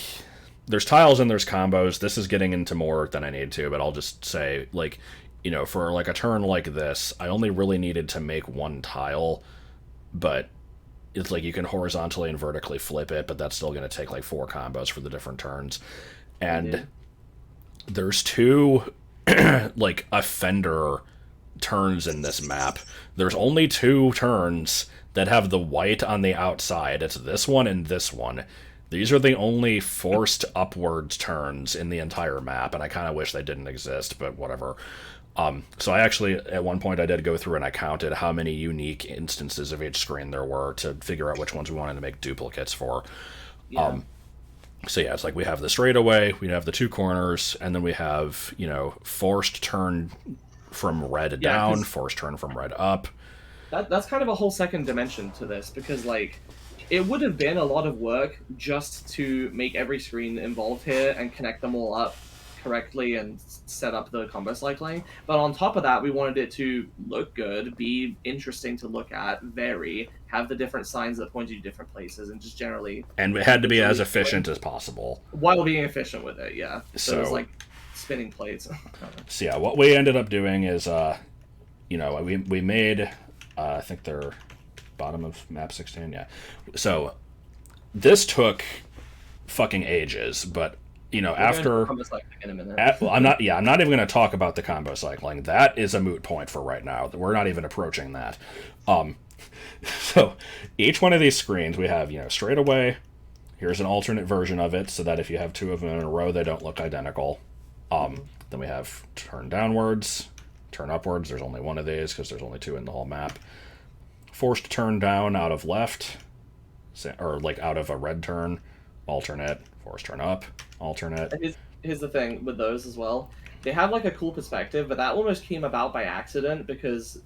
Speaker 1: there's tiles and there's combos. This is getting into more than I need to, but I'll just say, like, for, like, a turn like this, I only really needed to make one tile, but it's like you can horizontally and vertically flip it, but that's still going to take, like, 4 combos for the different turns. And there's 2, like, offender turns in this map. There's only 2 turns that have the white on the outside. It's this one and this one. These are the only forced upwards turns in the entire map, and I kind of wish they didn't exist, but whatever. So I actually, at one point, I did go through and I counted how many unique instances of each screen there were to figure out which ones we wanted to make duplicates for.
Speaker 2: Yeah.
Speaker 1: So yeah, it's like we have the straightaway, we have the 2 corners, and then we have, forced turn from red down, forced turn from red up.
Speaker 2: That's kind of a whole second dimension to this, because, like, it would have been a lot of work just to make every screen involved here and connect them all up correctly and set up the combo cycling. But on top of that, we wanted it to look good, be interesting to look at, vary, have the different signs that point you to different places, and just generally.
Speaker 1: And it had to be as efficient as possible.
Speaker 2: While being efficient with it, yeah. So it was like spinning plates.
Speaker 1: So yeah, what we ended up doing is, we made, I think they're bottom of map 16, yeah. So this took fucking ages, but after I'm not even going to talk about the combo cycling. That is a moot point for right now. We're not even approaching that. So each one of these screens we have, straight away, here's an alternate version of it so that if you have two of them in a row, they don't look identical. Then we have turn downwards, turn upwards. There's only one of these because there's only two in the whole map. Forced turn down out of left, or like out of a red turn, alternate. Forced turn up, alternate.
Speaker 2: Here's the thing with those as well. They have like a cool perspective, but that almost came about by accident because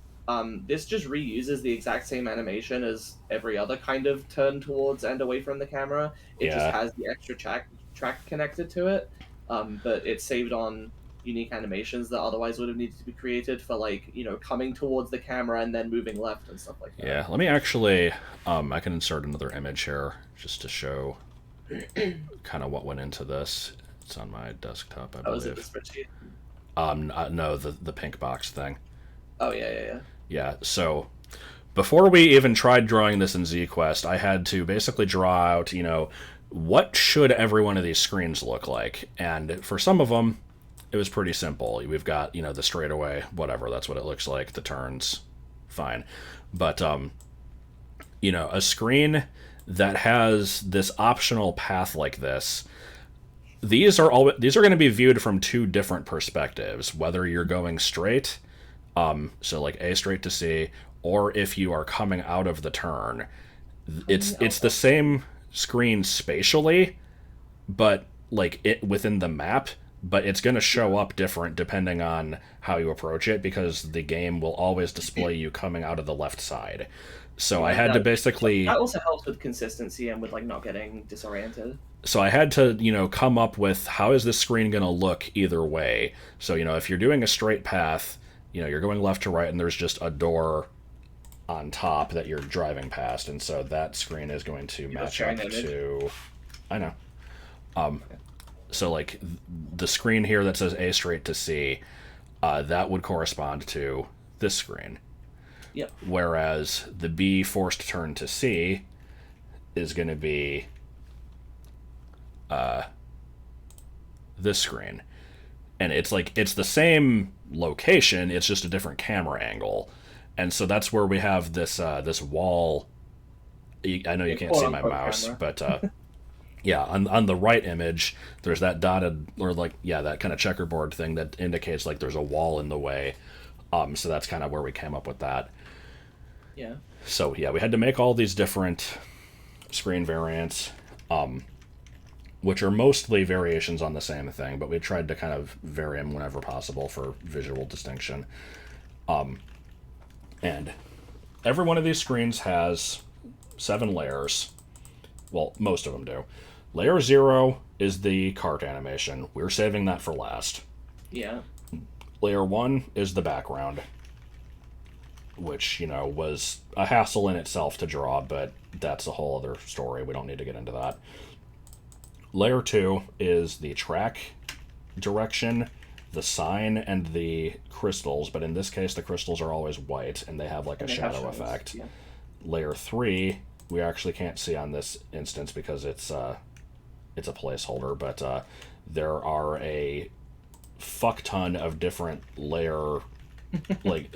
Speaker 2: this just reuses the exact same animation as every other kind of turn towards and away from the camera. It just has the extra track connected to it, but it's saved on unique animations that otherwise would have needed to be created for coming towards the camera and then moving left and stuff like that.
Speaker 1: Yeah, let me actually, I can insert another image here just to show kind of what went into this. It's on my desktop, I believe.
Speaker 2: Oh, is it the spreadsheet?
Speaker 1: No, the pink box thing.
Speaker 2: Oh, yeah.
Speaker 1: Yeah, so before we even tried drawing this in ZQuest, I had to basically draw out, what should every one of these screens look like? And for some of them, it was pretty simple. We've got, the straightaway, whatever, that's what it looks like. The turns, fine. But, a screen that has this optional path like this, these are going to be viewed from two different perspectives, whether you're going straight, so like A straight to C, or if you are coming out of the turn. It's the same screen spatially, but like it within the map, but it's going to show up different depending on how you approach it, because the game will always display you coming out of the left side. So I had to basically...
Speaker 2: That also helps with consistency and with not getting disoriented.
Speaker 1: So I had to, come up with how is this screen going to look either way. So, if you're doing a straight path, you're going left to right and there's just a door on top that you're driving past. And so that screen is going to match up to... I know. So, like, the screen here that says A straight to C, that would correspond to this screen.
Speaker 2: Yep.
Speaker 1: Whereas the B forced turn to C is going to be this screen. And it's the same location, it's just a different camera angle. And so that's where we have this this wall. I know you can't see my mouse, camera. But yeah, on the right image, there's that dotted, or that kind of checkerboard thing that indicates there's a wall in the way. So that's kind of where we came up with that.
Speaker 2: Yeah.
Speaker 1: So yeah, we had to make all these different screen variants, which are mostly variations on the same thing, but we tried to kind of vary them whenever possible for visual distinction. And every one of these screens has 7 layers. Well, most of them do. Layer 0 is the cart animation. We're saving that for last.
Speaker 2: Yeah.
Speaker 1: Layer 1 is the background, which, was a hassle in itself to draw, but that's a whole other story. We don't need to get into that. Layer 2 is the track direction, the sign, and the crystals, but in this case the crystals are always white, and they have a shadow effect. Yeah. Layer 3, we actually can't see on this instance because it's a placeholder, but there are a fuck ton of different layer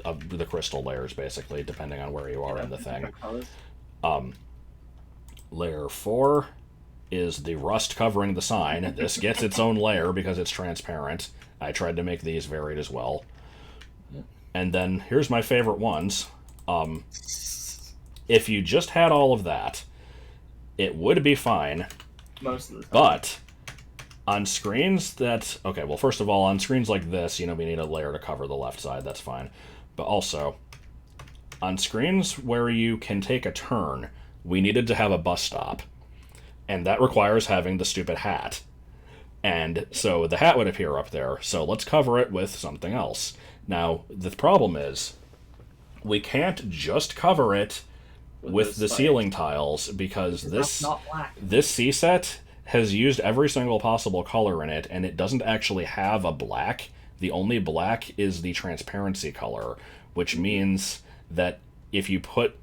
Speaker 1: of the crystal layers, basically, depending on where you are in the thing. Layer 4 is the rust covering the sign. This gets its own layer because it's transparent. I tried to make these varied as well. And then here's my favorite ones. If you just had all of that, it would be fine.
Speaker 2: Most of the time.
Speaker 1: But on screens that... Okay, well, first of all, on screens like this, we need a layer to cover the left side. That's fine. But also, on screens where you can take a turn, we needed to have a bus stop. And that requires having the stupid hat. And so the hat would appear up there. So let's cover it with something else. Now, the problem is we can't just cover it with the ceiling tiles because this C set has used every single possible color in it, and it doesn't actually have a black. The only black is the transparency color, which means that if you put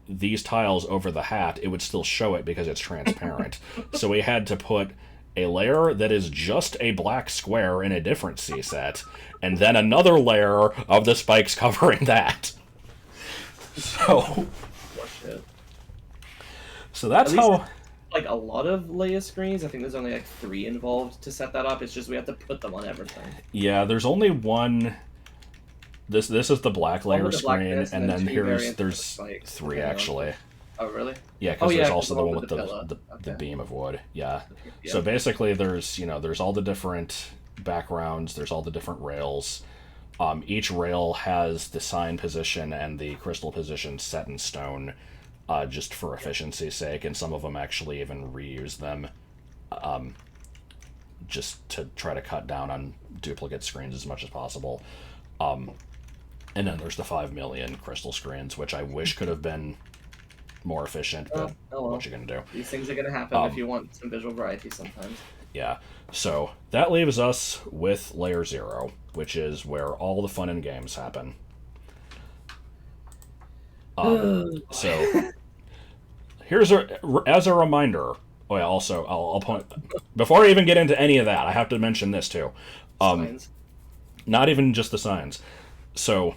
Speaker 1: these tiles over the hat, it would still show it because it's transparent. So we had to put a layer that is just a black square in a different C set, and then another layer of the spikes covering that. So that's how...
Speaker 2: Like a lot of layer screens, I think there's only like 3 involved to set that up. It's just we have to put them on everything.
Speaker 1: Yeah, there's only one. This is the black layer screen, and then there's 3 actually.
Speaker 2: Oh really?
Speaker 1: Yeah, because there's also the one with the beam of wood. Yeah. So basically, there's all the different backgrounds. There's all the different rails. Each rail has the sign position and the crystal position set in stone. Just for efficiency's sake, and some of them actually even reuse them just to try to cut down on duplicate screens as much as possible. And then there's the 5 million crystal screens, which I wish could have been more efficient, but what you gonna do?
Speaker 2: These things are gonna happen if you want some visual variety sometimes.
Speaker 1: Yeah, so that leaves us with layer 0, which is where all the fun and games happen. So here's as a reminder. Oh yeah, also I'll point before I even get into any of that, I have to mention this too.
Speaker 2: Signs.
Speaker 1: Not even just the signs. So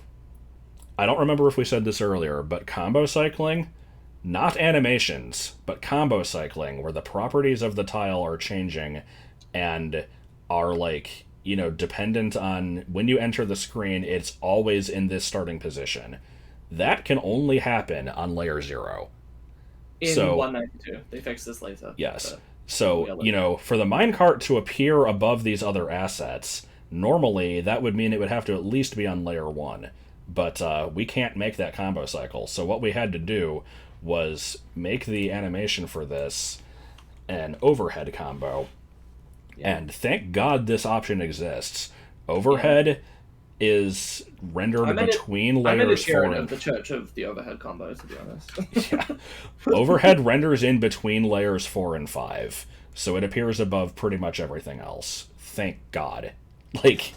Speaker 1: I don't remember if we said this earlier, but combo cycling, not animations, but combo cycling, where the properties of the tile are changing and are like, dependent on when you enter the screen, it's always in this starting position. That can only happen on layer 0.
Speaker 2: In 192. They fixed this later.
Speaker 1: Yes. So, for the minecart to appear above these other assets, normally that would mean it would have to at least be on layer 1. But we can't make that combo cycle. So what we had to do was make the animation for this an overhead combo. Yeah. And thank God this option exists. Overhead is rendered between layers 4 and...
Speaker 2: the Church of the Overhead combo, to be honest.
Speaker 1: Yeah. Overhead renders in between layers 4 and 5, so it appears above pretty much everything else. Thank God. Like,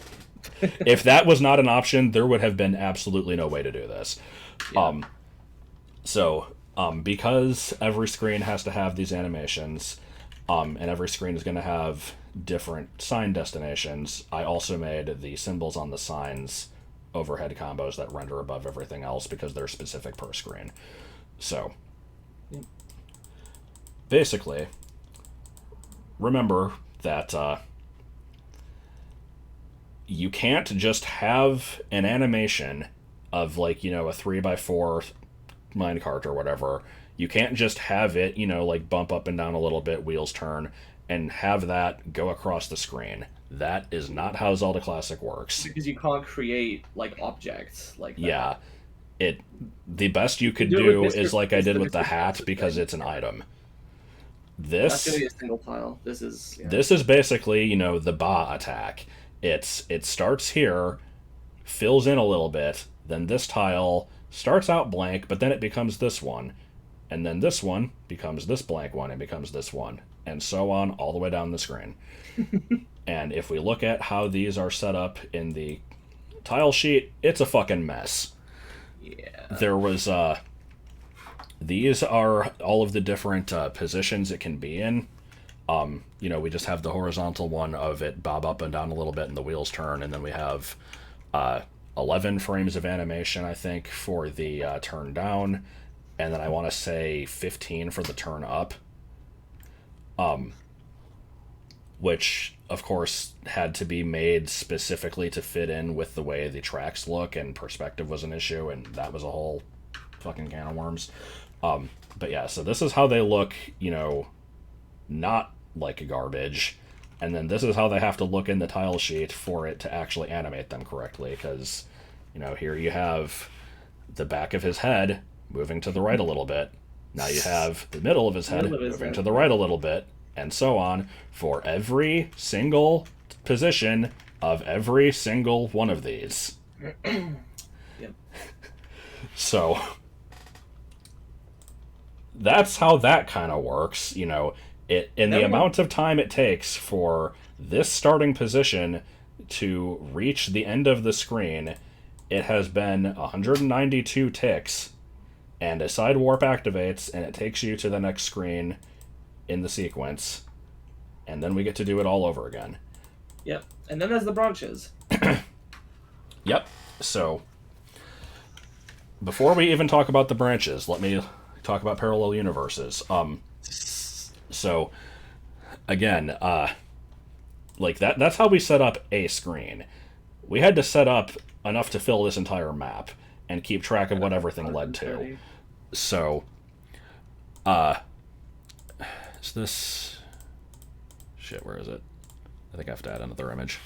Speaker 1: if that was not an option, there would have been absolutely no way to do this. Yeah. Because every screen has to have these animations, and every screen is going to have different sign destinations, I also made the symbols on the signs overhead combos that render above everything else because they're specific per screen. So, basically, remember that you can't just have an animation of, like, a 3x4 minecart or whatever. You can't just have it, like, bump up and down a little bit, wheels turn, and have that go across the screen. That is not how Zelda Classic works.
Speaker 2: Because you can't create, like, objects like that.
Speaker 1: Yeah. The best you could do is like I did with the hat, because it's an item. That's
Speaker 2: going to be a single tile. This is
Speaker 1: basically, the Ba attack. It starts here, fills in a little bit, then this tile starts out blank, but then it becomes this one. And then this one becomes this blank one and becomes this one. And so on all the way down the screen. And if we look at how these are set up in the tile sheet, it's a fucking mess.
Speaker 2: Yeah.
Speaker 1: There was, these are all of the different positions it can be in. We just have the horizontal one of it bob up and down a little bit and the wheels turn, and then we have 11 frames of animation, I think, for the turn down, and then I want to say 15 for the turn up. Which, of course, had to be made specifically to fit in with the way the tracks look, and perspective was an issue, and that was a whole fucking can of worms. But yeah, so this is how they look, not like garbage, and then this is how they have to look in the tile sheet for it to actually animate them correctly, because, here you have the back of his head moving to the right a little bit. Now you have the middle of his head moving to the right a little bit. and so on for every single position of every single one of these.
Speaker 2: Yep.
Speaker 1: So that's how that kind of works, in the amount of time it takes for this starting position to reach the end of the screen. It has been 192 ticks, and a side warp activates, and it takes you to the next screen in the sequence, and then we get to do it all over again.
Speaker 2: Yep, and then there's the branches.
Speaker 1: Yep. So, before we even talk about the branches, let me talk about parallel universes. So, again, like that's how we set up a screen. We had to set up enough to fill this entire map and keep track of what everything led to. So, is this... Shit, where is it? I think I have to add another image.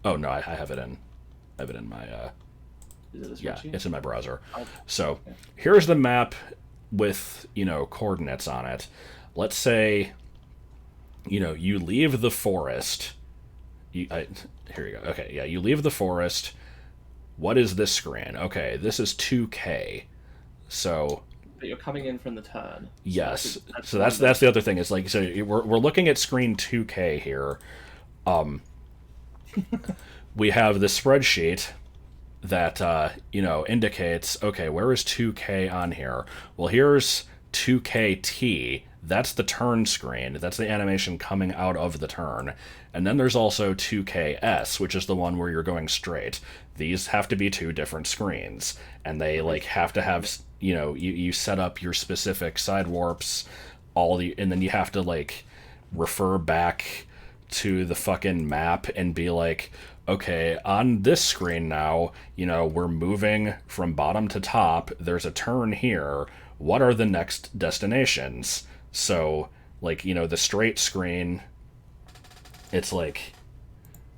Speaker 1: Oh, no, I have it in my...
Speaker 2: Is it a
Speaker 1: yeah,
Speaker 2: spreadsheet?
Speaker 1: it's in my browser.
Speaker 2: Oh,
Speaker 1: so,
Speaker 2: okay.
Speaker 1: Here's the map with, coordinates on it. Let's say, you leave the forest. Here you go. Okay, yeah, you leave the forest. What is this screen? Okay, this is 2K. So...
Speaker 2: But you're coming in from the turn.
Speaker 1: Yes. So that's the other thing. Is like, so we're looking at screen 2K here. We have the spreadsheet that indicates, okay, where is 2K on here? Well, here's 2KT. That's the turn screen. That's the animation coming out of the turn. And then there's also 2KS, which is the one where you're going straight. These have to be two different screens, and they have to have, you set up your specific side warps, and then you have to refer back to the fucking map and be like, okay, on this screen now, we're moving from bottom to top. There's a turn here. What are the next destinations? So, the straight screen, it's like...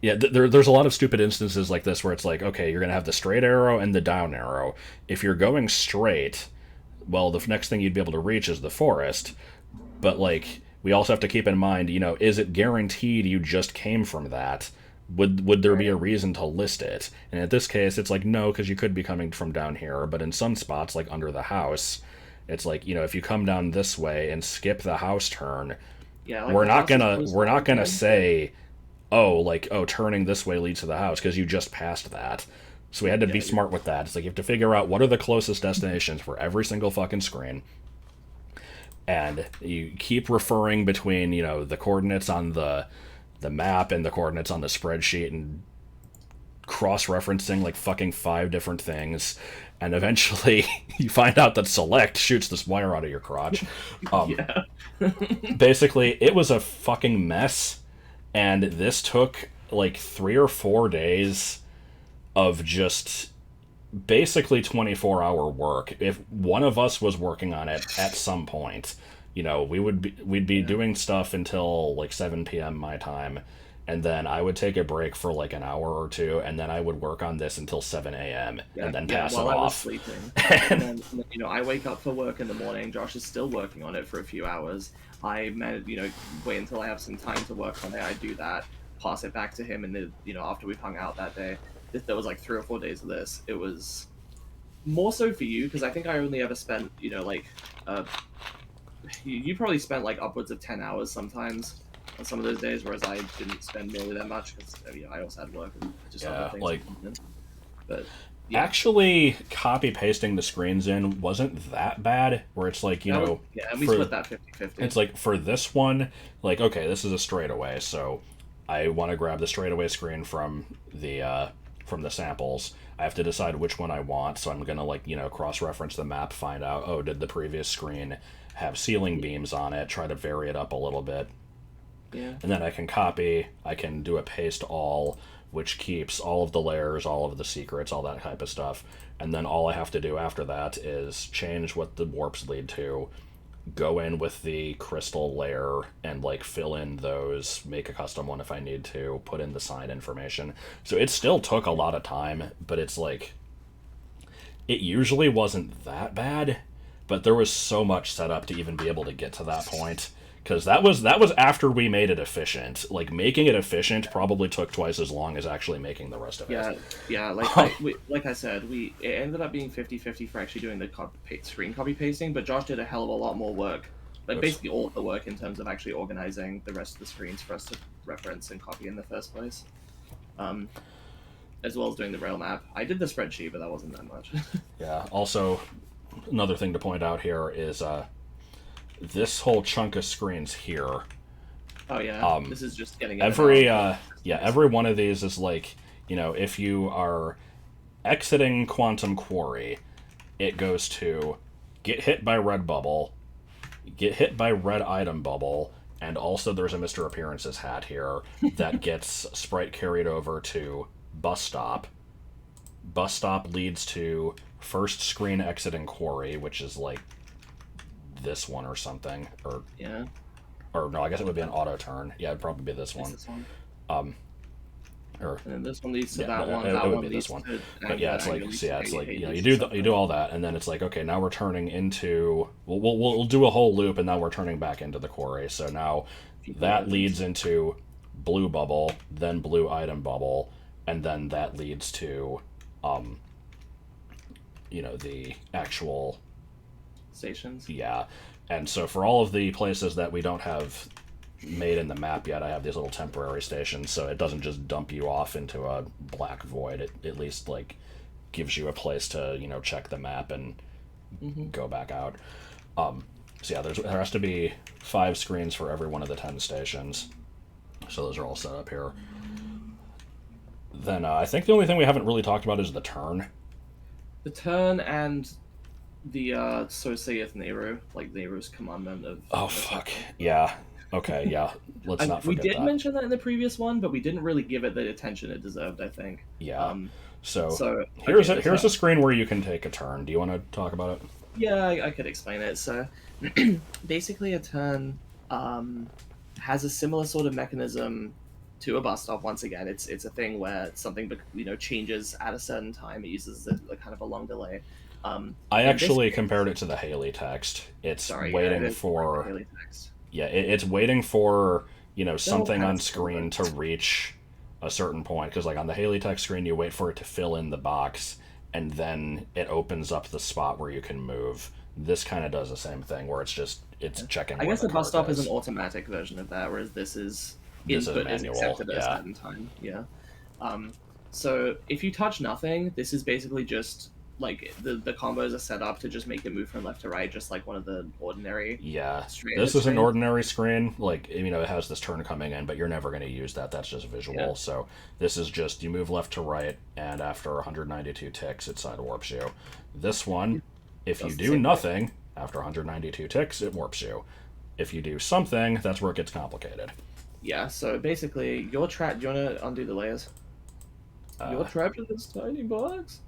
Speaker 1: Yeah, there's a lot of stupid instances like this where it's like, okay, you're going to have the straight arrow and the down arrow. If you're going straight, well, the next thing you'd be able to reach is the forest. But, we also have to keep in mind, is it guaranteed you just came from that? Would there be a reason to list it? And in this case, it's like, no, because you could be coming from down here. But in some spots, like under the house, it's like, if you come down this way and skip the house turn,
Speaker 2: yeah,
Speaker 1: we're not gonna say... turning this way leads to the house, because you just passed that. So we had to be smart with that. It's like you have to figure out what are the closest destinations for every single fucking screen. And you keep referring between, the coordinates on the map and the coordinates on the spreadsheet and cross-referencing fucking 5 different things. And eventually you find out that select shoots this wire out of your crotch. Basically, it was a fucking mess. And this took 3 or 4 days of just basically 24-hour work. If one of us was working on it at some point, we'd be doing stuff until 7 p.m. my time, and then I would take a break for an hour or two, and then I would work on this until 7 a.m. and then pass it
Speaker 2: while
Speaker 1: off.
Speaker 2: I was sleeping. And then, I wake up for work in the morning. Josh is still working on it for a few hours. I wait until I have some time to work on it. I do that, pass it back to him, and then after we've hung out that day, there was 3 or 4 days of this. It was more so for you because I think I only ever spent you probably spent upwards of 10 hours sometimes on some of those days, whereas I didn't spend nearly that much because I also had work and just other things. But yeah.
Speaker 1: Actually, copy pasting the screens in wasn't that bad. Where it's and
Speaker 2: we split that 50-50.
Speaker 1: It's for this one, okay, this is a straightaway, so I want to grab the straightaway screen from the samples. I have to decide which one I want, so I'm gonna cross-reference the map, find out, oh, did the previous screen have ceiling beams on it? Try to vary it up a little bit.
Speaker 2: Yeah.
Speaker 1: And then I can copy. I can do a paste all, which keeps all of the layers, all of the secrets, all that type of stuff. And then all I have to do after that is change what the warps lead to, go in with the crystal layer and fill in those, make a custom one if I need to, put in the sign information. So it still took a lot of time, but it's it usually wasn't that bad, but there was so much set up to even be able to get to that point. because that was after we made it efficient. Like, making it efficient probably took twice as long as actually making the rest of it.
Speaker 2: Yeah. Like I said, it ended up being 50-50 for actually doing the screen copy pasting, but Josh did a hell of a lot more work. Like, basically all of the work in terms of actually organizing the rest of the screens for us to reference and copy in the first place. As well as doing the rail map. I did the spreadsheet, but that wasn't that much.
Speaker 1: Yeah. Also, another thing to point out here is this whole chunk of screens here.
Speaker 2: Oh yeah. This is just getting
Speaker 1: every one of these is like, if you are exiting Quantum Quarry, it goes to get hit by red bubble, get hit by red item bubble, and also there's a Mr. Appearances hat here that gets sprite carried over to bus stop. Bus stop leads to first screen exiting quarry, which is like this one or something, or no, I guess it would be an auto turn. Yeah, it'd probably be this one.
Speaker 2: And then this one leads to that one. That
Speaker 1: would
Speaker 2: one
Speaker 1: be
Speaker 2: leads
Speaker 1: this one.
Speaker 2: to
Speaker 1: But yeah, it's like you do all that, and then it's like, okay, now we're turning into we'll do a whole loop, and now we're turning back into the quarry. So now that leads into blue bubble, then blue item bubble, and then that leads to the actual
Speaker 2: stations.
Speaker 1: Yeah. And so for all of the places that we don't have made in the map yet, I have these little temporary stations, so it doesn't just dump you off into a black void. It at least like gives you a place to check the map and go back out. So yeah, there has to be 5 screens for every one of the 10 stations, so those are all set up here. Then I think the only thing we haven't really talked about is the turn.
Speaker 2: The turn and the so saith Nehru, like Nehru's commandment of.
Speaker 1: Oh fuck yeah. Okay, yeah. Let's not forget that.
Speaker 2: We did mention that in the previous one, but we didn't really give it the attention it deserved, I think.
Speaker 1: Yeah. So here's a screen where you can take a turn. Do you want to talk about it?
Speaker 2: Yeah, I could explain it. So basically, a turn has a similar sort of mechanism to a bus stop. Once again, it's a thing where something changes at a certain time. It uses a kind of a long delay.
Speaker 1: I actually compared it to the Haley text. It's waiting for
Speaker 2: the Haley text.
Speaker 1: Yeah, it's waiting for something on screen to reach a certain point, because like on the Haley text screen, you wait for it to fill in the box, and then it opens up the spot where you can move. This kind of does the same thing, where it's checking.
Speaker 2: I guess the bus stop is an automatic version of that, whereas this is input is accepted at a certain time. Yeah. So if you touch nothing, this is basically just like the combos are set up to just make it move from left to right, just like one of the ordinary.
Speaker 1: Yeah, this is an ordinary screen. Like it has this turn coming in, but you're never going to use that. That's just visual. Yeah. So this is just you move left to right, and after 192 ticks, it side warps you. This one, if you do nothing after 192 ticks, it warps you. If you do something, that's where it gets complicated.
Speaker 2: Yeah. So basically, you're trapped. Do you want to undo the layers? You're trapped in this tiny box.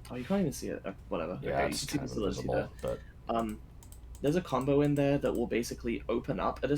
Speaker 2: Oh, you can't even see it. Whatever.
Speaker 1: Yeah, okay, it's kind of invisible, but
Speaker 2: there's a combo in there that will basically open up at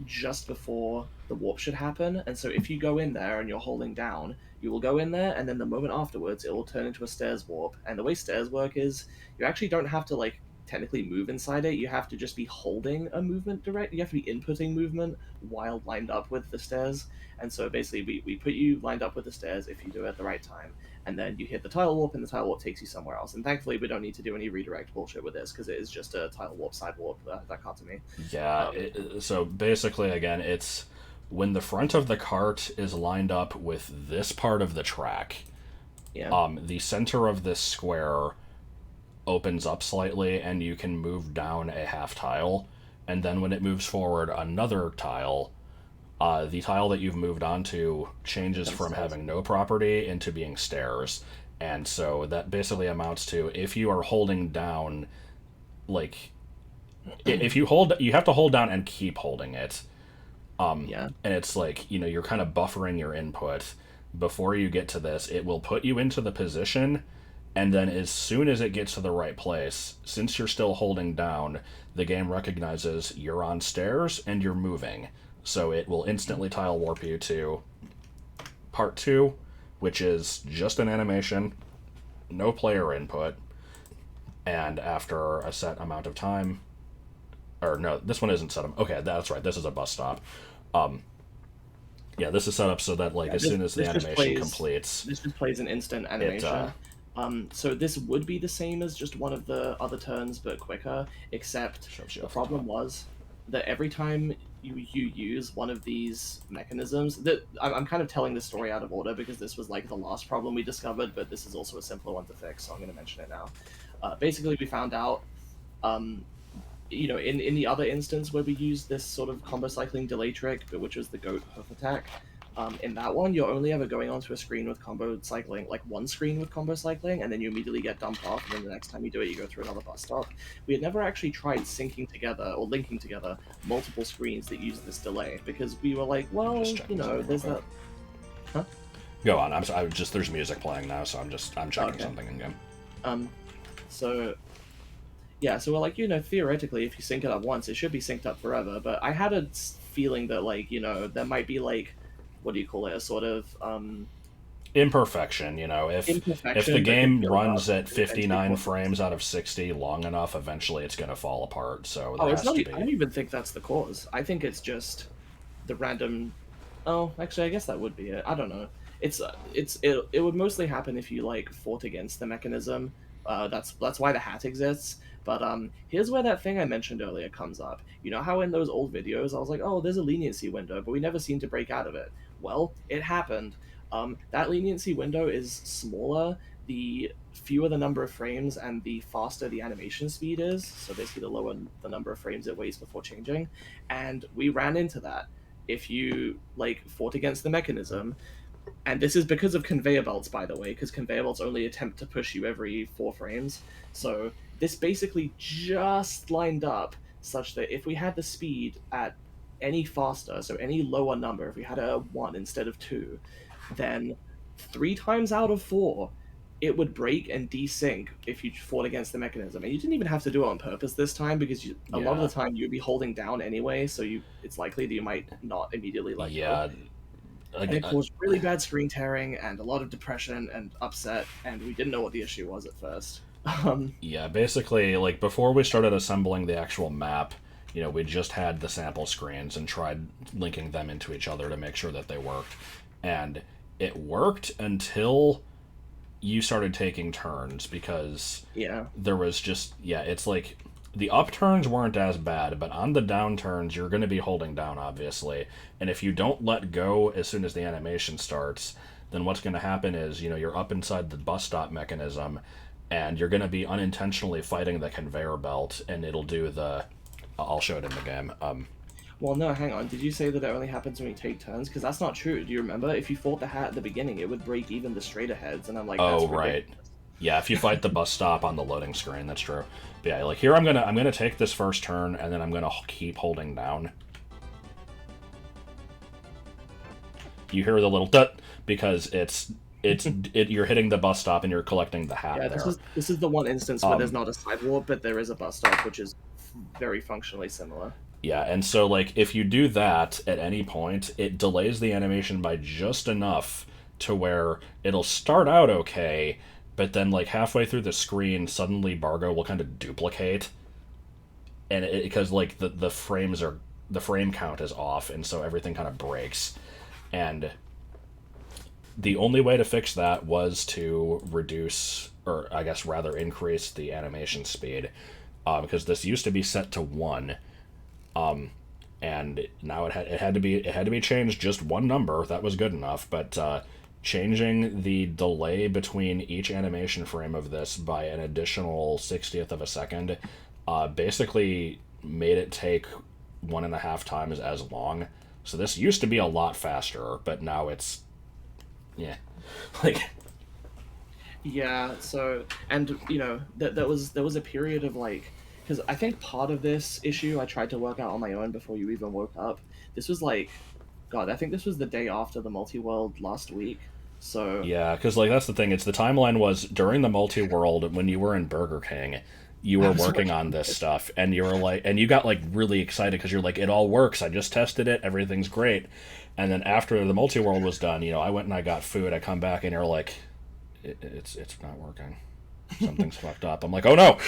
Speaker 2: just before the warp should happen. And so if you go in there and you're holding down, you will go in there, and then the moment afterwards, it will turn into a stairs warp. And the way stairs work is you actually don't have to technically move inside it. You have to just be holding a movement direct. You have to be inputting movement while lined up with the stairs. And so basically, we put you lined up with the stairs if you do it at the right time. And then you hit the tile warp, and the tile warp takes you somewhere else. And thankfully, we don't need to do any redirect bullshit with this, because it is just a tile warp, side warp. That got to me.
Speaker 1: Yeah, so basically, again, it's when the front of the cart is lined up with this part of the track, the center of this square opens up slightly, and you can move down a half tile. And then when it moves forward another tile, the tile that you've moved onto changes from having no property into being stairs. And so that basically amounts to, if you are holding down, if you have to hold down and keep holding it. And it's you're kind of buffering your input. Before you get to this, it will put you into the position, and then as soon as it gets to the right place, since you're still holding down, the game recognizes you're on stairs and you're moving. So it will instantly tile warp you to part 2, which is just an animation, no player input, and after a set amount of time, or no, this one isn't set up. Okay, that's right. This is a bus stop. Um, yeah, this is set up so that like
Speaker 2: Yeah,
Speaker 1: as soon as the animation completes,
Speaker 2: this just plays an instant
Speaker 1: it
Speaker 2: animation. So this would be the same as just one of the other turns, but quicker. Except
Speaker 1: shows you
Speaker 2: the
Speaker 1: off the
Speaker 2: problem
Speaker 1: top.
Speaker 2: was that every time you use one of these mechanisms, that I'm kind of telling the story out of order because this was like the last problem we discovered, but this is also a simpler one to fix, so I'm going to mention it now. Basically, we found out, um, in the other instance where we used this sort of combo cycling delay trick, but which was the goat hoof attack. In that one, you're only ever going onto a screen with combo cycling, like one screen with combo cycling, and then you immediately get dumped off, and then the next time you do it, you go through another bus stop. We had never actually tried syncing together or linking together multiple screens that use this delay, because we were like,
Speaker 1: I'm
Speaker 2: well,
Speaker 1: just checking something real
Speaker 2: there's
Speaker 1: quick.
Speaker 2: that. Huh?
Speaker 1: Go on. I just there's music playing now, so I'm checking
Speaker 2: Okay.
Speaker 1: something in game.
Speaker 2: So yeah, so we're like, theoretically, if you sync it up once, it should be synced up forever. But I had a feeling that, like, there might be like, what do you call it, a sort of
Speaker 1: Imperfection, if the
Speaker 2: imperfection that could
Speaker 1: game
Speaker 2: build up
Speaker 1: runs at
Speaker 2: and eventually
Speaker 1: 59
Speaker 2: cause this.
Speaker 1: frames out of 60 long enough, eventually it's going to fall apart. So
Speaker 2: Oh,
Speaker 1: there
Speaker 2: it's
Speaker 1: has
Speaker 2: not.
Speaker 1: to
Speaker 2: I don't
Speaker 1: be.
Speaker 2: even think that's the cause. I think it's just the random. Oh, actually, I guess that would be it. I don't know. It would mostly happen if you like fought against the mechanism. That's why the hat exists. But here's where that thing I mentioned earlier comes up. You know how in those old videos I was like, oh, there's a leniency window, but we never seem to break out of it. Well, it happened. That leniency window is smaller the fewer the number of frames and the faster the animation speed is. So basically, the lower the number of frames it waits before changing. And we ran into that. If you like fought against the mechanism, and this is because of conveyor belts, by the way, because conveyor belts only attempt to push you every 4 frames. So this basically just lined up such that if we had the speed at any faster, so any lower number, if we had a 1 instead of 2, then 3 times out of 4, it would break and desync if you fought against the mechanism. And you didn't even have to do it on purpose this time because a lot of
Speaker 1: Yeah.
Speaker 2: the time you'd be holding down anyway, so it's likely that you might not immediately let go.
Speaker 1: Yeah.
Speaker 2: And it caused really bad screen tearing and a lot of depression and upset, and we didn't know what the issue was at first.
Speaker 1: Yeah, basically, like, before we started assembling the actual map, we just had the sample screens and tried linking them into each other to make sure that they worked. And it worked until you started taking turns because
Speaker 2: Yeah.
Speaker 1: there was just, yeah, it's like the upturns weren't as bad, but on the downturns, you're going to be holding down, obviously. And if you don't let go as soon as the animation starts, then what's going to happen is, you're up inside the bus stop mechanism and you're going to be unintentionally fighting the conveyor belt, and it'll do the. I'll show it in the game.
Speaker 2: Well, no, hang on. Did you say that it only happens when you take turns? Because that's not true. Do you remember? If you fought the hat at the beginning, it would break even the straight aheads, and I'm like, that's
Speaker 1: Oh, right.
Speaker 2: ridiculous.
Speaker 1: Yeah, if you fight the bus stop on the loading screen, that's true. But yeah, like here I'm gonna take this first turn, and then I'm gonna keep holding down. You hear the little dut because you're hitting the bus stop and you're collecting the hat
Speaker 2: Yeah,
Speaker 1: there.
Speaker 2: this is the one instance where there's not a sidewalk, but there is a bus stop, which is very functionally similar.
Speaker 1: Yeah, and so like if you do that at any point, it delays the animation by just enough to where it'll start out okay, but then like halfway through the screen, suddenly Bargo will kind of duplicate, and because like the frame count is off, and so everything kind of breaks, and the only way to fix that was to reduce, or I guess rather increase the animation speed, because this used to be set to 1, and now it had to be changed just one number. That was good enough, but changing the delay between each animation frame of this by an additional 60th of a second basically made it take 1.5 times as long. So this used to be a lot faster, but now it's yeah, like
Speaker 2: Yeah, so and there was a period of like, because I think part of this issue I tried to work out on my own before you even woke up. This was like, God, I think this was the day after the multi-world last week. So
Speaker 1: yeah, because like that's the thing. It's the timeline was during the multi-world when you were in Burger King. You
Speaker 2: I
Speaker 1: were
Speaker 2: was
Speaker 1: working on this stuff, and you were like, and you got like really excited because you're like, it all works. I just tested it, everything's great. And then after the multi-world was done, I went and I got food. I come back and you're like, it's not working. something's fucked up. I'm like, oh no.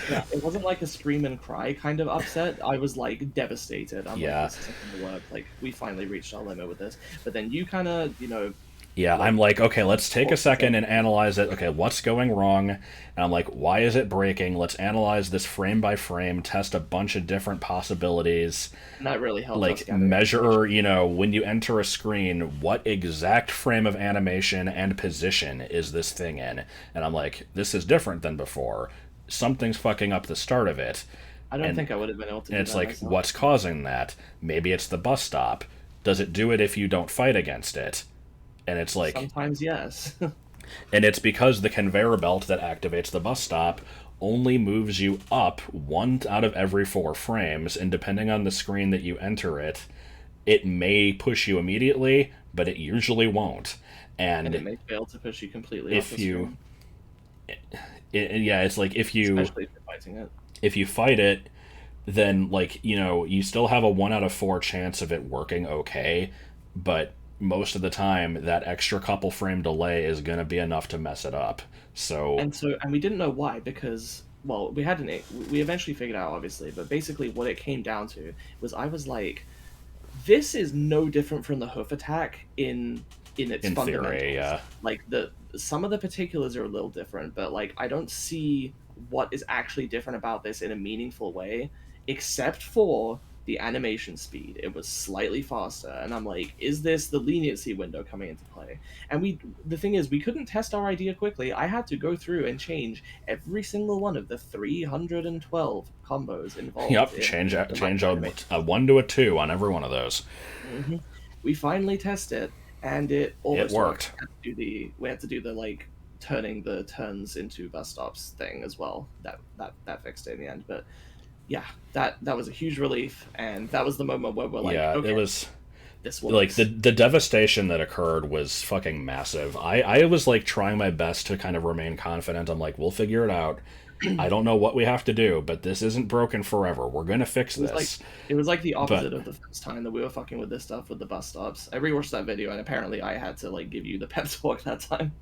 Speaker 2: Yeah, it wasn't like a scream and cry kind of upset. I was like devastated. I'm
Speaker 1: Yeah.
Speaker 2: like, this isn't gonna work. Like, we finally reached our limit with this. But then you kind of,
Speaker 1: Yeah, I'm like, okay, let's take a second and analyze it. Okay, what's going wrong? And I'm like, why is it breaking? Let's analyze this frame by frame, test a bunch of different possibilities.
Speaker 2: and that really helped us
Speaker 1: Like,
Speaker 2: gather
Speaker 1: measure,
Speaker 2: information.
Speaker 1: when you enter a screen, what exact frame of animation and position is this thing in? And I'm like, this is different than before. Something's fucking up the start of it.
Speaker 2: I don't
Speaker 1: And,
Speaker 2: think I would have been able to
Speaker 1: and
Speaker 2: do
Speaker 1: it's
Speaker 2: that
Speaker 1: like,
Speaker 2: myself.
Speaker 1: what's causing that? Maybe it's the bus stop. Does it do it if you don't fight against it? And it's like,
Speaker 2: Sometimes, yes.
Speaker 1: and it's because the conveyor belt that activates the bus stop only moves you up one out of every 4 frames, and depending on the screen that you enter it, it may push you immediately, but it usually won't.
Speaker 2: And it
Speaker 1: And
Speaker 2: may fail to push you completely off
Speaker 1: if
Speaker 2: the
Speaker 1: you,
Speaker 2: screen,
Speaker 1: yeah, it's like
Speaker 2: especially if you're fighting it.
Speaker 1: if you fight it, then like you still have a 1 out of 4 chance of it working okay, but most of the time that extra couple frame delay is going to be enough to mess it up. So
Speaker 2: And we didn't know why because, well, we eventually figured out, obviously, but basically what it came down to was I was like, this is no different from the hoof attack in its
Speaker 1: in
Speaker 2: fundamentals.
Speaker 1: theory,
Speaker 2: Like some of the particulars are a little different, but like I don't see what is actually different about this in a meaningful way, except for the animation speed. It was slightly faster, and I'm like, is this the leniency window coming into play? And the thing is, we couldn't test our idea quickly. I had to go through and change every single one of the 312 combos involved.
Speaker 1: yep, change a 1 to a 2 on every one of those.
Speaker 2: Mm-hmm. We finally tested, and it almost
Speaker 1: worked.
Speaker 2: We had to do the like turning the turns into bus stops thing as well. That fixed it in the end. But yeah, that was a huge relief, and that was the moment where we're like,
Speaker 1: Yeah,
Speaker 2: okay,
Speaker 1: it was
Speaker 2: this will
Speaker 1: like the devastation that occurred was fucking massive. I was like trying my best to kind of remain confident. I'm like, we'll figure it out. I don't know what we have to do, but this isn't broken forever. We're gonna fix this.
Speaker 2: It was like the opposite
Speaker 1: But
Speaker 2: of the first time that we were fucking with this stuff with the bus stops. I rewatched that video, and apparently I had to like give you the pep talk that time.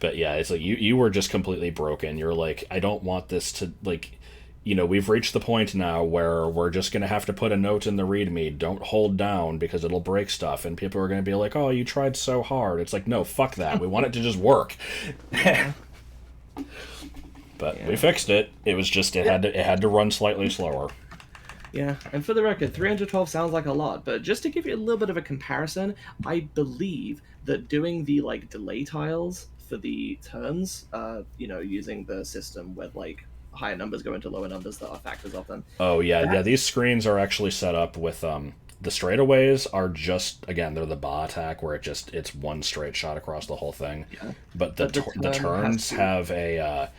Speaker 1: but yeah, it's like you were just completely broken. You're like, I don't want this to like, we've reached the point now where we're just gonna have to put a note in the README. Don't hold down because it'll break stuff, and people are gonna be like, oh, you tried so hard. It's like, no, fuck that. We want it to just work. But
Speaker 2: Yeah.
Speaker 1: we fixed it. It was just it had to run slightly slower.
Speaker 2: Yeah, and for the record, 312 sounds like a lot, but just to give you a little bit of a comparison, I believe that doing the like delay tiles for the turns, using the system where like higher numbers go into lower numbers that are factors of them.
Speaker 1: Oh yeah,
Speaker 2: That,
Speaker 1: these screens are actually set up with the straightaways are just, again, they're the BA attack where it's one straight shot across the whole thing.
Speaker 2: yeah,
Speaker 1: But
Speaker 2: but the
Speaker 1: the
Speaker 2: turn
Speaker 1: turns
Speaker 2: has to.
Speaker 1: have a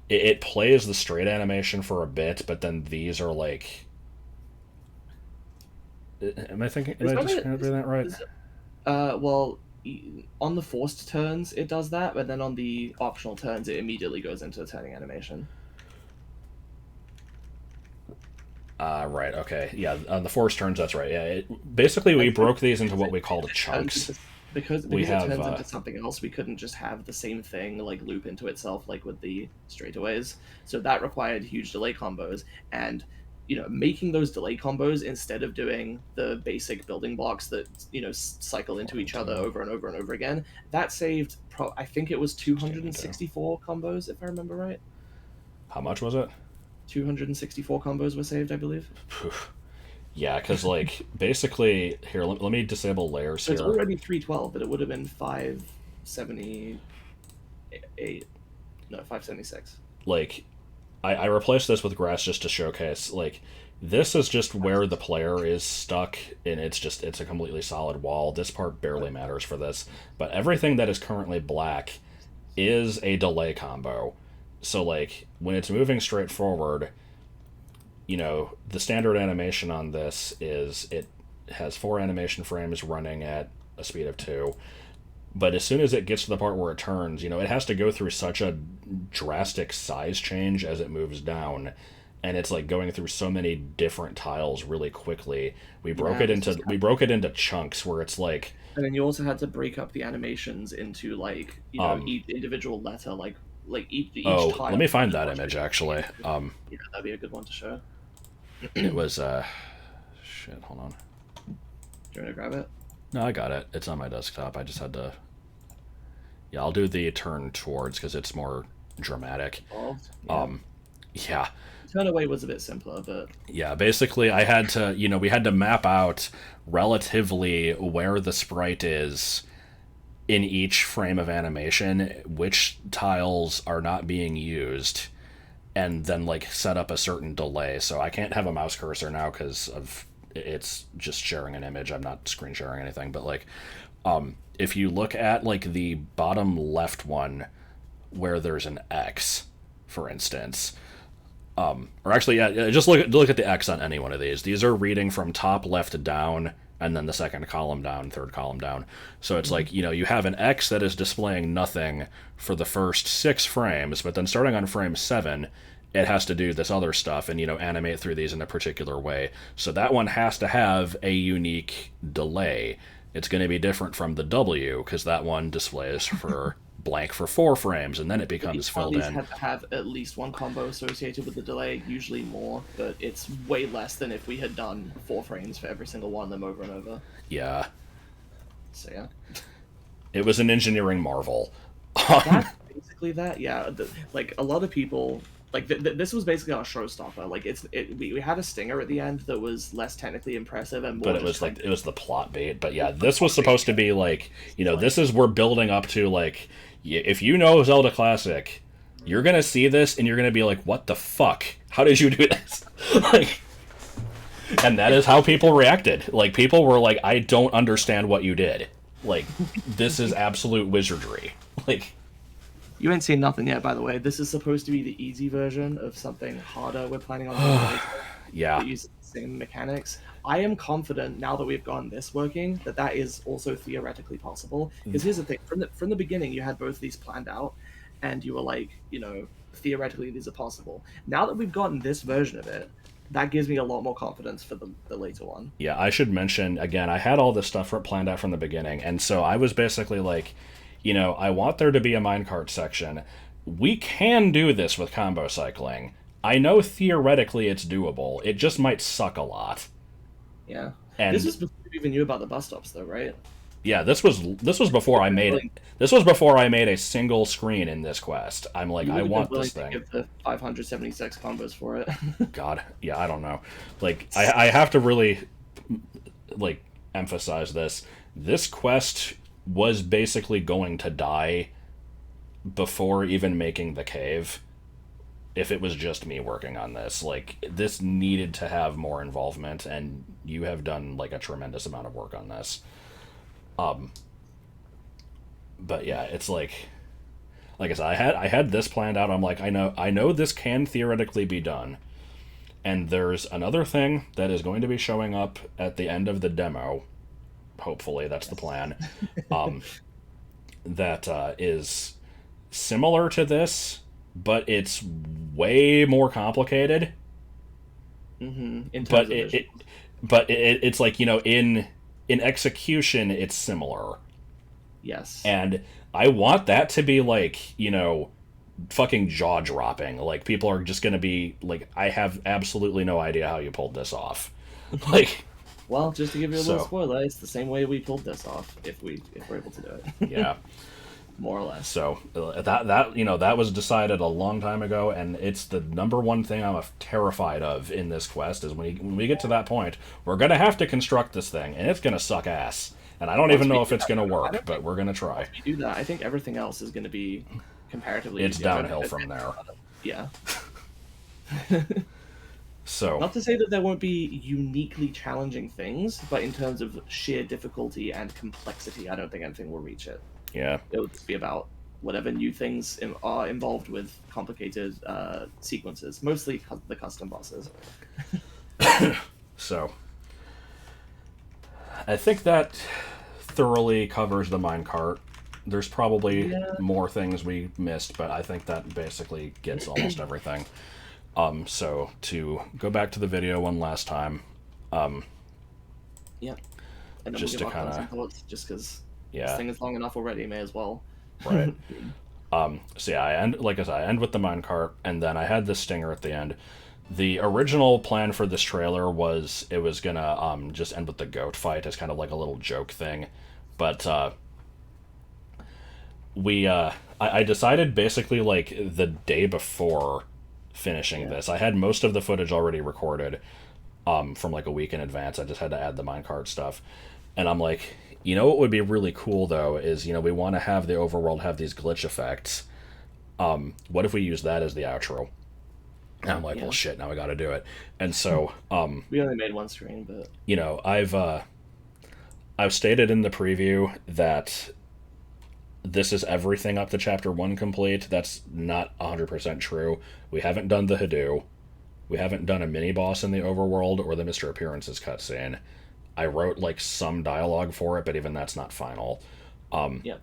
Speaker 1: it plays the straight animation for a bit, but then these are like, am I thinking? Am
Speaker 2: Is
Speaker 1: I
Speaker 2: that
Speaker 1: just
Speaker 2: it?
Speaker 1: doing that right?
Speaker 2: Well, on the forced turns it does that, but then on the optional turns it immediately goes into turning animation.
Speaker 1: Right. Okay. Yeah. On the force turns, that's right. Yeah. Basically, we broke these into what we called
Speaker 2: It turns
Speaker 1: chunks.
Speaker 2: into- because
Speaker 1: We
Speaker 2: it
Speaker 1: have
Speaker 2: turns into something else, we couldn't just have the same thing like loop into itself like with the straightaways. So that required huge delay combos, and making those delay combos instead of doing the basic building blocks that cycle into each other over and over and over again, that saved I think it was 264 combos if I remember right.
Speaker 1: How much was it?
Speaker 2: 264 combos were saved, I believe.
Speaker 1: Yeah, because like basically, here, let me disable layers
Speaker 2: So it's
Speaker 1: here.
Speaker 2: already 312, but it would have been 578. No, 576.
Speaker 1: Like, I replaced this with grass just to showcase like this is just where the player is stuck, and it's a completely solid wall. This part barely matters for this, but everything that is currently black is a delay combo. So like when it's moving straight forward, the standard animation on this is it has 4 animation frames running at a speed of 2. But as soon as it gets to the part where it turns, it has to go through such a drastic size change as it moves down, and it's like going through so many different tiles really quickly. We broke
Speaker 2: Yeah,
Speaker 1: it into chunks where it's like,
Speaker 2: and then you also had to break up the animations into like
Speaker 1: Um,
Speaker 2: each individual letter, like like each
Speaker 1: Oh,
Speaker 2: tile.
Speaker 1: let me find that image actually.
Speaker 2: Yeah, that'd be a good one to show.
Speaker 1: It was shit. Hold on.
Speaker 2: Do you want to grab it?
Speaker 1: No, I got it. It's on my desktop. I just had to. Yeah, I'll do the turn towards because it's more dramatic.
Speaker 2: Yeah.
Speaker 1: Yeah.
Speaker 2: Turn away was a bit simpler, but
Speaker 1: Yeah, basically I had to, we had to map out relatively where the sprite is in each frame of animation, which tiles are not being used, and then like set up a certain delay. So I can't have a mouse cursor now because of it's just sharing an image. I'm not screen sharing anything, but like if you look at like the bottom left one where there's an X, for instance, or actually, yeah, just look at the X on any one of these. These are reading from top left down, and then the second column down, third column down. So it's like, you have an X that is displaying nothing for the first 6 frames, but then starting on frame 7, it has to do this other stuff and, animate through these in a particular way. So that one has to have a unique delay. It's going to be different from the W, because that one displays for blank for 4 frames, and then it becomes filled in.
Speaker 2: Have to have at least one combo associated with the delay, usually more, but it's way less than if we had done 4 frames for every single one of them over and over.
Speaker 1: Yeah.
Speaker 2: So yeah.
Speaker 1: It was an engineering marvel.
Speaker 2: That's basically that, yeah. Like, a lot of people... Like, this was basically our showstopper. Like, we had a stinger at the end that was less technically impressive and more.
Speaker 1: But it was like, it was the plot bait. But yeah, this was supposed to be like, this is, we're building up to like, if you know Zelda Classic, you're gonna see this and you're gonna be like, what the fuck? How did you do this? Like, and that is how people reacted. Like, people were like, I don't understand what you did. Like, this is absolute wizardry. Like,
Speaker 2: you ain't seen nothing yet, by the way. This is supposed to be the easy version of something harder we're planning on doing later.
Speaker 1: Yeah.
Speaker 2: That uses the same mechanics. I am confident, now that we've gotten this working, that is also theoretically possible. Because here's the thing. From the beginning, you had both these planned out, and you were like, theoretically these are possible. Now that we've gotten this version of it, that gives me a lot more confidence for the later one.
Speaker 1: Yeah, I should mention, again, I had all this stuff planned out from the beginning, and so I was basically like, I want there to be a minecart section. We can do this with combo cycling. I know theoretically it's doable. It just might suck a lot.
Speaker 2: Yeah.
Speaker 1: And
Speaker 2: this was before you even knew about the bus stops, though, right?
Speaker 1: Yeah, this was before I made it. This was before I made a single screen in this quest. I'm like, I want this thing.
Speaker 2: To give the 576 combos for it.
Speaker 1: God, yeah, I don't know. Like, I have to really like emphasize this. This quest was basically going to die before even making the cave if it was just me working on this. Like, this needed to have more involvement, and you have done like a tremendous amount of work on this. But yeah, it's like I said, I had this planned out. I'm like, I know this can theoretically be done, and there's another thing that is going to be showing up at the end of the demo. Hopefully, that's the plan. That is similar to this, but it's way more complicated.
Speaker 2: Mm-hmm.
Speaker 1: But it's like, in execution, it's similar.
Speaker 2: Yes.
Speaker 1: And I want that to be like, fucking jaw-dropping. Like, people are just going to be like, I have absolutely no idea how you pulled this off. Like,
Speaker 2: well, just to give you a little spoiler, it's the same way we pulled this off if we're able to do it.
Speaker 1: Yeah.
Speaker 2: More or less.
Speaker 1: So that was decided a long time ago, and it's the number one thing I'm terrified of in this quest is when we get to that point, we're gonna have to construct this thing, and it's gonna suck ass. And I don't even know if it's gonna work, but we're gonna try.
Speaker 2: Once we do that, I think everything else is gonna be comparatively.
Speaker 1: It's downhill from there.
Speaker 2: Yeah.
Speaker 1: So,
Speaker 2: not to say that there won't be uniquely challenging things, but in terms of sheer difficulty and complexity, I don't think anything will reach it.
Speaker 1: Yeah.
Speaker 2: It'll just be about whatever new things are involved with complicated sequences, mostly the custom bosses.
Speaker 1: So, I think that thoroughly covers the minecart. There's probably more things we missed, but I think that basically gets almost everything. So to go back to the video one last time.
Speaker 2: Yeah. And then
Speaker 1: just
Speaker 2: we'll
Speaker 1: to kind of
Speaker 2: thoughts, just because
Speaker 1: this
Speaker 2: thing is long enough already, may as well.
Speaker 1: Right. So yeah, like I said, I end with the minecart, and then I had this stinger at the end. The original plan for this trailer was it was gonna just end with the goat fight as kind of like a little joke thing, but I decided basically like the day before finishing this. I had most of the footage already recorded from like a week in advance. I just had to add the minecart stuff, and I'm like, you know what would be really cool though is, you know, we want to have the overworld have these glitch effects. What if we use that as the outro? And I'm like, well, shit, now I got to do it. And so,
Speaker 2: we only made one screen, but
Speaker 1: you know, I've stated in the preview that this is everything up to chapter 1 complete. That's not 100% true. We haven't done the Hadoo. We haven't done a mini boss in the overworld or the Mr. Appearances cutscene. I wrote like some dialogue for it, but even that's not final.
Speaker 2: yeah.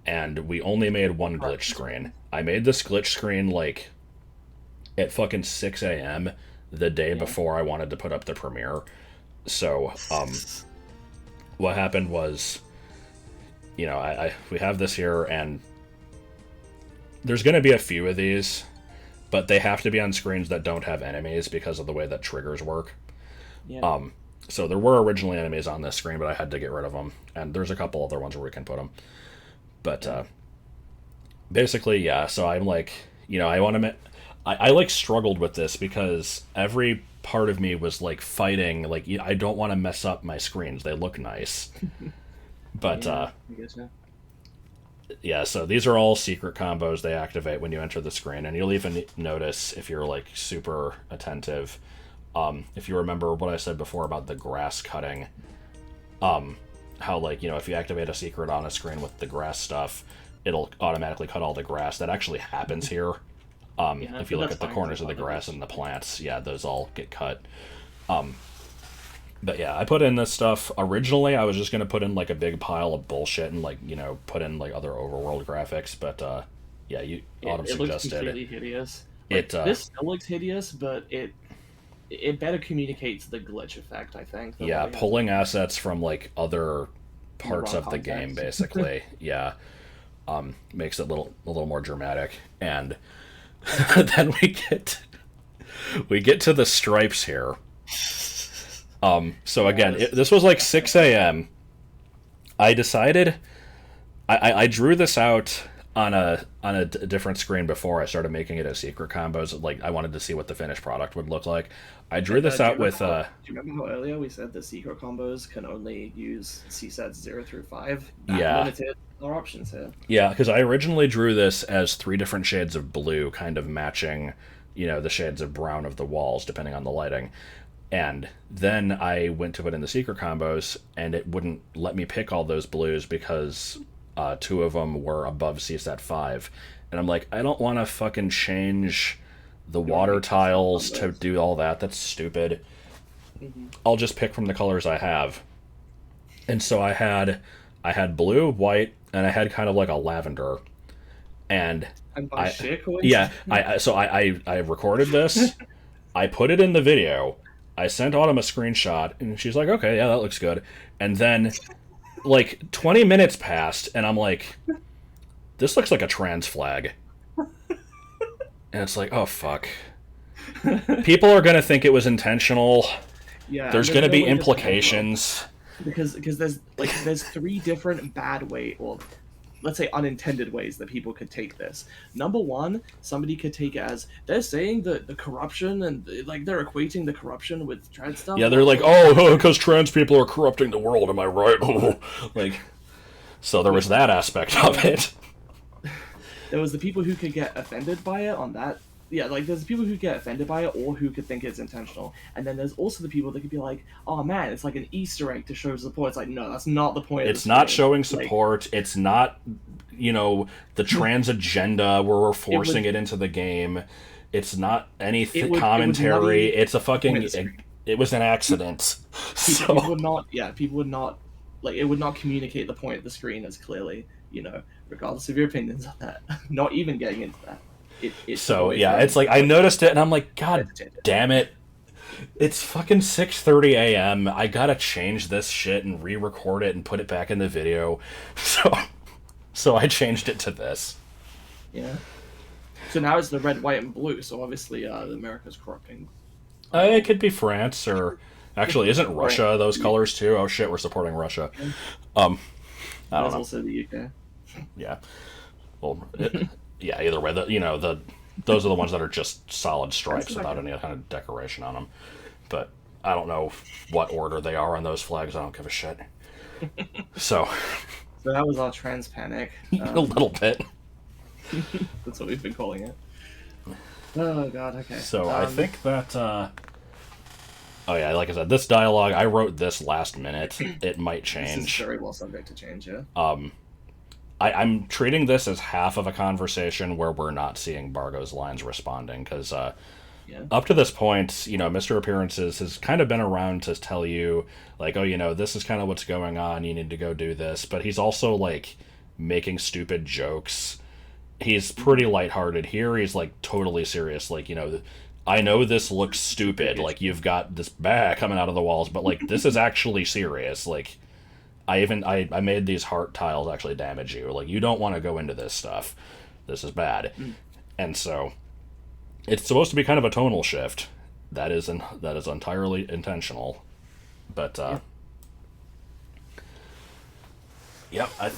Speaker 1: And we only made one glitch screen. I made this glitch screen like at fucking 6 a.m. the day before I wanted to put up the premiere. So, what happened was, you know, we have this here, and there's going to be a few of these, but they have to be on screens that don't have enemies because of the way that triggers work.
Speaker 2: Yeah.
Speaker 1: So there were originally enemies on this screen, but I had to get rid of them, and there's a couple other ones where we can put them. But basically, yeah. So I'm like, you know, I like struggled with this because every part of me was like fighting, like I don't want to mess up my screens. They look nice. But
Speaker 2: I guess so.
Speaker 1: yeah, so these are all secret combos they activate when you enter the screen, and you'll even notice if you're like super attentive. If you remember what I said before about the grass cutting, how like, you know, if you activate a secret on a screen with the grass stuff, it'll automatically cut all the grass. That actually happens here. If you look at the corners of the grass and the plants, yeah, those all get cut. But yeah, I put in this stuff. Originally, I was just going to put in like a big pile of bullshit and like, you know, put in like other overworld graphics. But yeah, Autumn suggested.
Speaker 2: It looks completely hideous. Like, this still looks hideous, but it better communicates the glitch effect, I think.
Speaker 1: Yeah, pulling assets from like other parts of the game, basically. Yeah, makes it a little more dramatic. And then we get to the stripes here. So again, this was like 6 a.m. I decided I drew this out on a different screen before I started making it as secret combos. Like, I wanted to see what the finished product would look like. I drew this out with...
Speaker 2: do you remember how earlier we said the secret combos can only use C-sets 0 through 5?
Speaker 1: Yeah.
Speaker 2: Limited our options here.
Speaker 1: Yeah, because I originally drew this as 3 different shades of blue, kind of matching, you know, the shades of brown of the walls, depending on the lighting. And then I went to put in the secret combos, and it wouldn't let me pick all those blues because 2 of them were above CSAT 5. And I'm like, I don't want to fucking change the water tiles to do all that. That's stupid. Mm-hmm. I'll just pick from the colors I have. And so I had blue, white, and I had kind of like a lavender. And I recorded this. I put it in the video. I sent Autumn a screenshot, and she's like, okay, yeah, that looks good. And then, like, 20 minutes passed, and I'm like, this looks like a trans flag. And it's like, oh, fuck. People are going to think it was intentional.
Speaker 2: Yeah.
Speaker 1: There's going to be implications.
Speaker 2: Because there's 3 different bad ways, or let's say unintended ways that people could take this. Number 1, somebody could take it as they're saying that the corruption and like they're equating the corruption with trans stuff.
Speaker 1: Yeah, they're like, oh, because trans people are corrupting the world. Am I right? Like, so there was that aspect of it.
Speaker 2: There was the people who could get offended by it on that. Yeah, like there's people who get offended by it or who could think it's intentional. And then there's also the people that could be like, oh man, it's like an Easter egg to show support. It's like, no, that's not the point.
Speaker 1: It's not showing support. Like, it's not, you know, the trans agenda where we're forcing it into the game. It's not any commentary. It's a fucking... It was an accident.
Speaker 2: People would not... Yeah, people would not... Like, it would not communicate the point of the screen as clearly, you know, regardless of your opinions on that. Not even getting into that. It's like I noticed it and I'm like, God damn it, it's fucking 6:30 a.m. I gotta change this shit and re-record it and put it back in the video. So I changed it to this. Yeah. So now it's the red, white, and blue. So obviously, America's corrupting.
Speaker 1: It could be France or actually, isn't
Speaker 2: Right.
Speaker 1: Russia those colors too? Oh shit, we're supporting Russia. Um, I don't
Speaker 2: There's
Speaker 1: know.
Speaker 2: also the UK.
Speaker 1: Yeah. Well, yeah. Either way, those are the ones that are just solid
Speaker 2: That's
Speaker 1: stripes
Speaker 2: the
Speaker 1: without
Speaker 2: background.
Speaker 1: any kind of decoration on them. But I don't know what order they are on those flags. I don't give a shit. So
Speaker 2: So that was our trans panic.
Speaker 1: a little bit.
Speaker 2: That's what we've been calling it. Oh god. Okay.
Speaker 1: So I think that. Oh yeah, like I said, this dialogue I wrote this last minute. It might
Speaker 2: This is
Speaker 1: change.
Speaker 2: very well subject to change. Yeah.
Speaker 1: I'm treating this as half of a conversation where we're not seeing Bargo's lines responding because
Speaker 2: Yeah.
Speaker 1: up to this point, Mr. Appearances has kind of been around to tell you, like, oh, this is kind of what's going on. You need to go do this. But he's also, like, making stupid jokes. He's pretty lighthearted here. He's, like, totally serious. Like, I know this looks stupid. Like, you've got this bag coming out of the walls, but, like, this is actually serious. Like, I made these heart tiles actually damage you. Like, you don't want to go into this stuff. This is bad. And so it's supposed to be kind of a tonal shift. That is entirely intentional. But
Speaker 2: Yeah.
Speaker 1: yep, I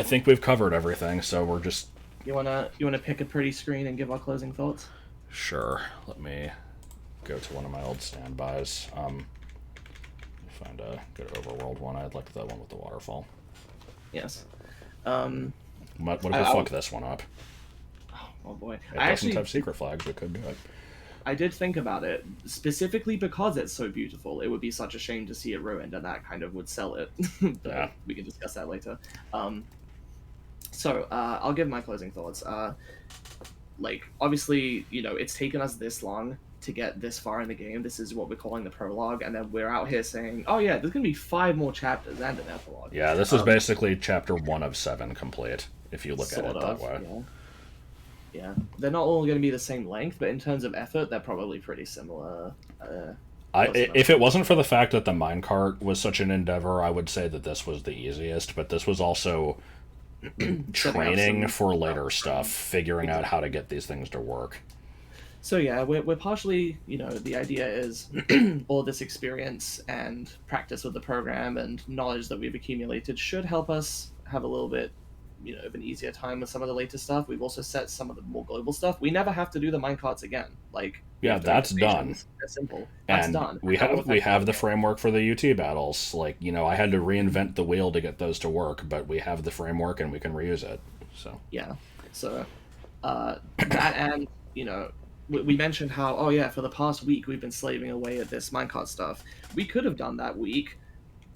Speaker 1: think we've covered everything. So we're just
Speaker 2: You wanna pick a pretty screen and give our closing thoughts?
Speaker 1: sure. Let me go to one of my old standbys. Find a good overworld one. I'd like that one with the waterfall.
Speaker 2: Yes.
Speaker 1: What if we
Speaker 2: I-
Speaker 1: fuck this one up?
Speaker 2: Oh boy.
Speaker 1: It
Speaker 2: I
Speaker 1: doesn't
Speaker 2: actually
Speaker 1: have secret flags. We could do it.
Speaker 2: I did think about it specifically because it's so beautiful. It would be such a shame to see it ruined, and that kind of would sell it. But
Speaker 1: Yeah.
Speaker 2: we can discuss that later. So I'll give my closing thoughts. Like obviously, it's taken us this long to get this far in the game. This is what we're calling the prologue, and then we're out here saying, "Oh yeah, there's gonna be 5 more chapters and an epilogue."
Speaker 1: Yeah, this is basically chapter 1 of 7 complete, if you look at it that way.
Speaker 2: Yeah. Yeah, they're not all going to be the same length, but in terms of effort, they're probably pretty similar.
Speaker 1: If it wasn't for the fact that the minecart was such an endeavor, I would say that this was the easiest, but this was also training for later stuff, figuring out how to get these things to work.
Speaker 2: So yeah, we're partially, the idea is all this experience and practice with the program and knowledge that we've accumulated should help us have a little bit, of an easier time with some of the later stuff. We've also set some of the more global stuff. We never have to do the minecarts again. Like
Speaker 1: Yeah, that's done.
Speaker 2: That's simple. That's
Speaker 1: And
Speaker 2: done.
Speaker 1: we have the framework for the UT battles. Like, I had to reinvent the wheel to get those to work, but we have the framework and we can reuse it. So
Speaker 2: Yeah. So that and we mentioned how, oh yeah, for the past week we've been slaving away at this minecart stuff. We could have done that week,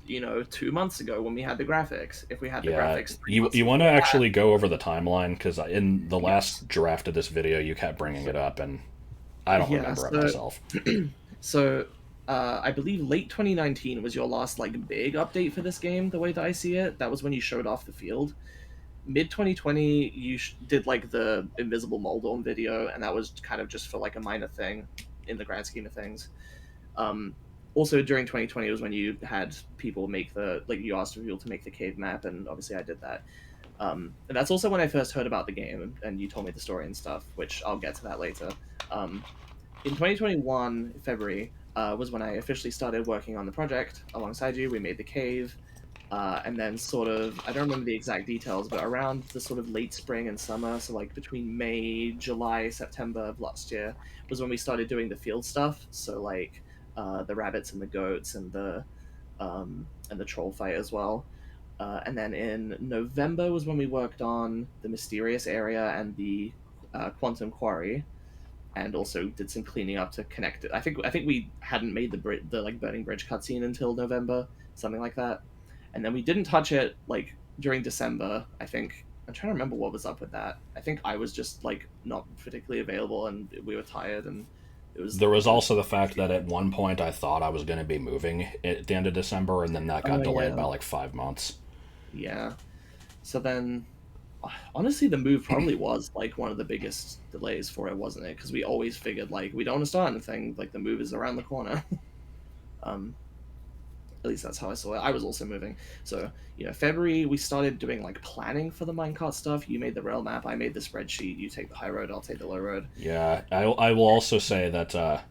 Speaker 2: 2 months ago when we had the graphics. If we had the graphics,
Speaker 1: you want to actually go over the timeline, because in the last draft of this video you kept bringing it up and I don't remember it myself.
Speaker 2: So I believe late 2019 was your last big update for this game, the way that I see it. That was when you showed off the field. Mid 2020 you did the invisible Moldorm video, and that was kind of just for a minor thing in the grand scheme of things. Also during 2020 was when you had people make you asked people to make the cave map, and obviously I did that. And that's also when I first heard about the game, and you told me the story and stuff, which I'll get to that later. In 2021 February was when I officially started working on the project alongside you. We made the cave. And then I don't remember the exact details, but around the sort of late spring and summer, so between May, July, September of last year, was when we started doing the field stuff. So the rabbits and the goats and the troll fight as well. And then in November was when we worked on the mysterious area and the quantum quarry, and also did some cleaning up to connect it. I think we hadn't made the burning bridge cutscene until November, something like that. And then we didn't touch it during December. I think I'm trying to remember what was up with that. I think I was just not particularly available, and we were tired, and
Speaker 1: there was also the fact that at one point I thought I was going to be moving at the end of December, and then that got delayed by 5 months.
Speaker 2: Yeah. So then, honestly, the move probably was one of the biggest delays for it, wasn't it? Because we always figured we don't want to start anything. The move is around the corner. At least that's how I saw it. I was also moving. So, February, we started doing like planning for the minecart stuff. You made the rail map, I made the spreadsheet. You take the high road, I'll take the low road.
Speaker 1: Yeah, I will also say that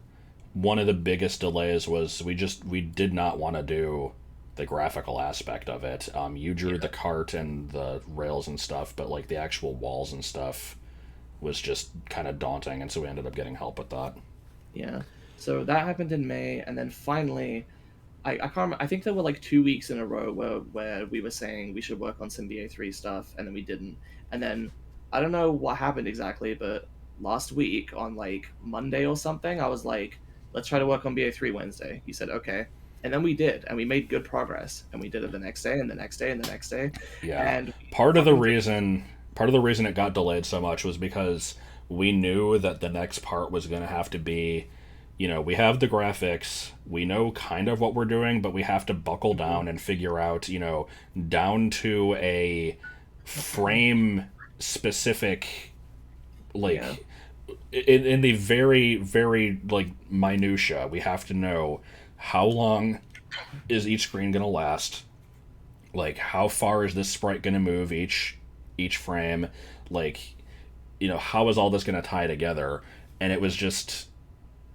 Speaker 1: one of the biggest delays was we did not want to do the graphical aspect of it. You drew the cart and the rails and stuff, but like the actual walls and stuff was just kind of daunting, and so we ended up getting help with that.
Speaker 2: Yeah. So that happened in May, and then finally, I can't remember, I think there were like 2 weeks in a row where we were saying we should work on some BA3 stuff, and then we didn't. And then I don't know what happened exactly, but last week on like Monday or something, I was like, let's try to work on BA3 Wednesday. You said okay. And then we did, and we made good progress, and we did it the next day, and the next day, and the next day.
Speaker 1: Yeah.
Speaker 2: And
Speaker 1: Part of the reason it got delayed so much was because we knew that the next part was going to have to be, we have the graphics, we know kind of what we're doing, but we have to buckle down and figure out, down to a frame specific, like,
Speaker 2: Yeah.
Speaker 1: in the very, very, like, minutia, we have to know how long is each screen going to last, like, how far is this sprite going to move each frame, like, how is all this going to tie together? And it was just,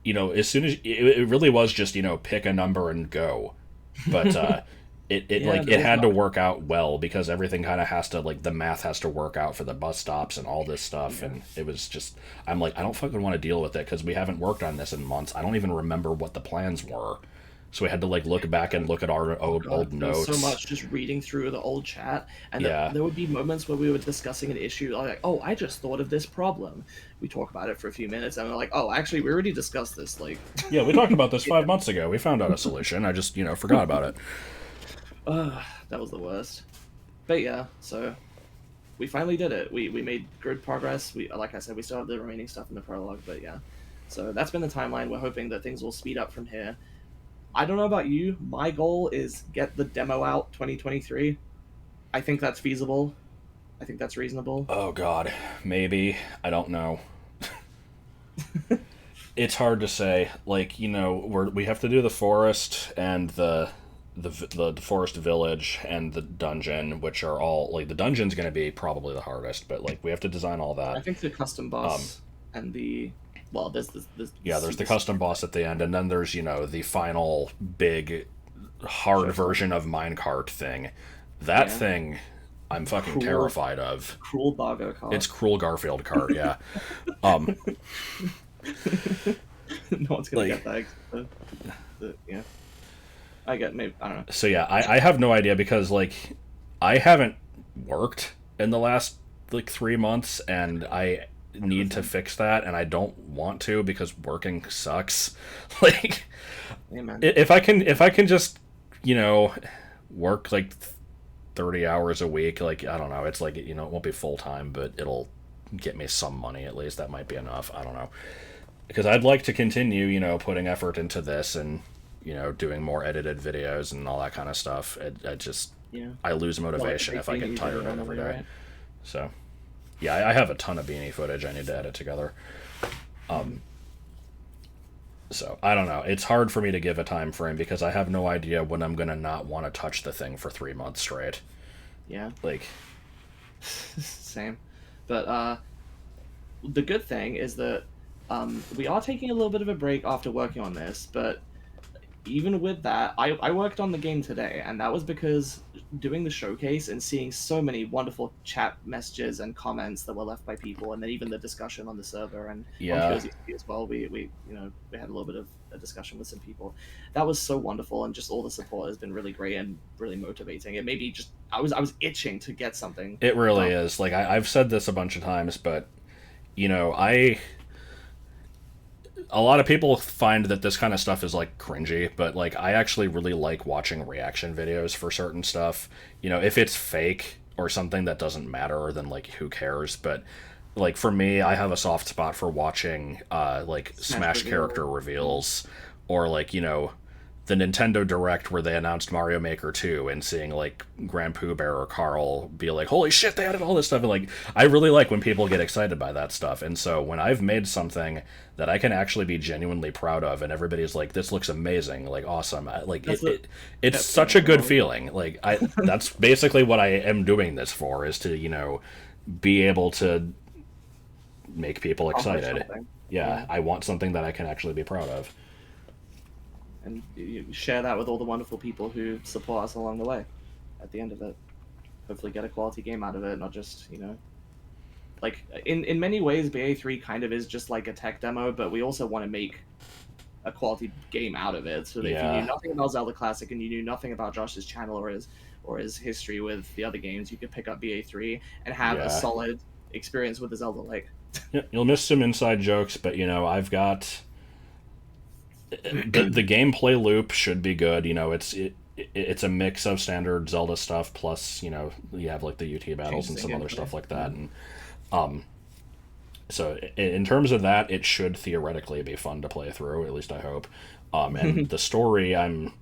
Speaker 1: as soon as it really was just, pick a number and go. But it had to work out well, because everything kind of has to, like, the math has to work out for the bus stops and all this stuff. And it was just, I'm like, I don't fucking want to deal with it, because we haven't worked on this in months. I don't even remember what the plans were. So we had to, like, look back and look at our old notes.
Speaker 2: So much just reading through the old chat, and
Speaker 1: Yeah.
Speaker 2: there would be moments where we were discussing an issue, like, oh, I just thought of this problem. We talk about it for a few minutes, and we're like, oh, actually, we already discussed this. Like,
Speaker 1: Yeah, we talked about this 5 months ago. We found out a solution. I just, forgot about it.
Speaker 2: that was the worst. But yeah, so we finally did it. We made good progress. Like I said, we still have the remaining stuff in the prologue, but yeah. So that's been the timeline. We're hoping that things will speed up from here. I don't know about you. My goal is get the demo out 2023. I think that's feasible. I think that's reasonable.
Speaker 1: Oh god, maybe. I don't know. It's hard to say. Like, we have to do the forest and the forest village and the dungeon, which are all, like, the dungeon's going to be probably the hardest, but, like, we have to design all that.
Speaker 2: I think the custom boss and the there's
Speaker 1: the custom boss at the end, and then there's, the final big hard version of minecart thing. That thing I'm fucking terrified of.
Speaker 2: Cruel Bargo cart.
Speaker 1: It's Cruel Garfield cart, yeah.
Speaker 2: No one's gonna get that. Yeah. I don't know.
Speaker 1: So yeah, I have no idea, because, like, I haven't worked in the last, like, 3 months, and I need to fix that, and I don't want to, because working sucks. Like, if I can just, work like 30 hours a week, like, I don't know, it's like, it won't be full time, but it'll get me some money at least. That might be enough. I don't know, because I'd like to continue, putting effort into this, and doing more edited videos and all that kind of stuff. I lose motivation if I get tired of it every day. Right? So yeah, I have a ton of Beanie footage I need to edit together. So I don't know. It's hard for me to give a time frame, because I have no idea when I'm gonna not want to touch the thing for 3 months straight.
Speaker 2: Yeah.
Speaker 1: Like,
Speaker 2: same. But the good thing is that we are taking a little bit of a break after working on this, but even with that, I worked on the game today, and that was because doing the showcase and seeing so many wonderful chat messages and comments that were left by people, and then even the discussion on the server and on Cozy as well. We had a little bit of a discussion with some people. That was so wonderful, and just all the support has been really great and really motivating. It made me just I was itching to get something.
Speaker 1: It really is. Like, I've said this a bunch of times, but a lot of people find that this kind of stuff is, like, cringy, but, like, I actually really like watching reaction videos for certain stuff. If it's fake or something that doesn't matter, then, like, who cares? But, like, for me, I have a soft spot for watching, like, Smash character reveals, or, like, the Nintendo Direct where they announced Mario Maker 2 and seeing like Grand Pooh Bear or Carl be like, holy shit, they added all this stuff. And like, I really like when people get excited by that stuff. And so when I've made something that I can actually be genuinely proud of and everybody's like, this looks amazing, like awesome. It's such a good feeling. Like that's basically what I am doing this for, is to, you know, be able to make people excited. Yeah, I want something that I can actually be proud of.
Speaker 2: And you share that with all the wonderful people who support us along the way. At the end of it, hopefully get a quality game out of it, not just, you know, like in many ways, BA3 kind of is just like a tech demo, but we also want to make a quality game out of it. So that if you knew nothing about Zelda Classic and you knew nothing about Josh's channel or his history with the other games, you could pick up BA3 and have a solid experience with the Zelda Lake.
Speaker 1: You'll miss some inside jokes, but you know, I've got the gameplay loop should be good. You know, it's a mix of standard Zelda stuff plus, you know, you have like the UT battles and some other stuff like that. And so in terms of that, it should theoretically be fun to play through. At least I hope. And the story, I'm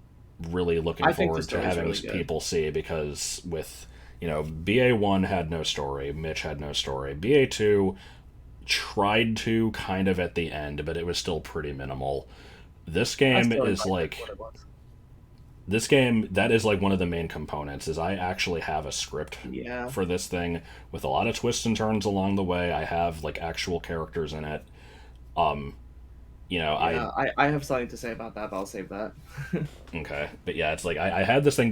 Speaker 1: really looking forward to having really people see, because with, you know, BA1 had no story, Mitch had no story, BA2 tried to kind of at the end, but it was still pretty minimal. This game is like, this game, that is like one of the main components, is I actually have a script for this thing with a lot of twists and turns along the way. I have like actual characters in it. You know,
Speaker 2: I have something to say about that, but I'll save that.
Speaker 1: Okay. But yeah, it's like I had this thing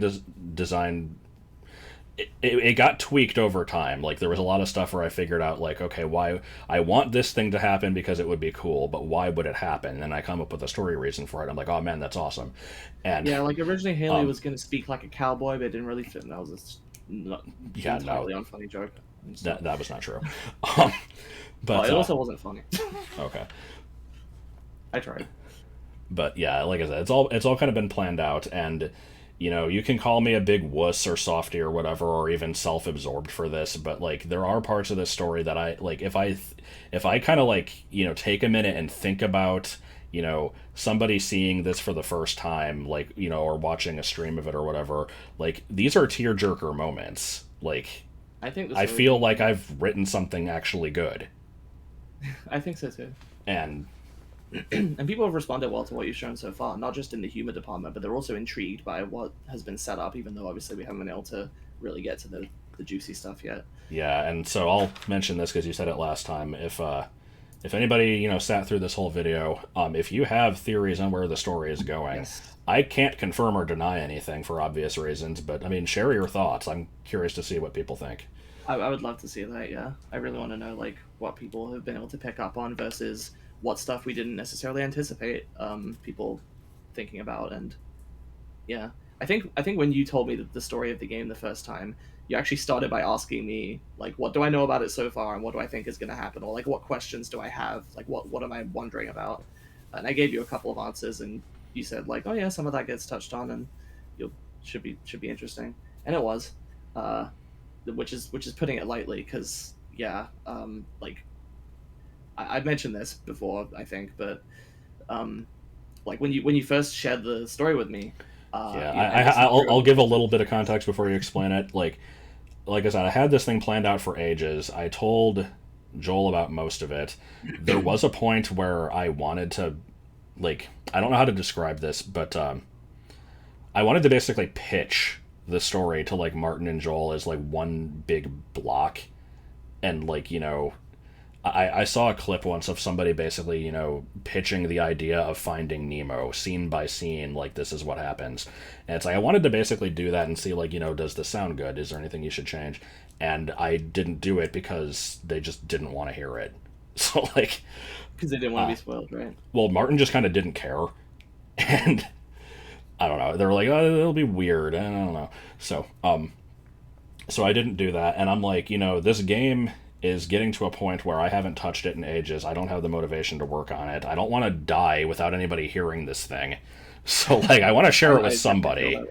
Speaker 1: designed. It got tweaked over time. Like there was a lot of stuff where I figured out like, okay, why I want this thing to happen because it would be cool, but why would it happen? And I come up with a story reason for it. I'm like, oh man, that's awesome. And
Speaker 2: yeah, like originally Haley was going to speak like a cowboy, but it didn't really fit. And that was entirely unfunny joke.
Speaker 1: That was not true.
Speaker 2: But it also wasn't funny.
Speaker 1: Okay.
Speaker 2: I tried.
Speaker 1: But yeah, like I said, it's all kind of been planned out, and you know, you can call me a big wuss or softy or whatever, or even self-absorbed for this, but like there are parts of this story that I like. If I kind of like, you know, take a minute and think about, you know, somebody seeing this for the first time, like, you know, or watching a stream of it or whatever, like these are tearjerker moments. Like I feel like I've written something actually good.
Speaker 2: I think so too.
Speaker 1: And
Speaker 2: people have responded well to what you've shown so far, not just in the humor department, but they're also intrigued by what has been set up, even though obviously we haven't been able to really get to the juicy stuff yet.
Speaker 1: Yeah, and so I'll mention this because you said it last time. If anybody, you know, sat through this whole video, if you have theories on where the story is going, I can't confirm or deny anything for obvious reasons, but I mean, share your thoughts. I'm curious to see what people think.
Speaker 2: I would love to see that, yeah. I really want to know like what people have been able to pick up on versus what stuff we didn't necessarily anticipate people thinking about. And yeah, I think when you told me the story of the game the first time, you actually started by asking me like, what do I know about it so far, and what do I think is going to happen, or like what questions do I have, like what am I wondering about. And I gave you a couple of answers, and you said like, oh yeah, some of that gets touched on, and should be interesting. And it was, which is putting it lightly, because yeah, like I've mentioned this before, I think, but like when you first shared the story with me,
Speaker 1: I'll give a little bit of context before you explain it. Like I said, I had this thing planned out for ages. I told Joel about most of it. There was a point where I wanted to, like, I don't know how to describe this, but I wanted to basically pitch the story to like Martin and Joel as like one big block, and like, you know, I saw a clip once of somebody basically, you know, pitching the idea of finding Nemo scene by scene, like this is what happens. And it's like I wanted to basically do that and see like, you know, does this sound good? Is there anything you should change? And I didn't do it because they just didn't want to hear it. So like,
Speaker 2: because they didn't want to be spoiled, right?
Speaker 1: Well, Martin just kind of didn't care, and I don't know. They were like, oh, it'll be weird. I don't know. So so I didn't do that, and I'm like, you know, this game is getting to a point where I haven't touched it in ages. I don't have the motivation to work on it. I don't want to die without anybody hearing this thing. So, like, I want to share it with somebody.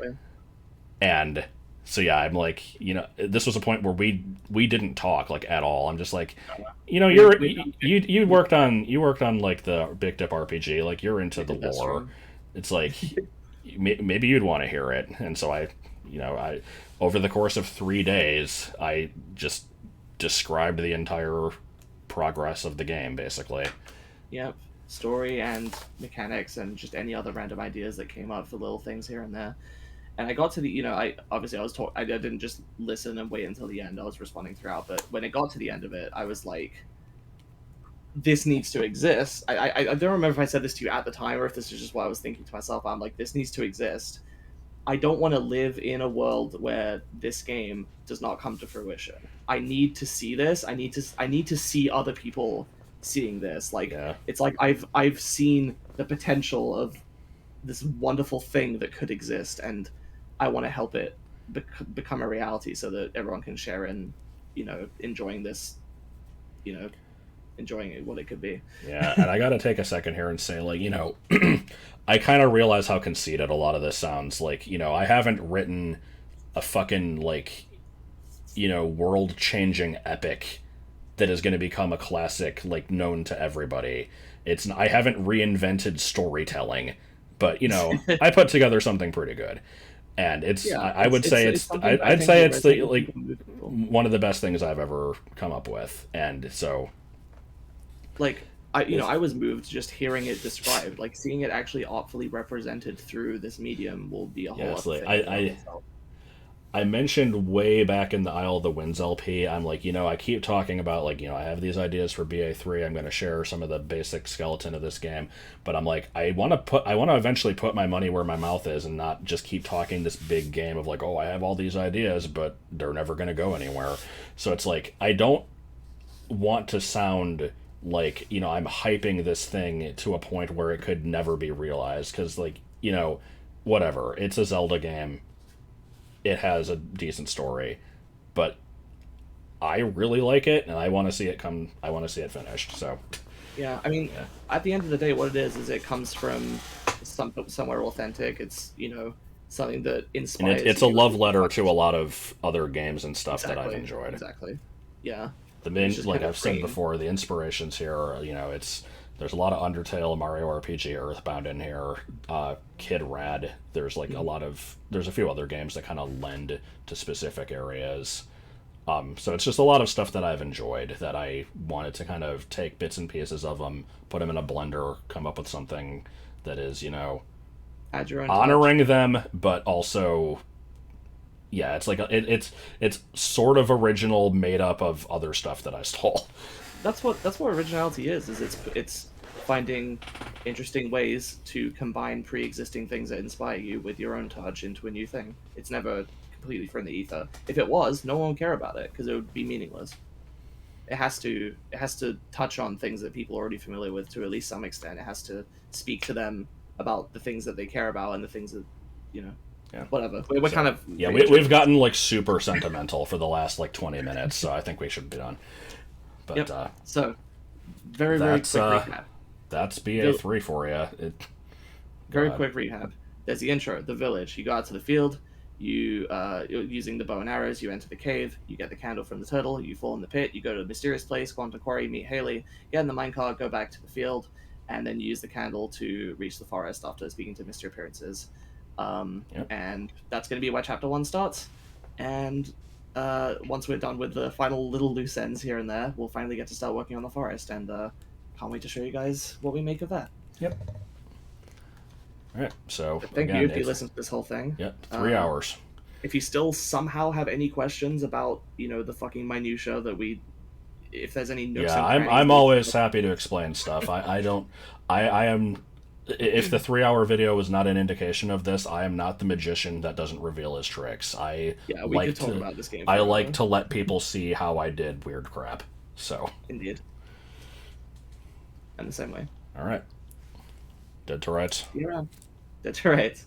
Speaker 1: And so, yeah, I'm like, you know, this was a point where we didn't talk, like, at all. I'm just like, you know, you worked on like the Big Dip RPG, like, you're into the lore. It's like, maybe you'd want to hear it. And so I over the course of 3 days, I just described the entire progress of the game, basically.
Speaker 2: Yep. Story and mechanics and just any other random ideas that came up for little things here and there. And I got to the, I didn't just listen and wait until the end. I was responding throughout, but when it got to the end of it, I was like, this needs to exist. I don't remember if I said this to you at the time or if this is just what I was thinking to myself. I'm like, this needs to exist. I don't want to live in a world where this game does not come to fruition. I need to see this. I need to see other people seeing this. Like,
Speaker 1: Yeah.
Speaker 2: it's like I've seen the potential of this wonderful thing that could exist, and I want to help it become a reality so that everyone can share in, enjoying this, enjoying what it could be.
Speaker 1: Yeah, and I got to take a second here and say, like, I kind of realize how conceited a lot of this sounds. Like, I haven't written a fucking, like, world-changing epic that is going to become a classic, like, known to everybody. I haven't reinvented storytelling, but, I put together something pretty good. And I'd say it's the, like, one of the best things I've ever come up with. And so...
Speaker 2: Like, I was moved just hearing it described. Like, seeing it actually artfully represented through this medium will be a whole other thing.
Speaker 1: I mentioned way back in the Isle of the Winds LP, I'm like, I keep talking about, like, I have these ideas for BA3. I'm going to share some of the basic skeleton of this game, but I'm like, I want to eventually put my money where my mouth is and not just keep talking this big game of like, oh, I have all these ideas, but they're never going to go anywhere. So it's like, I don't want to sound like, I'm hyping this thing to a point where it could never be realized, because, like, whatever, it's a Zelda game, it has a decent story, but I really like it, and I want to see it finished. So
Speaker 2: yeah, I mean, at the end of the day, what it is it comes from somewhere authentic. It's, something that inspires.
Speaker 1: And it's a love letter to a lot of other games and stuff that I've enjoyed.
Speaker 2: Exactly. Yeah.
Speaker 1: Like I've said before, the inspirations here are, there's a lot of Undertale, Mario RPG, Earthbound in here, Kid Rad. There's like there's a few other games that kind of lend to specific areas. So it's just a lot of stuff that I've enjoyed that I wanted to kind of take bits and pieces of them, put them in a blender, come up with something that is,
Speaker 2: add your own
Speaker 1: honoring
Speaker 2: touch.
Speaker 1: them, but also... Yeah, it's like it's sort of original, made up of other stuff that I stole.
Speaker 2: That's what originality is it's finding interesting ways to combine pre-existing things that inspire you with your own touch into a new thing. It's never completely from the ether. If it was, no one would care about it because it would be meaningless. It has to touch on things that people are already familiar with to at least some extent. It has to speak to them about the things that they care about and the things that,
Speaker 1: Yeah.
Speaker 2: Whatever.
Speaker 1: We've gotten like super sentimental for the last like 20 minutes, so I think we should be done. But
Speaker 2: so very quick recap.
Speaker 1: That's BA3 for you.
Speaker 2: Quick recap. There's the intro, the village. You go out to the field. You're using the bow and arrows. You enter the cave. You get the candle from the turtle. You fall in the pit. You go to a mysterious place, Quantum Quarry, meet Haley. Get in the minecart, go back to the field, and then use the candle to reach the forest after speaking to Mr. Appearances. And that's going to be where chapter 1 starts. And once we're done with the final little loose ends here and there, we'll finally get to start working on the forest. And can't wait to show you guys what we make of that.
Speaker 1: Yep. All right. So
Speaker 2: thank you if you listened to this whole thing.
Speaker 1: Yep. 3 hours.
Speaker 2: If you still somehow have any questions about the fucking minutia that if there's any nooks.
Speaker 1: Yeah, I'm always happy to explain stuff. I am. If the 3-hour video was not an indication of this, I am not the magician that doesn't reveal his tricks.
Speaker 2: We could talk about this game.
Speaker 1: I like to let people see how I did weird crap. So
Speaker 2: indeed. And the same way.
Speaker 1: All right. Dead to rights.
Speaker 2: You're on. Dead to rights.